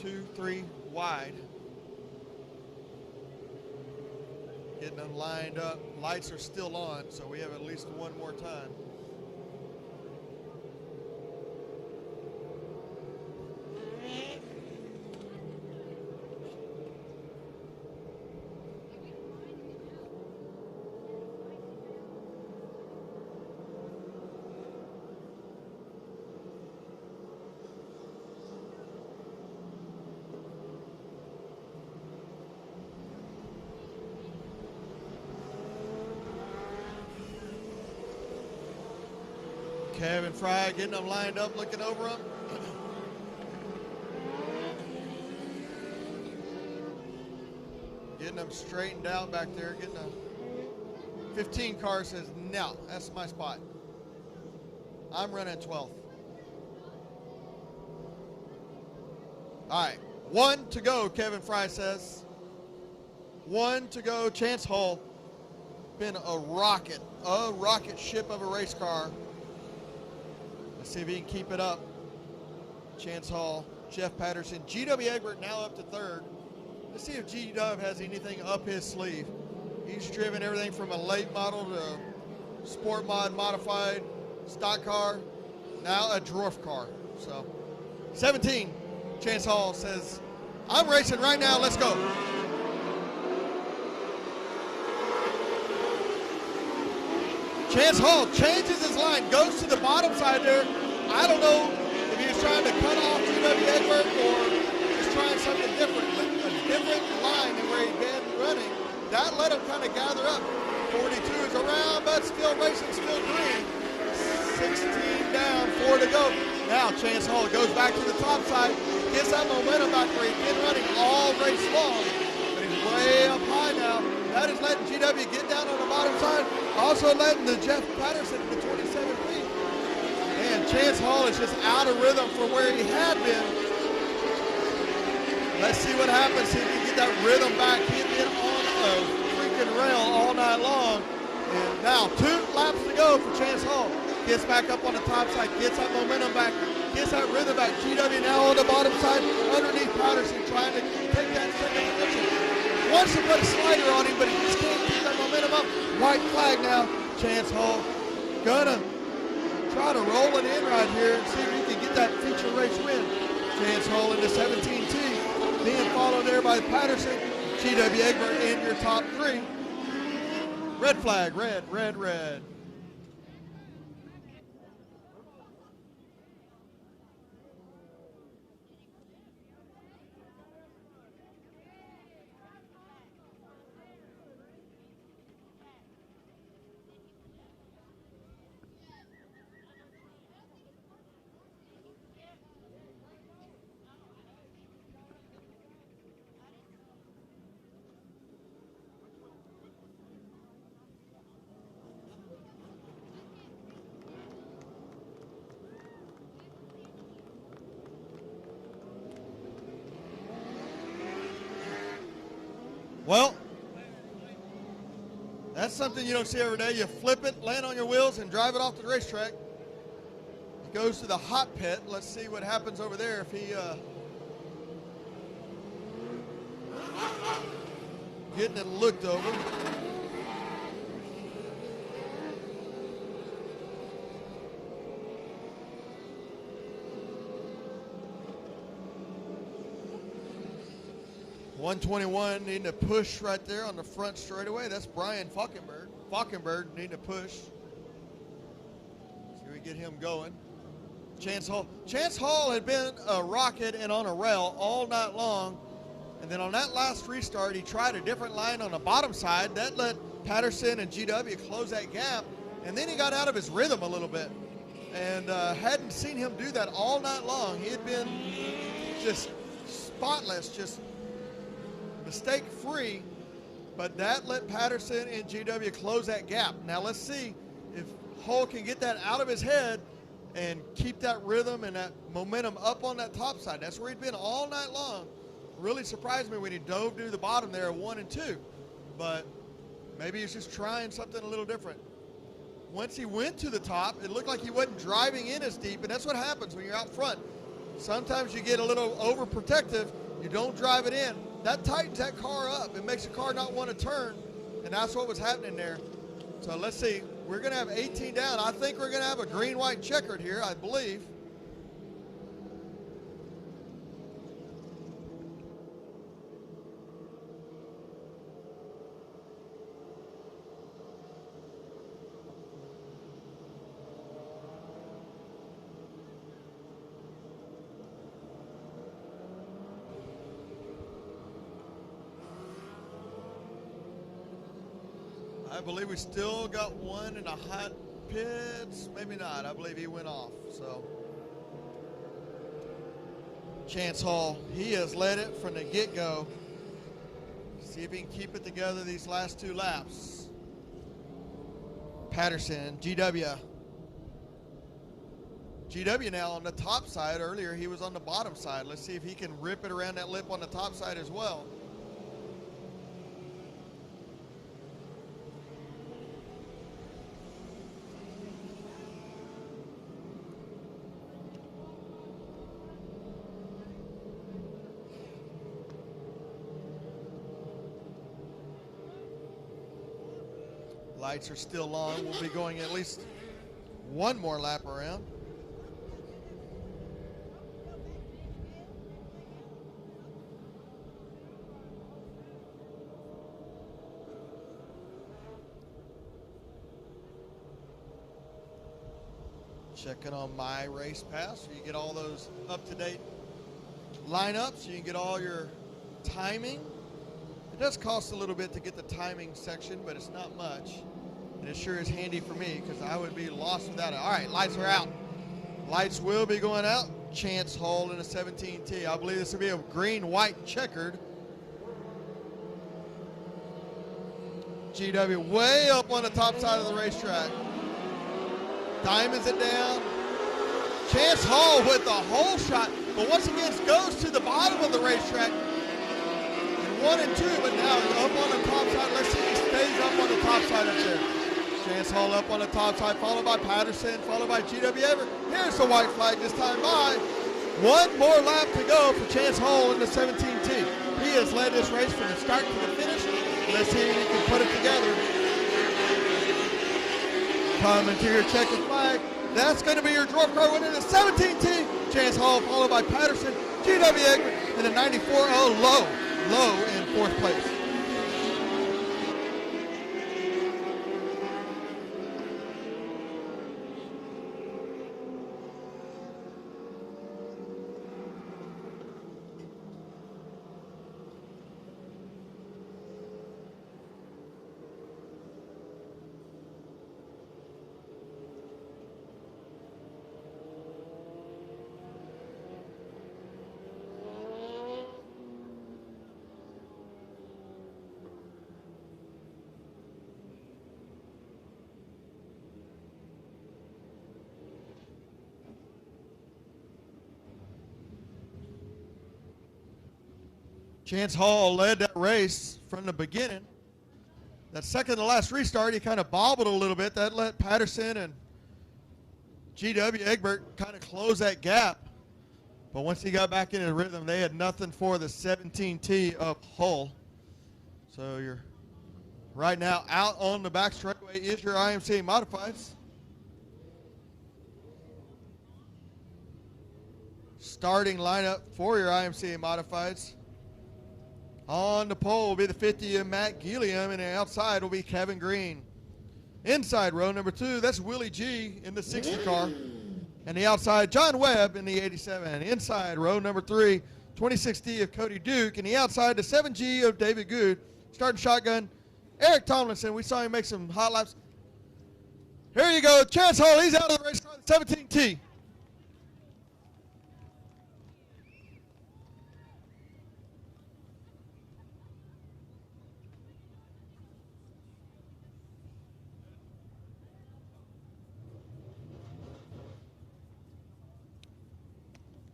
2, 3 wide. Getting them lined up. Lights are still on, so we have at least one more time. Kevin Fry getting them lined up, looking over them. Getting them straightened out back there. Getting a 15 car says, no, that's my spot. I'm running 12th. All right, 1 to go, Kevin Fry says. 1 to go, Chance Hall. been a rocket ship of a race car. Let's see if he can keep it up. Chance Hall, Jeff Patterson, G.W. Egbert now up to third. Let's see if G-Dub has anything up his sleeve. He's driven everything from a late model to sport mod modified, stock car, now a Dwarf car. So 17, Chance Hall says, I'm racing right now, let's go. Chance Hall changes his line, goes to the bottom side there. I don't know if he was trying to cut off G.W. Egbert or just trying something different, but a different line than where he'd been running. That let him kind of gather up. 42 is around, but still racing, still green. 16 down, 4 to go. Now Chance Hall goes back to the top side, gets that momentum back where he's been running all race long, but he's way up high now. That is letting GW get down on the bottom side, also letting the Jeff Patterson to 27 feet. And Chance Hall is just out of rhythm from where he had been. Let's see what happens, see if he can get that rhythm back. He's been on a freaking rail all night long. And now 2 laps to go for Chance Hall. Gets back up on the top side, gets that momentum back, gets that rhythm back. GW now on the bottom side, underneath Patterson, trying to take that second position. Wants to put a slider on him, but he just can't keep that momentum up. White flag now. Chance Hall gonna try to roll it in right here and see if he can get that feature race win. Chance Hall into 17T, being followed there by Patterson. GW Egbert in your top 3. Red flag, red, red, red. Well, that's something you don't see every day. You flip it, land on your wheels, and drive it off the racetrack. It goes to the hot pit. Let's see what happens over there if he getting it looked over. .121 needing to push right there on the front straightaway. That's Brian Falkenberg. Falkenberg needing to push. See if we get him going. Chance Hall. Chance Hall had been a rocket and on a rail all night long. And then on that last restart, he tried a different line on the bottom side. That let Patterson and GW close that gap. And then he got out of his rhythm a little bit. And hadn't seen him do that all night long. He had been just spotless, just mistake-free, but that let Patterson and GW close that gap. Now let's see if Hall can get that out of his head and keep that rhythm and that momentum up on that top side. That's where he'd been all night long. Really surprised me when he dove to the bottom there at 1 and 2, but maybe he's just trying something a little different. Once he went to the top, it looked like he wasn't driving in as deep, and that's what happens when you're out front. Sometimes you get a little overprotective, you don't drive it in. That tightens that car up. It makes the car not want to turn, and that's what was happening there. So let's see. We're going to have 18 down. I think we're going to have a green-white checkered here, I believe. I believe we still got one in the hot pits. Maybe not. I believe he went off. So Chance Hall, he has led it from the get-go. See if he can keep it together these last 2 laps. Patterson, GW. GW now on the top side. Earlier he was on the bottom side. Let's see if he can rip it around that lip on the top side as well. Lights are still on. We'll be going at least one more lap around. Checking on my race pass so you get all those up-to-date lineups. You can get all your timing. It does cost a little bit to get the timing section, but it's not much. And it sure is handy for me because I would be lost without it. All right, lights are out. Lights will be going out. Chance Hall in a 17T. I believe this will be a green, white, checkered. GW way up on the top side of the racetrack. Diamonds it down. Chance Hall with the hole shot, but once again goes to the bottom of the racetrack. And 1 and 2, but now up on the top side. Let's see if he stays up on the top side up there. Chance Hall up on the top side, followed by Patterson, followed by GW Everett. Here's the white flag this time by. One more lap to go for Chance Hall in the 17T. He has led this race from the start to the finish. Let's see if he can put it together. Coming to your checkered flag. That's going to be your dwarf car winner in the 17T. Chance Hall followed by Patterson, GW Egbert, and a 94.0 low in 4th place. Chance Hall led that race from the beginning. That second to last restart, he kind of bobbled a little bit. That let Patterson and GW Egbert kind of close that gap. But once he got back into rhythm, they had nothing for the 17T of Hull. So you're right now out on the back straightaway is your IMCA Modifieds. Starting lineup for your IMCA Modifieds. On the pole will be the 50 of Matt Gilliam, and outside will be Kevin Green. Inside row number 2, that's Willie G in the 60 car. And the outside, John Webb in the 87. Inside row number 3, 26D of Cody Duke. And the outside, the 7G of David Good. Starting shotgun, Eric Tomlinson. We saw him make some hot laps. Here you go, Chance Hall. He's out of the race car, the 17T.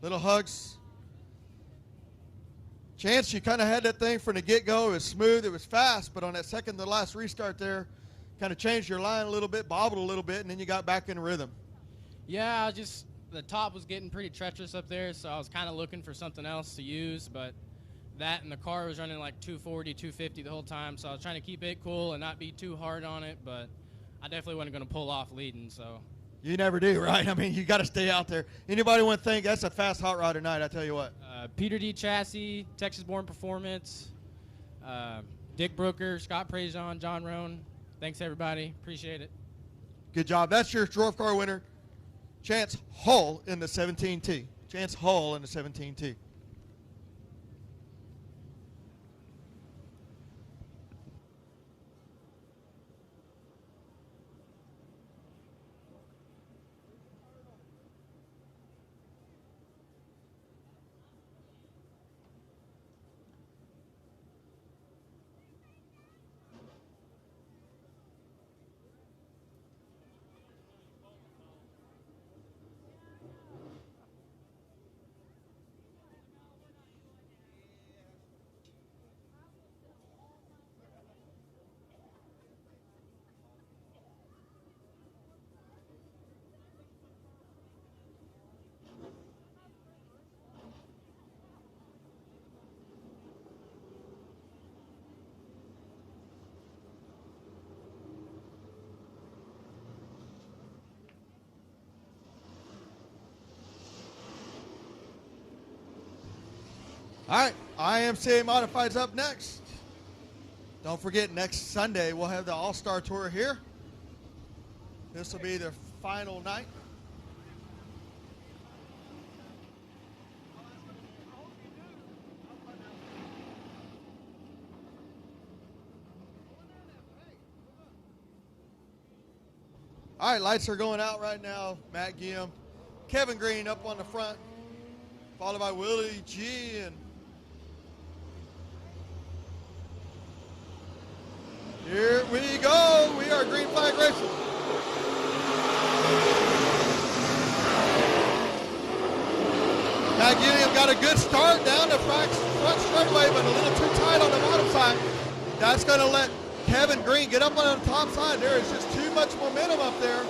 Little hugs. Chance, you kind of had that thing from the get-go. It was smooth, it was fast, but on that second to last restart there, kind of changed your line a little bit, bobbled a little bit, and then you got back in rhythm. Yeah, the top was getting pretty treacherous up there, so I was kind of looking for something else to use, but that and the car was running like 240, 250 the whole time, so I was trying to keep it cool and not be too hard on it, but I definitely wasn't going to pull off leading, so. You never do, right? I mean, you got to stay out there. Anybody want to think that's a fast hot rod tonight, I tell you what. Peter D. Chassis, Texas Born Performance, Dick Brooker, Scott Prejean, John Roan. Thanks, everybody. Appreciate it. Good job. That's your dwarf car winner, Chance Hull in the 17T. Chance Hull in the 17T. All right, IMCA Modified's up next. Don't forget, next Sunday we'll have the All-Star Tour here. This will be their final night. All right, lights are going out right now. Matt Guillaume, Kevin Green up on the front, followed by Willie G. And here we go. We are green flag racing. Matt Guillaume got a good start down the front straightaway, but a little too tight on the bottom side. That's going to let Kevin Green get up on the top side. There is just too much momentum up there.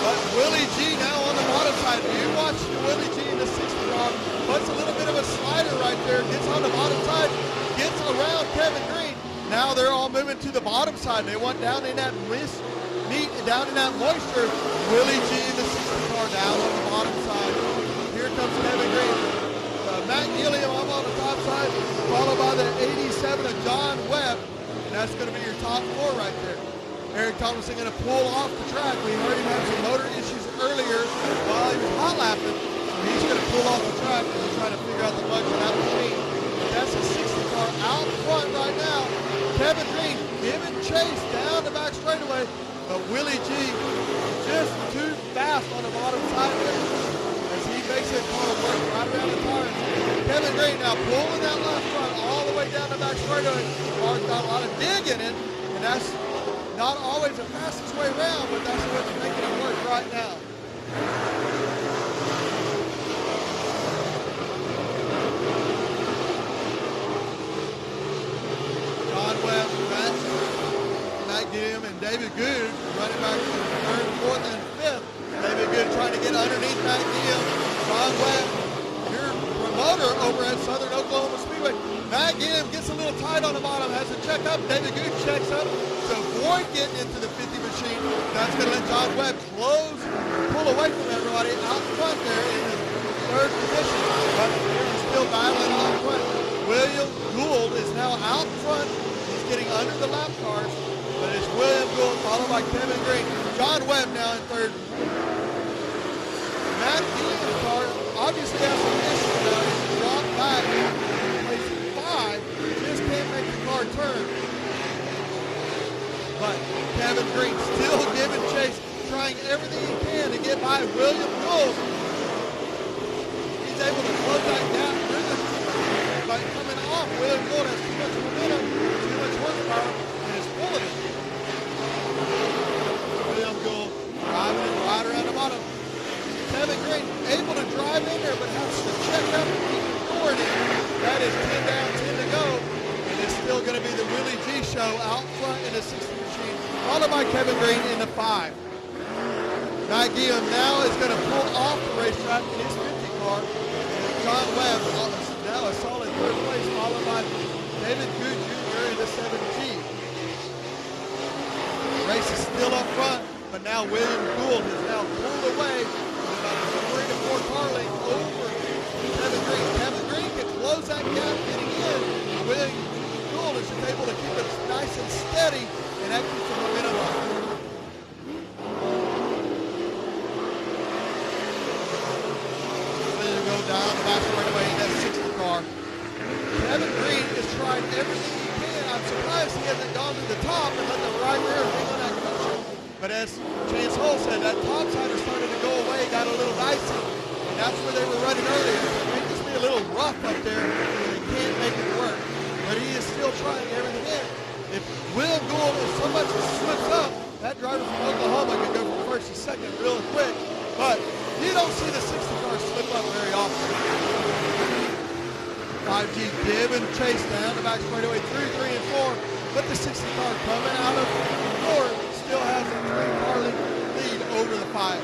But Willie G now on the bottom side. You watch Willie G in the 60 car. Puts a little bit of a slider right there. Gets on the bottom side. Gets around Kevin Green. Now they're all moving to the bottom side. They want down in that meat, down in that moisture. Willie G in the 60 car down on the bottom side. Here comes Kevin Green. Matt Guillaume up on the top side, followed by the 87 of John Webb. And that's going to be your top four right there. Eric Thomason going to pull off the track. We heard him have some motor issues earlier while he was hot lapping. So he's going to pull off the track and try to figure out the bugs on that machine. But that's a 60 car out front right now. Kevin Green giving chase down the back straightaway. But Willie G just too fast on the bottom side there. As he makes it car work right around the tires. Kevin Green now pulling that left front all the way down the back straightaway. Car's got a lot of dig in it, and that's not always the fastest way around, but that's what's making it work right now. John Webb, Matt Guillaume, and David Good running back to third, fourth, and fifth. David Good trying to get underneath Matt Guillaume. John Webb, your promoter over at Southern Oklahoma Speedway. Matt Guillaume gets a little tight on the bottom, has to check up. David Good checks up to avoid getting into the 50 machine. That's going to let John Webb pull away from everybody out front there in the third position. But he's still battling out front. William Gould is now out front. He's getting under the lap cars. But it's William Gould followed by Kevin Green. John Webb now in third. Matt Guillaume's car obviously has some issues now. He's dropped back. Place 5. Just can't make the car turn. But Kevin Green still giving chase, trying everything he can to get by William Gould. He's able to close that gap by coming off. William Gould has too much momentum, too much horsepower, and is pulling it. William Gould driving it right around the bottom. Kevin Green able to drive in there, but has to check up and keep forward. That is 10 down, 10 to go. And it's still going to be the Willie G show out front in the 60 machine, followed by Kevin Green in the 5. Matt Guillaume now is going to pull off the racetrack in his 50 car. And John Webb now a solid third place, followed by David Good Jr. in the 7G. The race is still up front, but now William Gould has now pulled away about a 3 to 4 car length over Kevin Green. Kevin Green can close that gap getting in. William Gould is just able to keep it nice and steady, and that keeps the momentum up. William Gould down the back straightaway in that 60 car. Kevin Green is trying everything he can. I'm surprised he hasn't gone to the top and let the right rear hang on that cushion. But as Chance Hull said, that top side is starting to go away, got a little dicey. And that's where they were running earlier. It may just be a little rough up there, and they can't make it work. But he is still trying everything in. If William Gould, if so much slips up, that driver from Oklahoma can go from first to second real quick. But you don't see the 60 car slip up very often. 5G giving chase down the back straightaway through 3 and 4. But the 60 car coming out of 4 still has a 3-car lead over the 5.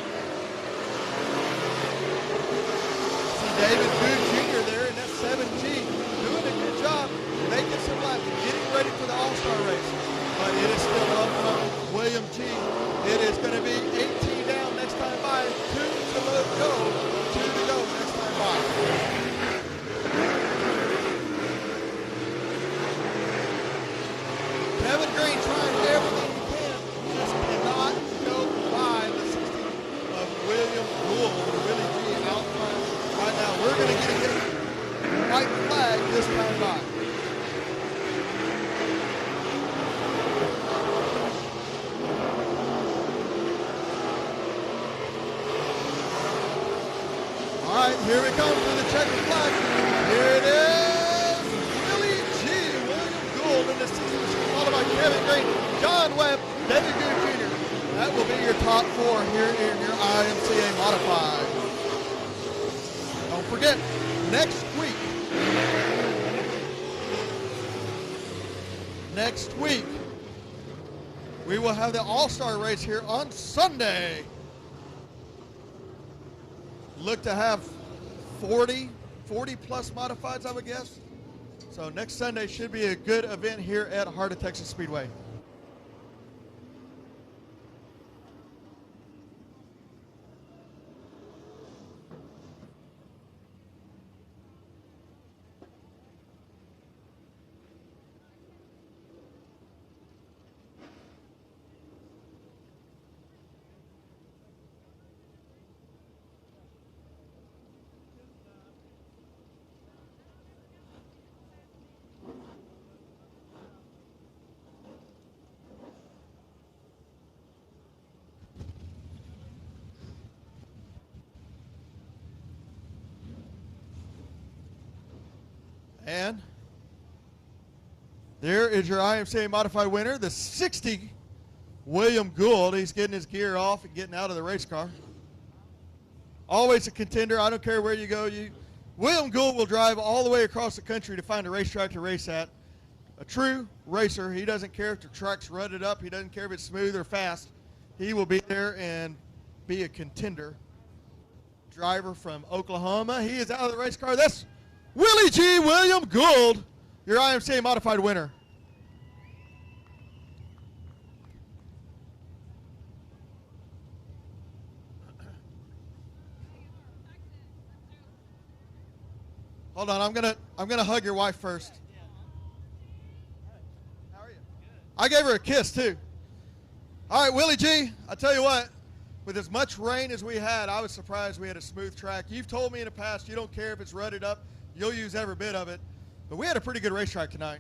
See David Good Jr. there in that 7G doing a good job making some laps, getting ready for the All-Star race. But it is still up from William G. It is going to be 18 down next time by, 2 to go next time by. right, here we come to the checkered flag. Here it is. Willie G. William Gould in the 60 machine, followed by Kevin Green, John Webb, David Gould Jr. That will be your top four here in your IMCA Modified. Don't forget, next week, we will have the All-Star race here on Sunday. Look to have 40 plus modifieds, I would guess. So next Sunday should be a good event here at Heart of Texas Speedway. And there is your IMCA Modified winner, the 60, William Gould. He's getting his gear off and getting out of the race car. Always a contender. I don't care where you go. William Gould will drive all the way across the country to find a racetrack to race at. A true racer. He doesn't care if the track's rutted up. He doesn't care if it's smooth or fast. He will be there and be a contender. Driver from Oklahoma. He is out of the race car. That's Willie G. William Gould, your IMCA Modified winner. Hold on, I'm gonna hug your wife first. How are you? I gave her a kiss too. All right, Willie G. I tell you what, with as much rain as we had, I was surprised we had a smooth track. You've told me in the past you don't care if it's rutted up. You'll use every bit of it. But we had a pretty good racetrack tonight.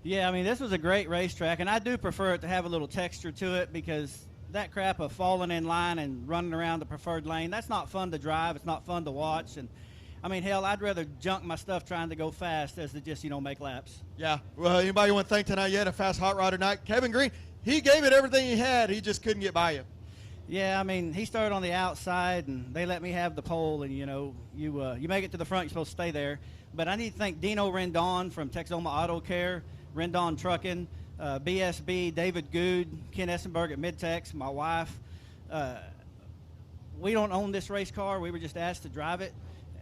Yeah, I mean, this was a great racetrack, and I do prefer it to have a little texture to it because that crap of falling in line and running around the preferred lane, that's not fun to drive. It's not fun to watch. And, I mean, hell, I'd rather junk my stuff trying to go fast as to just, make laps. Yeah. Well, anybody you want to thank tonight yet? A fast hot rod tonight. Kevin Green, he gave it everything he had. He just couldn't get by you. Yeah, I mean, he started on the outside, and they let me have the pole, and, you make it to the front, you're supposed to stay there. But I need to thank Dino Rendon from Texoma Auto Care, Rendon Trucking, BSB, David Good, Ken Essenberg at Midtex, my wife. We don't own this race car. We were just asked to drive it,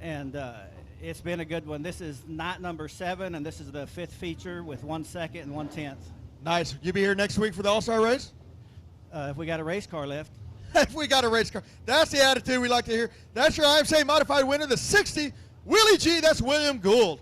and it's been a good one. This is night number 7, and this is the 5th feature with 1 second and 1/10. Nice. You be here next week for the All-Star race? If we got a race car left. If we got a race car. That's the attitude we like to hear. That's your IMCA Modified winner, the 60, Willie G. That's William Gould.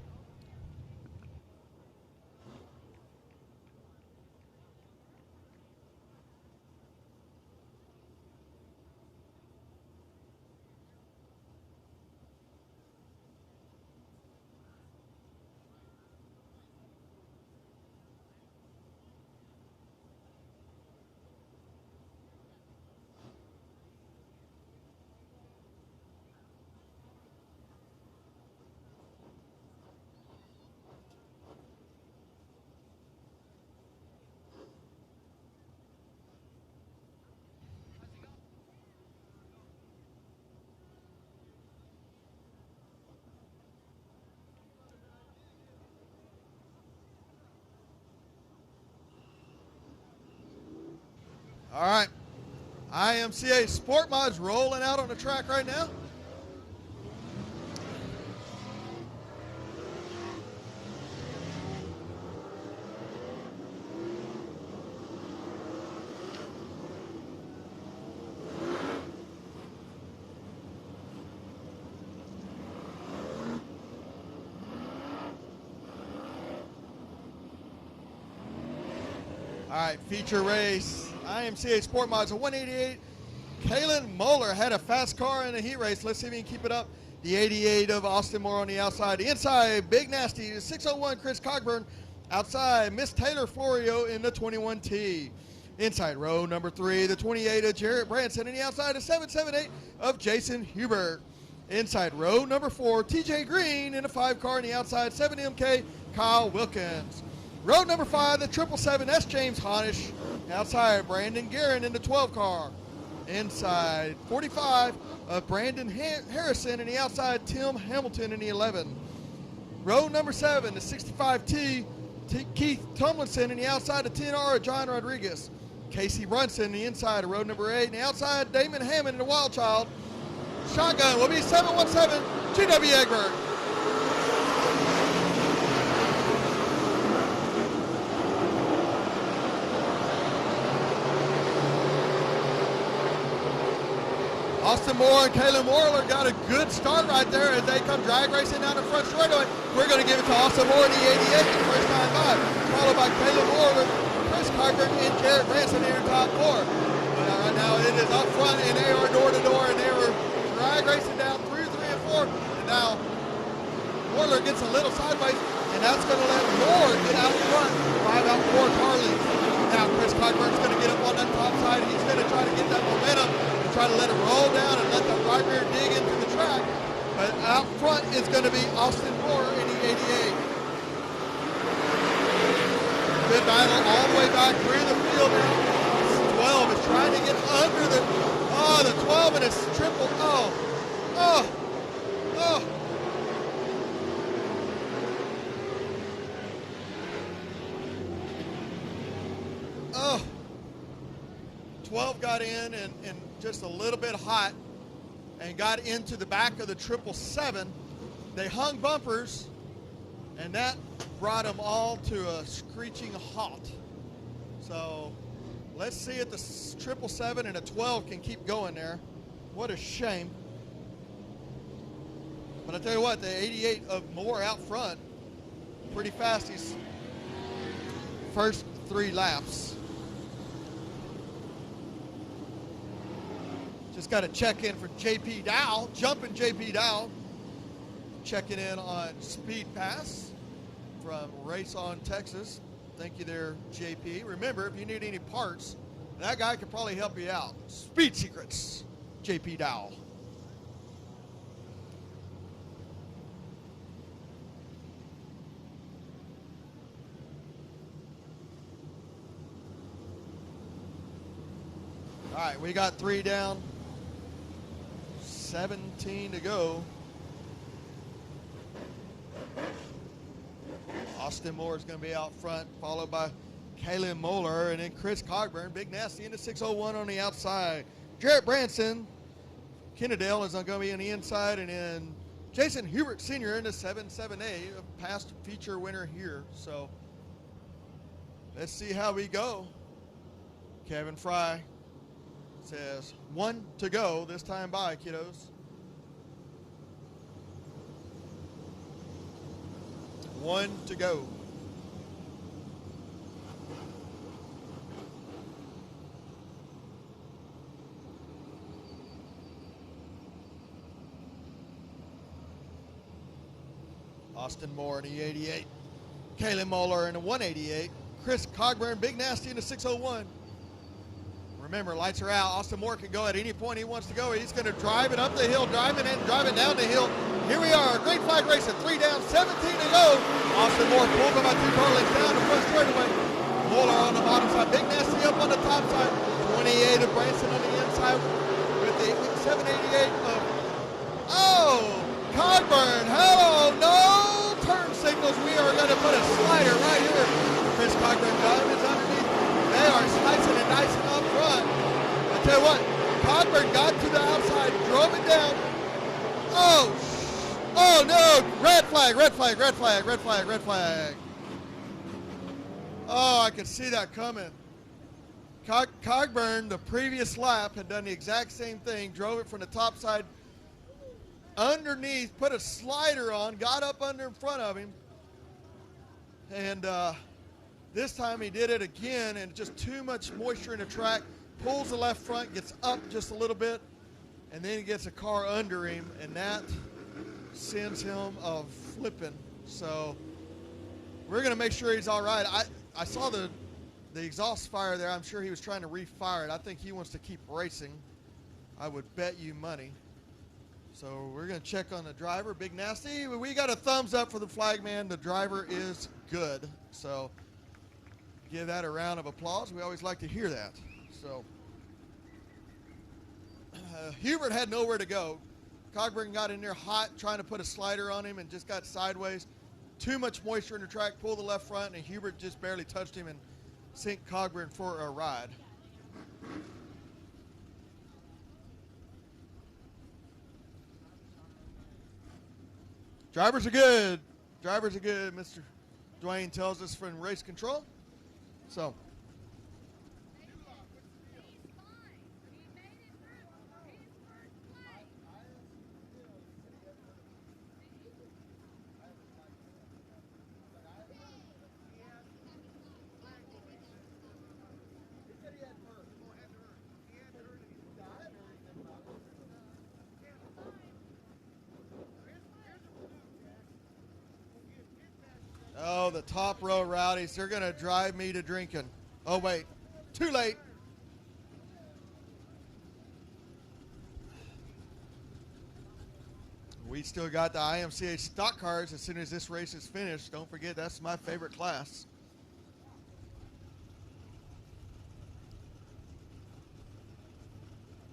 All right, IMCA Sport Mods rolling out on the track right now. All right, feature race. IMCA Sport Mods, a 188. Kalen Moeller had a fast car in a heat race. Let's see if he can keep it up. The 88 of Austin Moore on the outside. The inside, Big Nasty, the 601 Chris Cogburn. Outside, Miss Taylor Florio in the 21T. Inside row number 3, the 28 of Jarrett Branson. And the outside, the 778 of Jason Hubert. Inside row number 4, TJ Green in a 5 car. In the outside, 7MK, Kyle Wilkins. Row number 5, the 777S, James Honish. Outside, Brandon Guerin in the 12 car. Inside, 45, Brandon Harrison. And the outside, Tim Hamilton in the 11. Row number 7, the 65T, Keith Tomlinson. And the outside, the 10R, John Rodriguez. Casey Brunson, the inside of row number 8. And the outside, Damon Hammond in the Wild Child. Shotgun will be 717, G.W. Egbert. Austin Moore and Kayla Morler got a good start right there as they come drag racing down the front straightaway. We're going to give it to Austin Moore in the 88, the first time by, followed by Kayla Morler, Chris Cochran, and Jared Branson in your top 4. Right now it is up front, and they are door to door, and they were drag racing down through 3 and 4. And now Morler gets a little sideways, and that's going to let Moore get out front, 5 out 4 car leads. Now Chris Cochran's going to get up on that top side. He's going to try to get that momentum and try to let it roll down and let the right rear dig into the track. But out front is going to be Austin Moore in the 88. Good battle all the way back through the field now. 12 is trying to get under the 12, and it's triple. Oh. 12 got in and just a little bit hot and got into the back of the 777. They hung bumpers, and that brought them all to a screeching halt. So let's see if the 777 and a 12 can keep going there. What a shame. But I tell you what, the 88 of Moore out front, pretty fast. He's first 3 laps. Just got to check in for JP Dow, jumping JP Dow. Checking in on Speed Pass from Race On Texas. Thank you there, JP. Remember, if you need any parts, that guy could probably help you out. Speed Secrets, JP Dow. All right, we got 3 down, 17 to go. Austin Moore is going to be out front, followed by Kaylin Moeller, and then Chris Cogburn. Big Nasty in the 601 on the outside. Jarrett Branson, Kennedale is going to be on the inside, and then Jason Hubert Sr. in the 77A, a past feature winner here. So let's see how we go. Kevin Fry says 1 to go this time by, kiddos. 1 to go. Austin Moore in the 88. Kaylin Moeller in the 188. Chris Cogburn, Big Nasty in the 601. Remember, lights are out. Austin Moore can go at any point he wants to go. He's going to drive it up the hill, drive it down the hill. Here we are, Great Flag Racing, 3 down, 17 to go. Austin Moore pulled by 2 car lengths down the front straightaway. Moeller on the bottom side, Big Nasty up on the top side. 28 of Branson on the inside with the 788 of, Cogburn, hello, no turn signals. We are going to put a slider right here. Chris Cogburn is underneath. They are slicing and dicing up front. I tell you what, Cogburn got to the outside, drove it down. Oh no, red flag. Oh, I could see that coming. Cogburn, the previous lap, had done the exact same thing, drove it from the top side underneath, put a slider on, got up under in front of him, and this time he did it again, and just too much moisture in the track, pulls the left front, gets up just a little bit, and then he gets a car under him, and that sends him flipping. So we're going to make sure he's all right. I saw the exhaust fire there. I'm sure he was trying to refire it. I think he wants to keep racing. I would bet you money. So we're going to check on the driver, Big Nasty. We got a thumbs up for the flagman. The driver is good. So give that a round of applause. We always like to hear that. So Hubert had nowhere to go. Cogburn got in there hot, trying to put a slider on him and just got sideways. Too much moisture in the track, pulled the left front, and Hubert just barely touched him and sent Cogburn for a ride. Drivers are good. Drivers are good, Mr. Dwayne tells us from race control. So. Oh, the top row rowdies, they're going to drive me to drinking. Oh, wait, too late. We still got the IMCA stock cars as soon as this race is finished. Don't forget, that's my favorite class.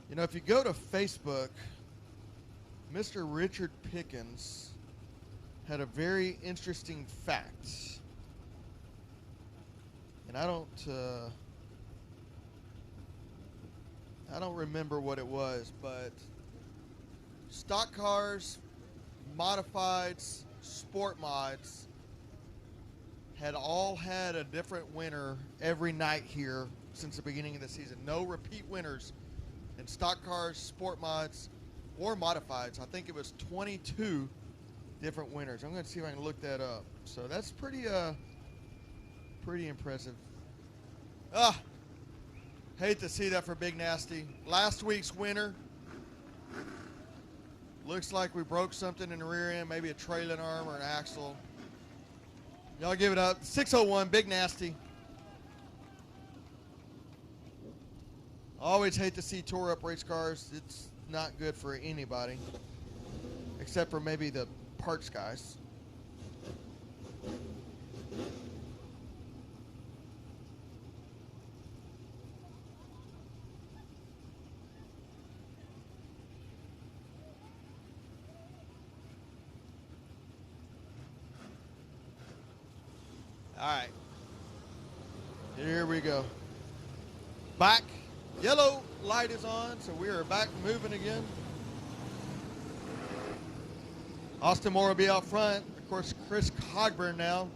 You know, if you go to Facebook, Mr. Richard Pickens had a very interesting fact. And I don't remember what it was, but stock cars, modifieds, sport mods had all had a different winner every night here since the beginning of the season. No repeat winners in stock cars, sport mods, or modifieds. I think it was 22 different winners. I'm going to see if I can look that up. So that's pretty impressive. Hate to see that for Big Nasty. Last week's winner. Looks like we broke something in the rear end, maybe a trailing arm or an axle. Y'all give it up. 601, Big Nasty. Always hate to see tore up race cars. It's not good for anybody, except for maybe the parts guys. All right. Here we go. Back. Yellow light is on, so we are back moving again. Austin Moore will be out front. Of course, Chris Cogburn now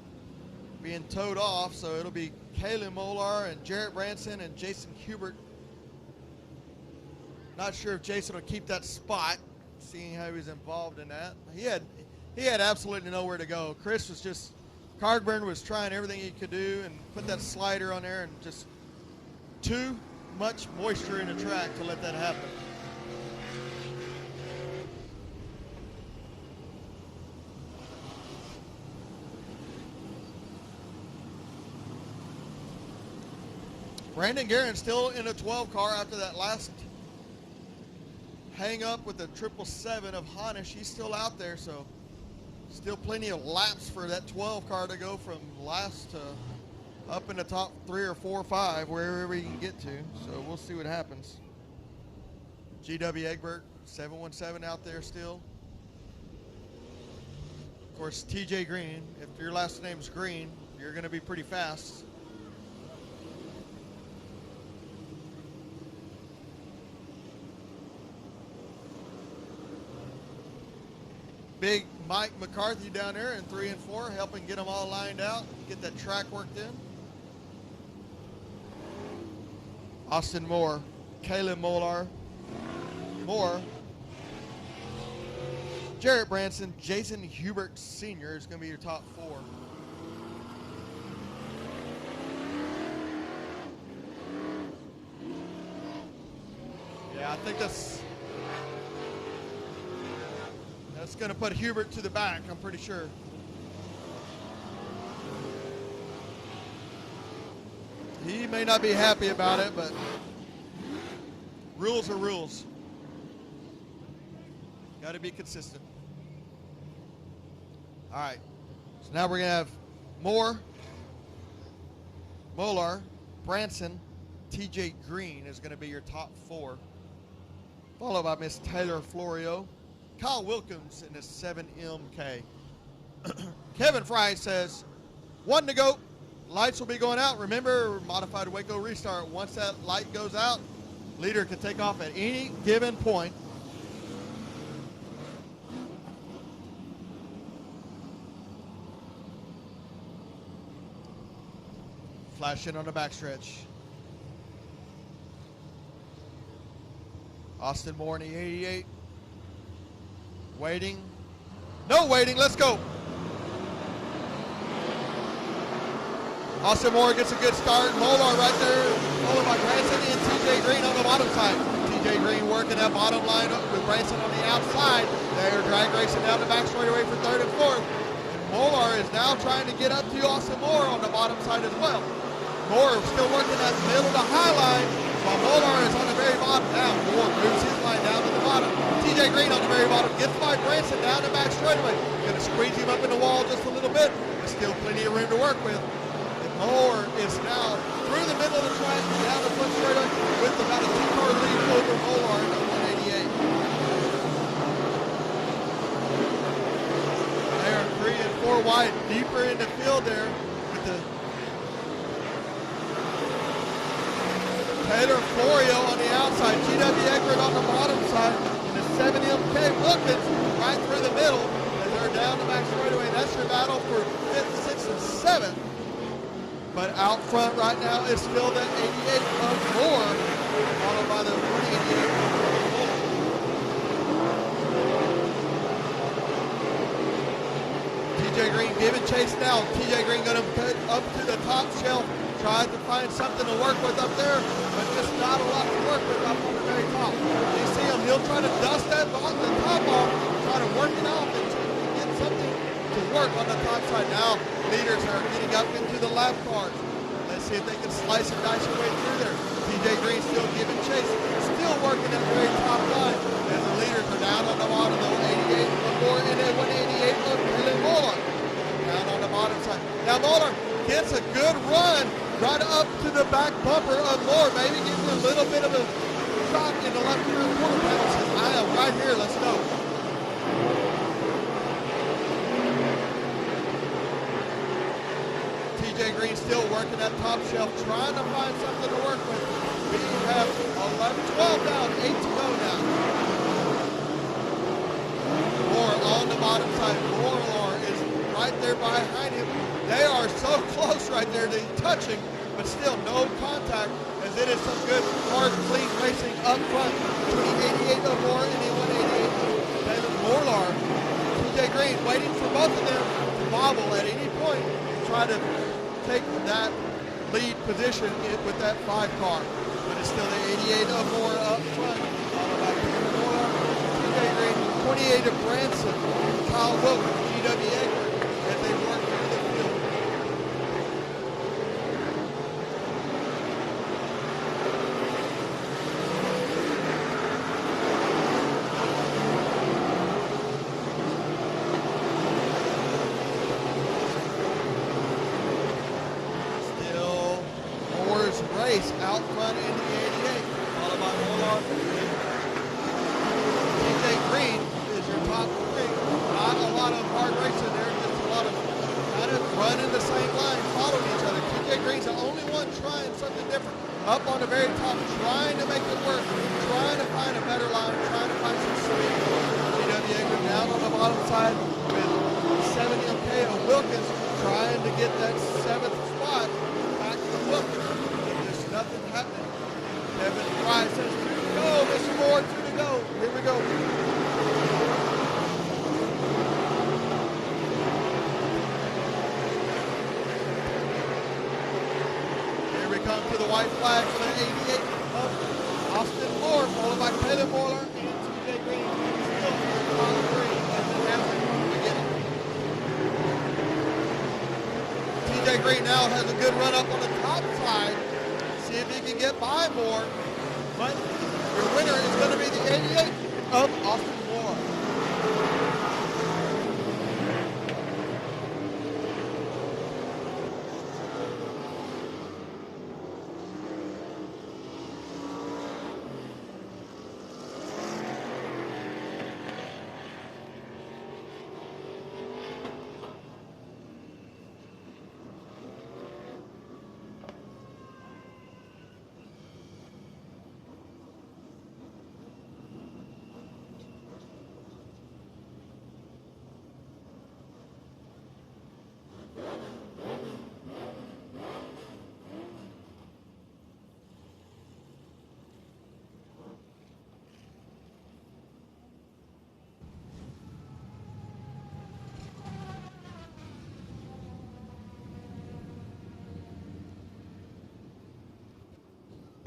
being towed off, so it'll be Kaylee Molar and Jarrett Branson and Jason Hubert. Not sure if Jason will keep that spot, seeing how he's involved in that. He had absolutely nowhere to go. Chris was just, Cogburn was trying everything he could do and put that slider on there, and just too much moisture in the track to let that happen. Brandon Guerin still in a 12 car after that last hang up with the 777 of Hanish. He's still out there, so still plenty of laps for that 12 car to go from last to up in the top 3 or 4 or 5, wherever he can get to. So we'll see what happens. GW Egbert, 717 out there still. Of course, TJ Green. If your last name's Green, you're going to be pretty fast. Big Mike McCarthy down there in 3 and 4, helping get them all lined out, get that track worked in. Austin Moore, Caleb Molar, Moore, Jarrett Branson, Jason Hubert Sr. is going to be your top 4. Yeah, I think that's going to put Hubert to the back, I'm pretty sure. He may not be happy about it, but rules are rules. Got Got to be consistent. All right. So now we're going to have Moore, Molar, Branson, TJ Green is going to be your top 4. Followed by Miss Taylor Florio, Kyle Wilkins in his 7MK. Kevin Fry says, 1 to go. Lights will be going out. Remember, modified Waco restart. Once that light goes out, leader can take off at any given point. Flash in on the backstretch. Austin Moore in the 88. Waiting. No waiting. Let's go. Austin Moore gets a good start. Molar right there. Followed by Branson and TJ Green on the bottom side. TJ Green working that bottom line up with Branson on the outside. They're drag racing down the back straightaway for 3rd and 4th. And Molar is now trying to get up to Austin Moore on the bottom side as well. Moore still working that middle to high line, while Molar is on the very bottom. Now Moore moves his line down to the bottom. TJ Green on the very bottom gets by Branson down the back straightaway. Going to squeeze him up in the wall just a little bit. There's still plenty of room to work with. And Moore is now through the middle of the track down the front straightaway with about a 2-car lead over Molar in the 188. They are 3 and 4 wide, deeper in the field there with the Taylor Florio on the outside, GW Egbert on the bottom side, and the 7MK Wilkins right through the middle as they're down the back straightaway. That's your battle for 5th, 6th, and 7th. But out front right now is still the 88 of Moore, followed by the 188 of Moore. TJ Green giving chase now. TJ Green going to put up to the top shelf. Tries to find something to work with up there, but just not a lot to work with up on the very top. You see him, he'll try to dust that the top off, try to work it off and get something to work on the top side. Now, leaders are getting up into the lap cars. Let's see if they can slice and dice their way through there. TJ Green still giving chase, still working that very top line as the leaders are down on the bottom of the 88 of Moore and then 188 of Dylan Molar. Down on the bottom side. Now Molar gets a good run right up to the back bumper of Moore, maybe giving a little bit of a shot in the left rear quarter panel. Says, I am right here, let's go. TJ Green still working that top shelf, trying to find something to work with. We have 11-12 down, 8 to go now. Moore on the bottom side. Moore is right there behind him. They are so close right there, they're touching, but still no contact, as it is some good, hard, clean racing up front between the 88 of Moore and the 188 of David Molar. TJ Green waiting for both of them to bobble at any point and try to take that lead position with that 5-car. But it's still the 88 of Moore up front, followed by David Molar, TJ Green, 28 of Branson, Kyle Wilkins, GW Egbert, as they work through the field. Race out front in the 88, followed by Molar. TJ Green is your top 3. Not a lot of hard racing there, just a lot of kind of running the same line, following each other. TJ Green's the only one trying something different. Up on the very top, trying to make it work, trying to find a better line, trying to find some speed. GW Egbert down on the bottom side with 70MK of Wilkins trying to get that 7th spot back to Wilkins. Nothing happening. Kevin Fry says 2 to go, Mr. Moore, 2 to go. Here we go. Here we come to the white flag for the 88 of Austin Moore, followed by Taylor Molar and TJ Green. Still on the 3 as the Hamilton beginning. TJ Green now has a good run up on the top side. See if he can get by Moore. But your winner is going to be the 88 of Austin Moore.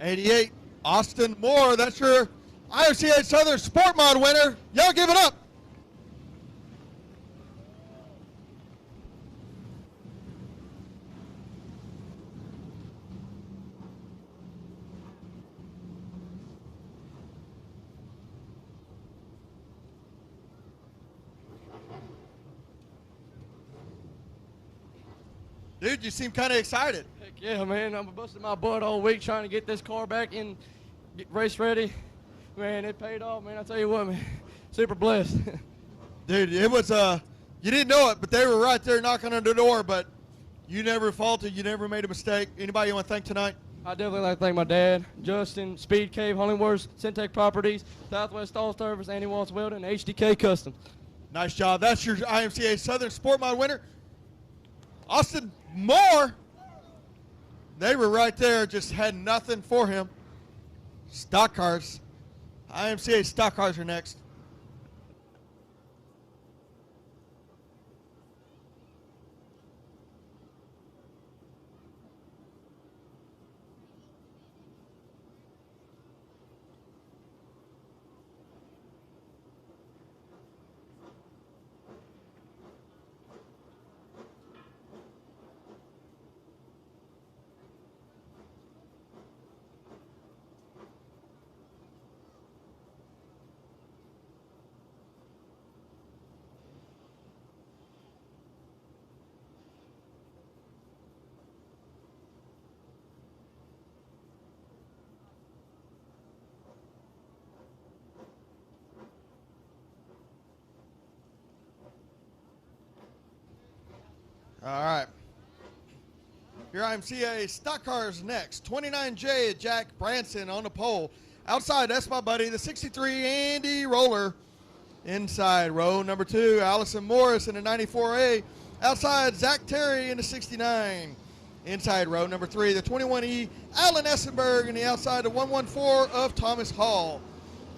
88, Austin Moore. That's your IMCA Southern Sport Mod winner. Y'all give it up. Dude, you seem kind of excited. Heck yeah, man. I'm busting my butt all week trying to get this car back in, get race ready. Man, it paid off, man. I tell you what, man. Super blessed. Dude, it was, you didn't know it, but they were right there knocking on the door, but you never faulted. You never made a mistake. Anybody you want to thank tonight? I definitely like to thank my dad, Justin, Speed Cave, Hollingworth, Syntec Properties, Southwest All Service, Andy Waltz Welding, and HDK Customs. Nice job. That's your IMCA Southern Sport Mod winner. Austin Moore, they were right there, just had nothing for him. Stock cars. IMCA stock cars are next. All right. Your IMCA stock cars next. 29J Jack Branson on the pole. Outside, that's my buddy, the 63 Andy Roller. Inside, row number 2, Allison Morris in the 94A. Outside, Zach Terry in the 69. Inside, row number 3, the 21E, Alan Essenberg in the outside, the 114 of Thomas Hall.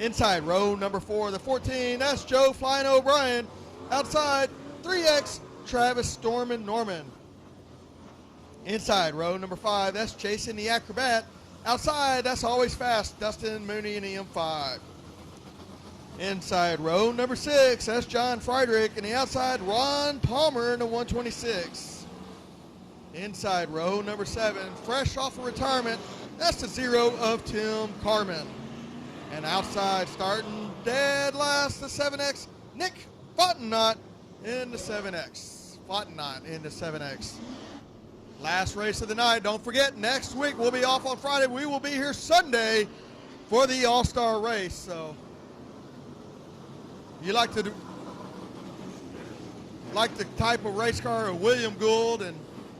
Inside, row number 4, the 14, that's Joe Flying O'Brien. Outside, 3X, Travis Stormin Norman. Inside, row number 5, that's Jason the Acrobat. Outside, that's Always Fast, Dustin Mooney in the M5. Inside, row number 6, that's John Friedrich. And the outside, Ron Palmer in the 126. Inside, row number 7, fresh off of retirement, that's the 0 of Tim Carmen. And outside, starting dead last, the 7X, Nick Fontenot in the 7X. Fontenot in the 7X. Last race of the night. Don't forget, next week we'll be off on Friday. We will be here Sunday for the All-Star race. So, you like the type of race car of William Gould and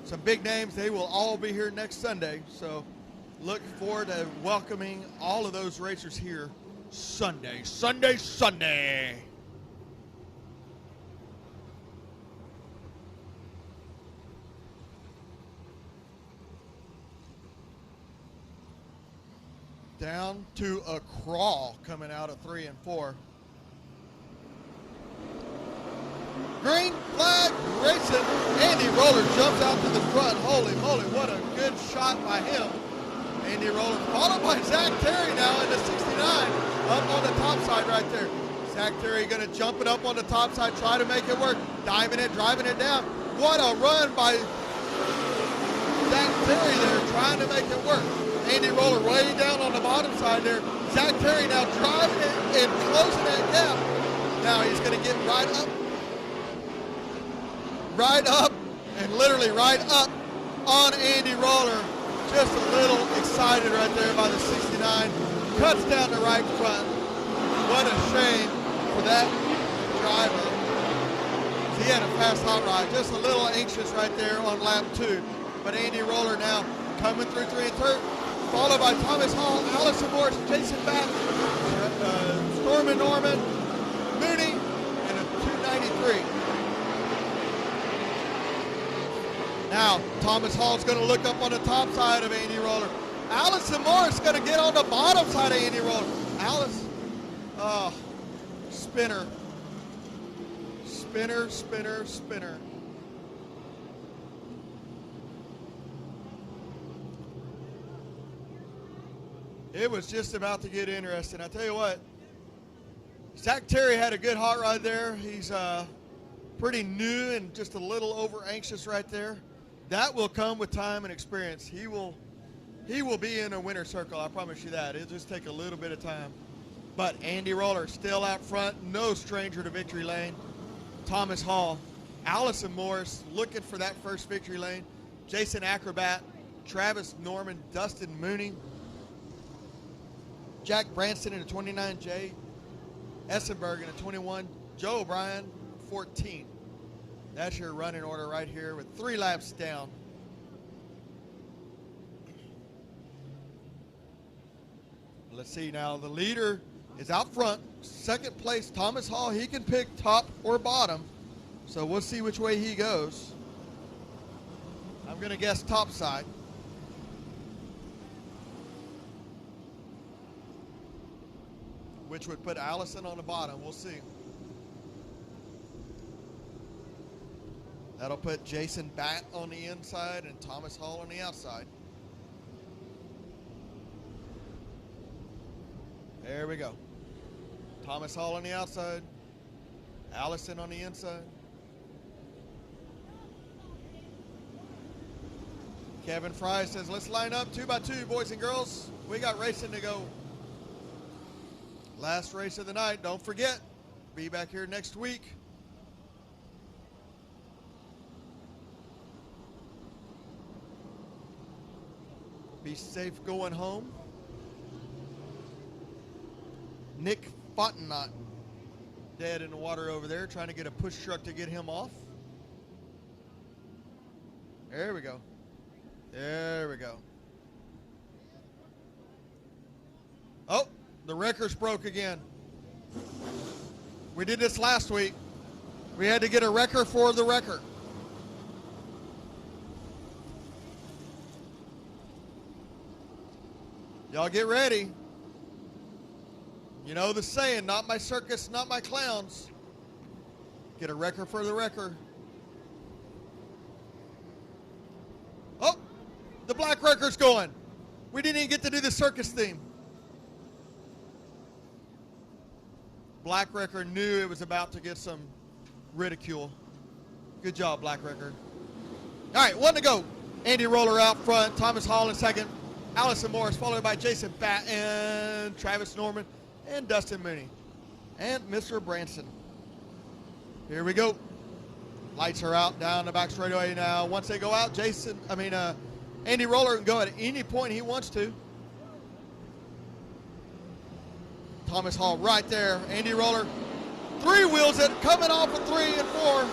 some big names, they will all be here next Sunday. So, look forward to welcoming all of those racers here Sunday. Sunday. Down to a crawl coming out of 3 and 4. Green flag racing. Andy Roller jumps out to the front. Holy moly, what a good shot by him. Andy Roller followed by Zach Terry now in the 69 up on the top side right there. Zach Terry going to jump it up on the top side, try to make it work. Diving it, driving it down. What a run by Zach Terry there, trying to make it work. Andy Roller way down on the bottom side there. Zach Terry now driving it and closing that gap. Now he's going to get right up, and literally right up on Andy Roller. Just a little excited right there by the 69. Cuts down the right front. What a shame for that driver. He had a fast hot rod. Just a little anxious right there on lap 2. But Andy Roller now coming through 3 and 3. Followed by Thomas Hall, Allison Morris, Jason Batt, Stormin Norman, Mooney, and a 293. Now, Thomas Hall's going to look up on the top side of Andy Roller. Allison Morris going to get on the bottom side of Andy Roller. Alice, spinner. It was just about to get interesting. I tell you what, Zach Terry had a good hot rod there. He's pretty new and just a little over anxious right there. That will come with time and experience. He will be in a winner's circle, I promise you that. It'll just take a little bit of time. But Andy Roller still out front, no stranger to victory lane. Thomas Hall, Allison Morris looking for that first victory lane. Jason Acrobat, Travis Norman, Dustin Mooney, Jack Branson in a 29, Jay Essenberg in a 21, Joe O'Brien, 14. That's your running order right here with 3 laps down. Let's see now, the leader is out front. Second place, Thomas Hall. He can pick top or bottom. So we'll see which way he goes. I'm going to guess top side. Which would put Allison on the bottom. We'll see. That'll put Jason Batt on the inside and Thomas Hall on the outside. There we go. Thomas Hall on the outside. Allison on the inside. Kevin Fry says, let's line up 2 by 2, boys and girls. We got racing to go. Last race of the night. Don't forget, be back here next week. Be safe going home. Nick Fontenot dead in the water over there, trying to get a push truck to get him off. There we go. There we go. Oh, the wrecker's broke again. We did this last week. We had to get a wrecker for the wrecker. Y'all get ready. You know the saying, not my circus, not my clowns. Get a wrecker for the wrecker. Oh, the black wrecker's going. We didn't even get to do the circus theme. Black wrecker knew it was about to get some ridicule. Good job, black wrecker. All right, 1 to go. Andy Roller out front, Thomas Hall in second, Allison Morris followed by Jason Batt and Travis Norman and Dustin Mooney and Mr. Branson. Here we go. Lights are out down the back straightaway now. Once they go out, Andy Roller can go at any point he wants to. Thomas Hall right there. Andy Roller 3-wheels it, coming off of 3 and 4.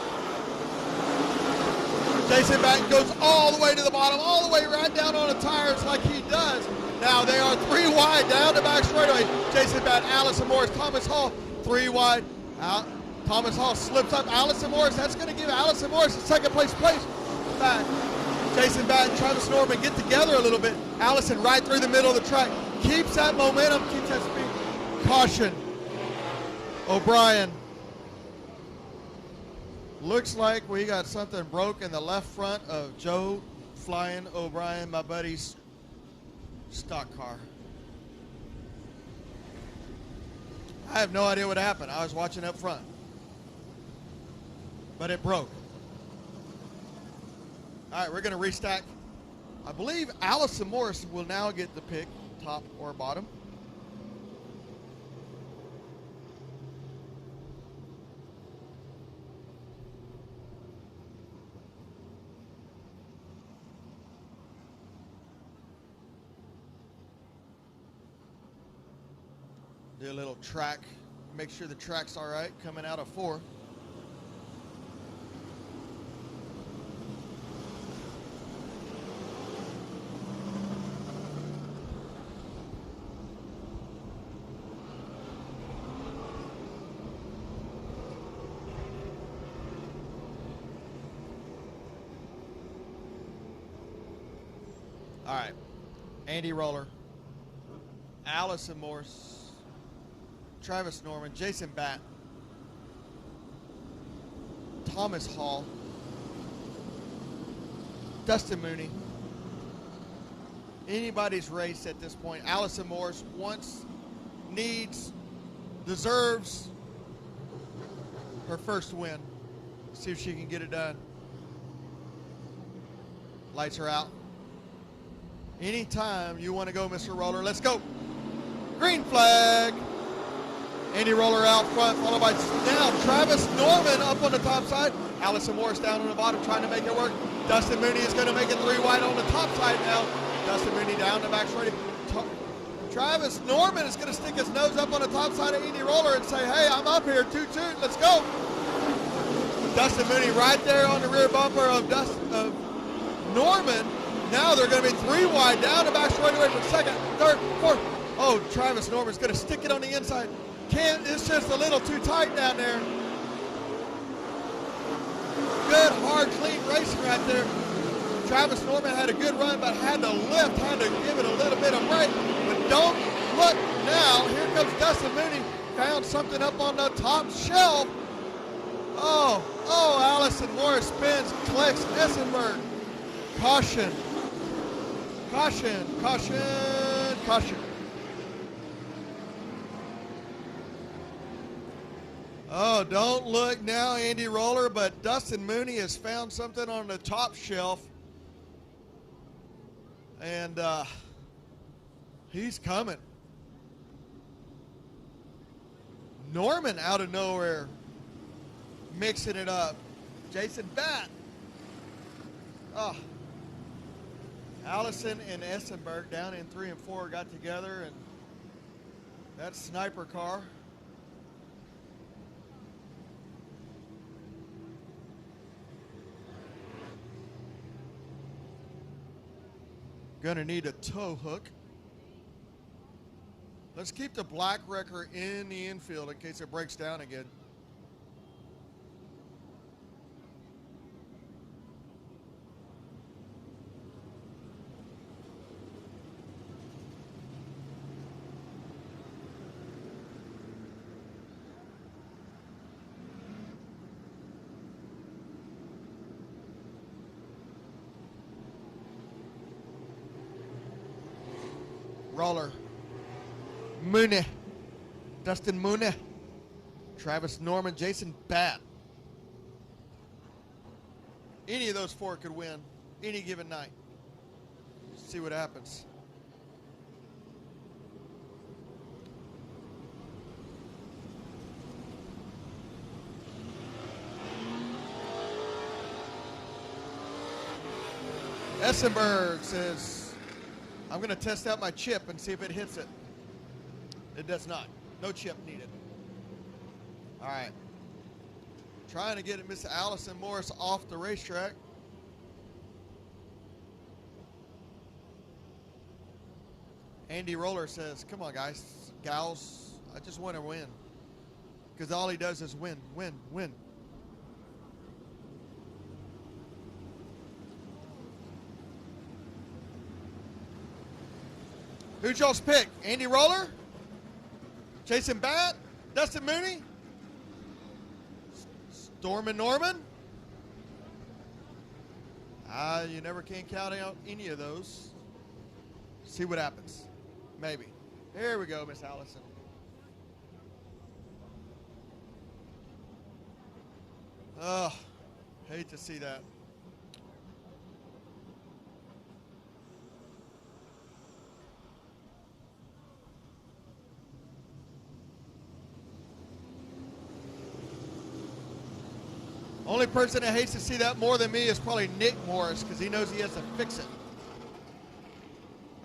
Jason Batten goes all the way to the bottom, all the way right down on the tires like he does. Now they are 3 wide down the back straightaway. Jason Batten, Allison Morris, Thomas Hall, 3 wide. Out. Thomas Hall slips up. Allison Morris, that's going to give Allison Morris a second place back. Jason Batten, Travis Norman get together a little bit. Allison right through the middle of the track. Keeps that momentum, keeps that speed. Caution. O'Brien. Looks like we got something broke in the left front of Joe Flying O'Brien, my buddy's stock car. I have no idea what happened. I was watching up front. But it broke. All right, we're going to restack. I believe Allison Morris will now get the pick, top or bottom. Do a little track, make sure the track's all right, coming out of 4. All right, Andy Roller, Allison Morse, Travis Norman, Jason Batt, Thomas Hall, Dustin Mooney, anybody's race at this point. Allison Morris wants, needs, deserves her first win. See if she can get it done. Lights are out. Anytime you want to go, Mr. Roller, let's go. Green flag. Andy Roller out front, followed by now Travis Norman up on the top side. Allison Morris down on the bottom trying to make it work. Dustin Mooney is going to make it 3 wide on the top side now. Dustin Mooney down the back straight. Travis Norman is going to stick his nose up on the top side of Andy Roller and say, hey, I'm up here, toot, let's go. Dustin Mooney right there on the rear bumper of Norman. Now they're going to be 3 wide down the back straightaway for second, third, fourth. Oh, Travis Norman's going to stick it on the inside. It's just a little too tight down there. Good, hard, clean racing right there. Travis Norman had a good run, but had to lift, had to give it a little bit of break. But don't look now. Here comes Dustin Mooney. Found something up on the top shelf. Oh, Allison Morris spins, collects Essenberg. Caution. Caution, caution, caution. Oh, don't look now, Andy Roller, but Dustin Mooney has found something on the top shelf. And he's coming. Norman out of nowhere, mixing it up. Jason Batt. Oh. Allison and Essenberg down in 3 and 4 got together, and that sniper car. Gonna need a tow hook. Let's keep the black wrecker in the infield in case it breaks down again. Roller. Mooney. Dustin Mooney. Travis Norman. Jason Batt. Any of those 4 could win any given night. See what happens. Essenberg says, I'm going to test out my chip and see if it hits it. It does not. No chip needed. All right. Trying to get Miss Allison Morris off the racetrack. Andy Roller says, come on, guys, gals, I just want to win. Because all he does is win, win, win. Who'd y'all's pick? Andy Roller? Jason Batt? Dustin Mooney? Stormin' Norman? You never can count out any of those. See what happens. Maybe. Here we go, Miss Allison. Oh, hate to see that. Only person that hates to see that more than me is probably Nick Morris because he knows he has to fix it.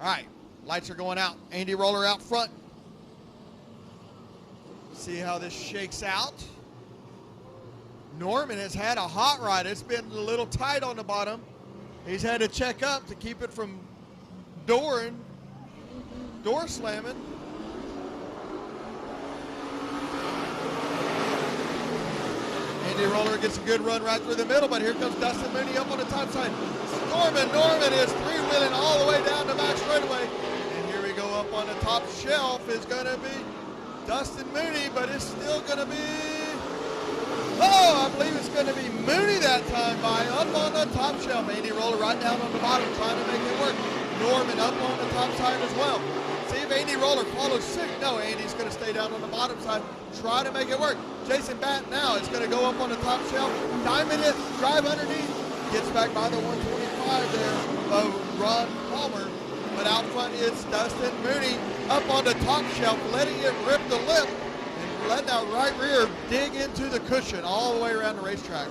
All right, lights are going out. Andy Roller out front. See how this shakes out. Norman has had a hot ride. It's been a little tight on the bottom. He's had to check up to keep it from door slamming. Andy Roller gets a good run right through the middle, but here comes Dustin Mooney up on the top side. Norman is three-wheeling all the way down the back straightaway. And here we go up on the top shelf is going to be Dustin Mooney, but it's still going to be, I believe it's going to be Mooney that time by up on the top shelf. Andy Roller right down on the bottom trying to make it work. Norman up on the top side as well. See if Andy Roller follows suit. No, Andy's going to stay down on the bottom side. Try to make it work. Jason Batt now is going to go up on the top shelf. Diamond it, drive underneath. Gets back by the 125 there of Ron Palmer. But out front is Dustin Mooney up on the top shelf, letting it rip the lip and letting that right rear dig into the cushion all the way around the racetrack.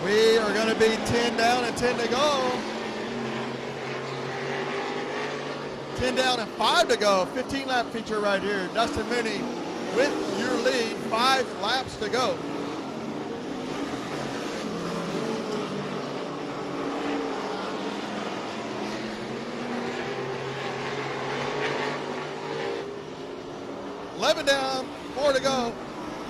We are going to be 10 down and 10 to go. 10 down and 5 to go. 15-lap feature right here. Dustin Mooney with your lead. 5 laps to go. $11 down, 4 to go.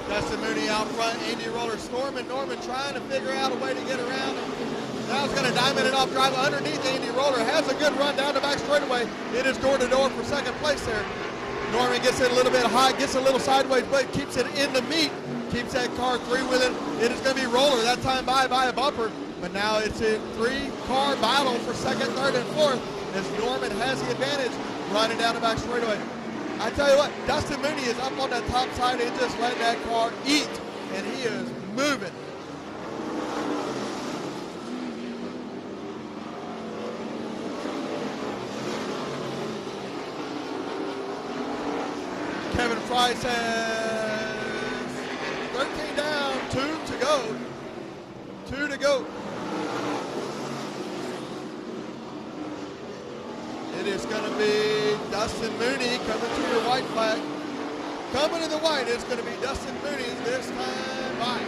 Dustin Mooney out front, Andy Roller storming. Norman trying to figure out a way to get around him. Now he's going to diamond it off, drive underneath Andy Roller. Has a good run down the back straightaway. It is door to door for second place there. Norman gets it a little bit high, gets a little sideways, but keeps it in the meat. Keeps that car 3 with it. It is going to be Roller that time by a bumper. But now it's a 3-car battle for second, third, and fourth as Norman has the advantage running down the back straightaway. I tell you what, Dustin Mooney is up on that top side and just letting that car eat, and he is moving. Kevin Fry says 13 down, 2 to go. 2 to go. It is going to be Dustin Mooney coming to your white flag. Coming to the white, it's going to be Dustin Mooney this time by.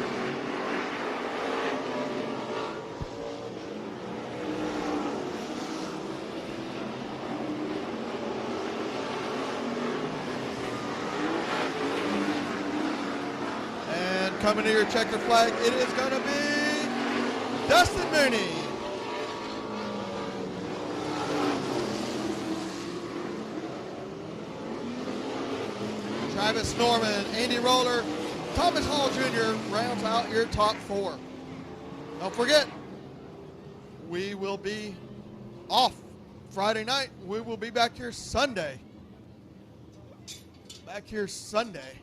And coming to your checker flag, it is going to be Dustin Mooney. Travis Norman, Andy Roller, Thomas Hall Jr. rounds out your top 4. Don't forget, we will be off Friday night. We will be back here Sunday. Back here Sunday.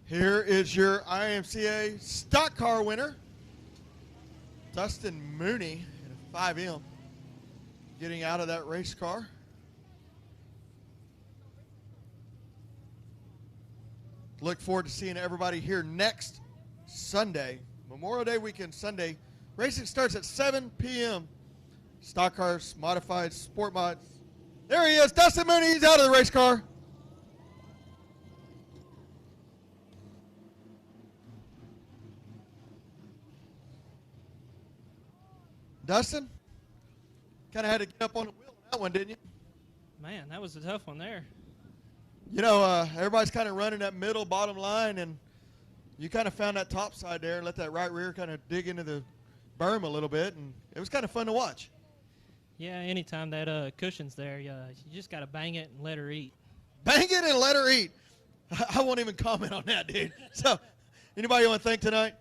Here is your IMCA stock car winner, Dustin Mooney in a 5M, getting out of that race car. Look forward to seeing everybody here next Sunday, Memorial Day weekend Sunday. Racing starts at 7 p.m. Stock cars, modified, sport mods. There he is, Dustin Mooney, he's out of the race car. Dustin, kind of had to get up on the wheel on that one, didn't you? Man, that was a tough one there. You know, everybody's kind of running that middle bottom line, and you kind of found that top side there and let that right rear kind of dig into the berm a little bit, and it was kind of fun to watch. Yeah, anytime that cushion's there, you just got to bang it and let her eat. Bang it and let her eat. I won't even comment on that, dude. So, anybody you want to thank tonight?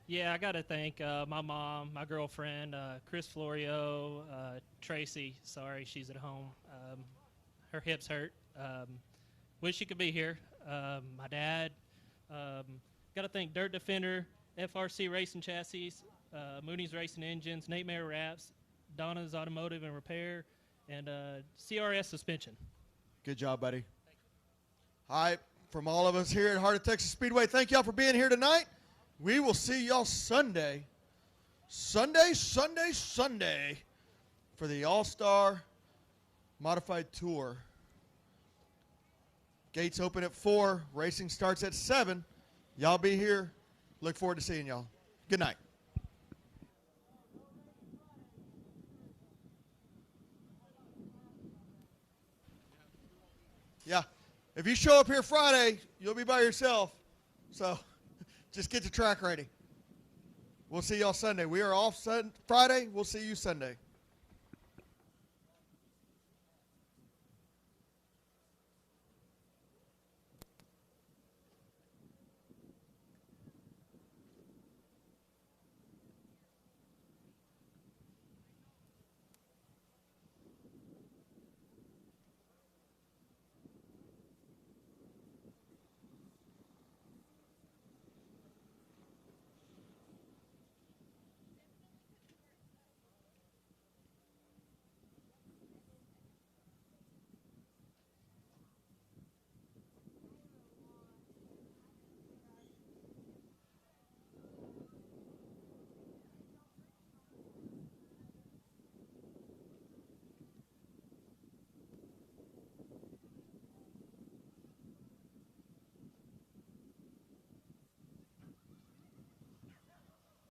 Yeah, I got to thank my mom, my girlfriend, Chris Florio, Tracy. Sorry, she's at home. Her hips hurt. Wish she could be here. My dad. Got to thank Dirt Defender, FRC Racing Chassis, Mooney's Racing Engines, Nate Mayer Wraps, Donna's Automotive and Repair, and CRS Suspension. Good job, buddy. Hi, from all of us here at Heart of Texas Speedway, thank y'all for being here tonight. We will see y'all Sunday Sunday for the All-Star Modified Tour. Gates open at 4. Racing starts at 7. Y'all be here. Look forward to seeing y'all. Good night. Yeah. If you show up here Friday, you'll be by yourself. So just get the track ready. We'll see y'all Sunday. We are off Friday. We'll see you Sunday.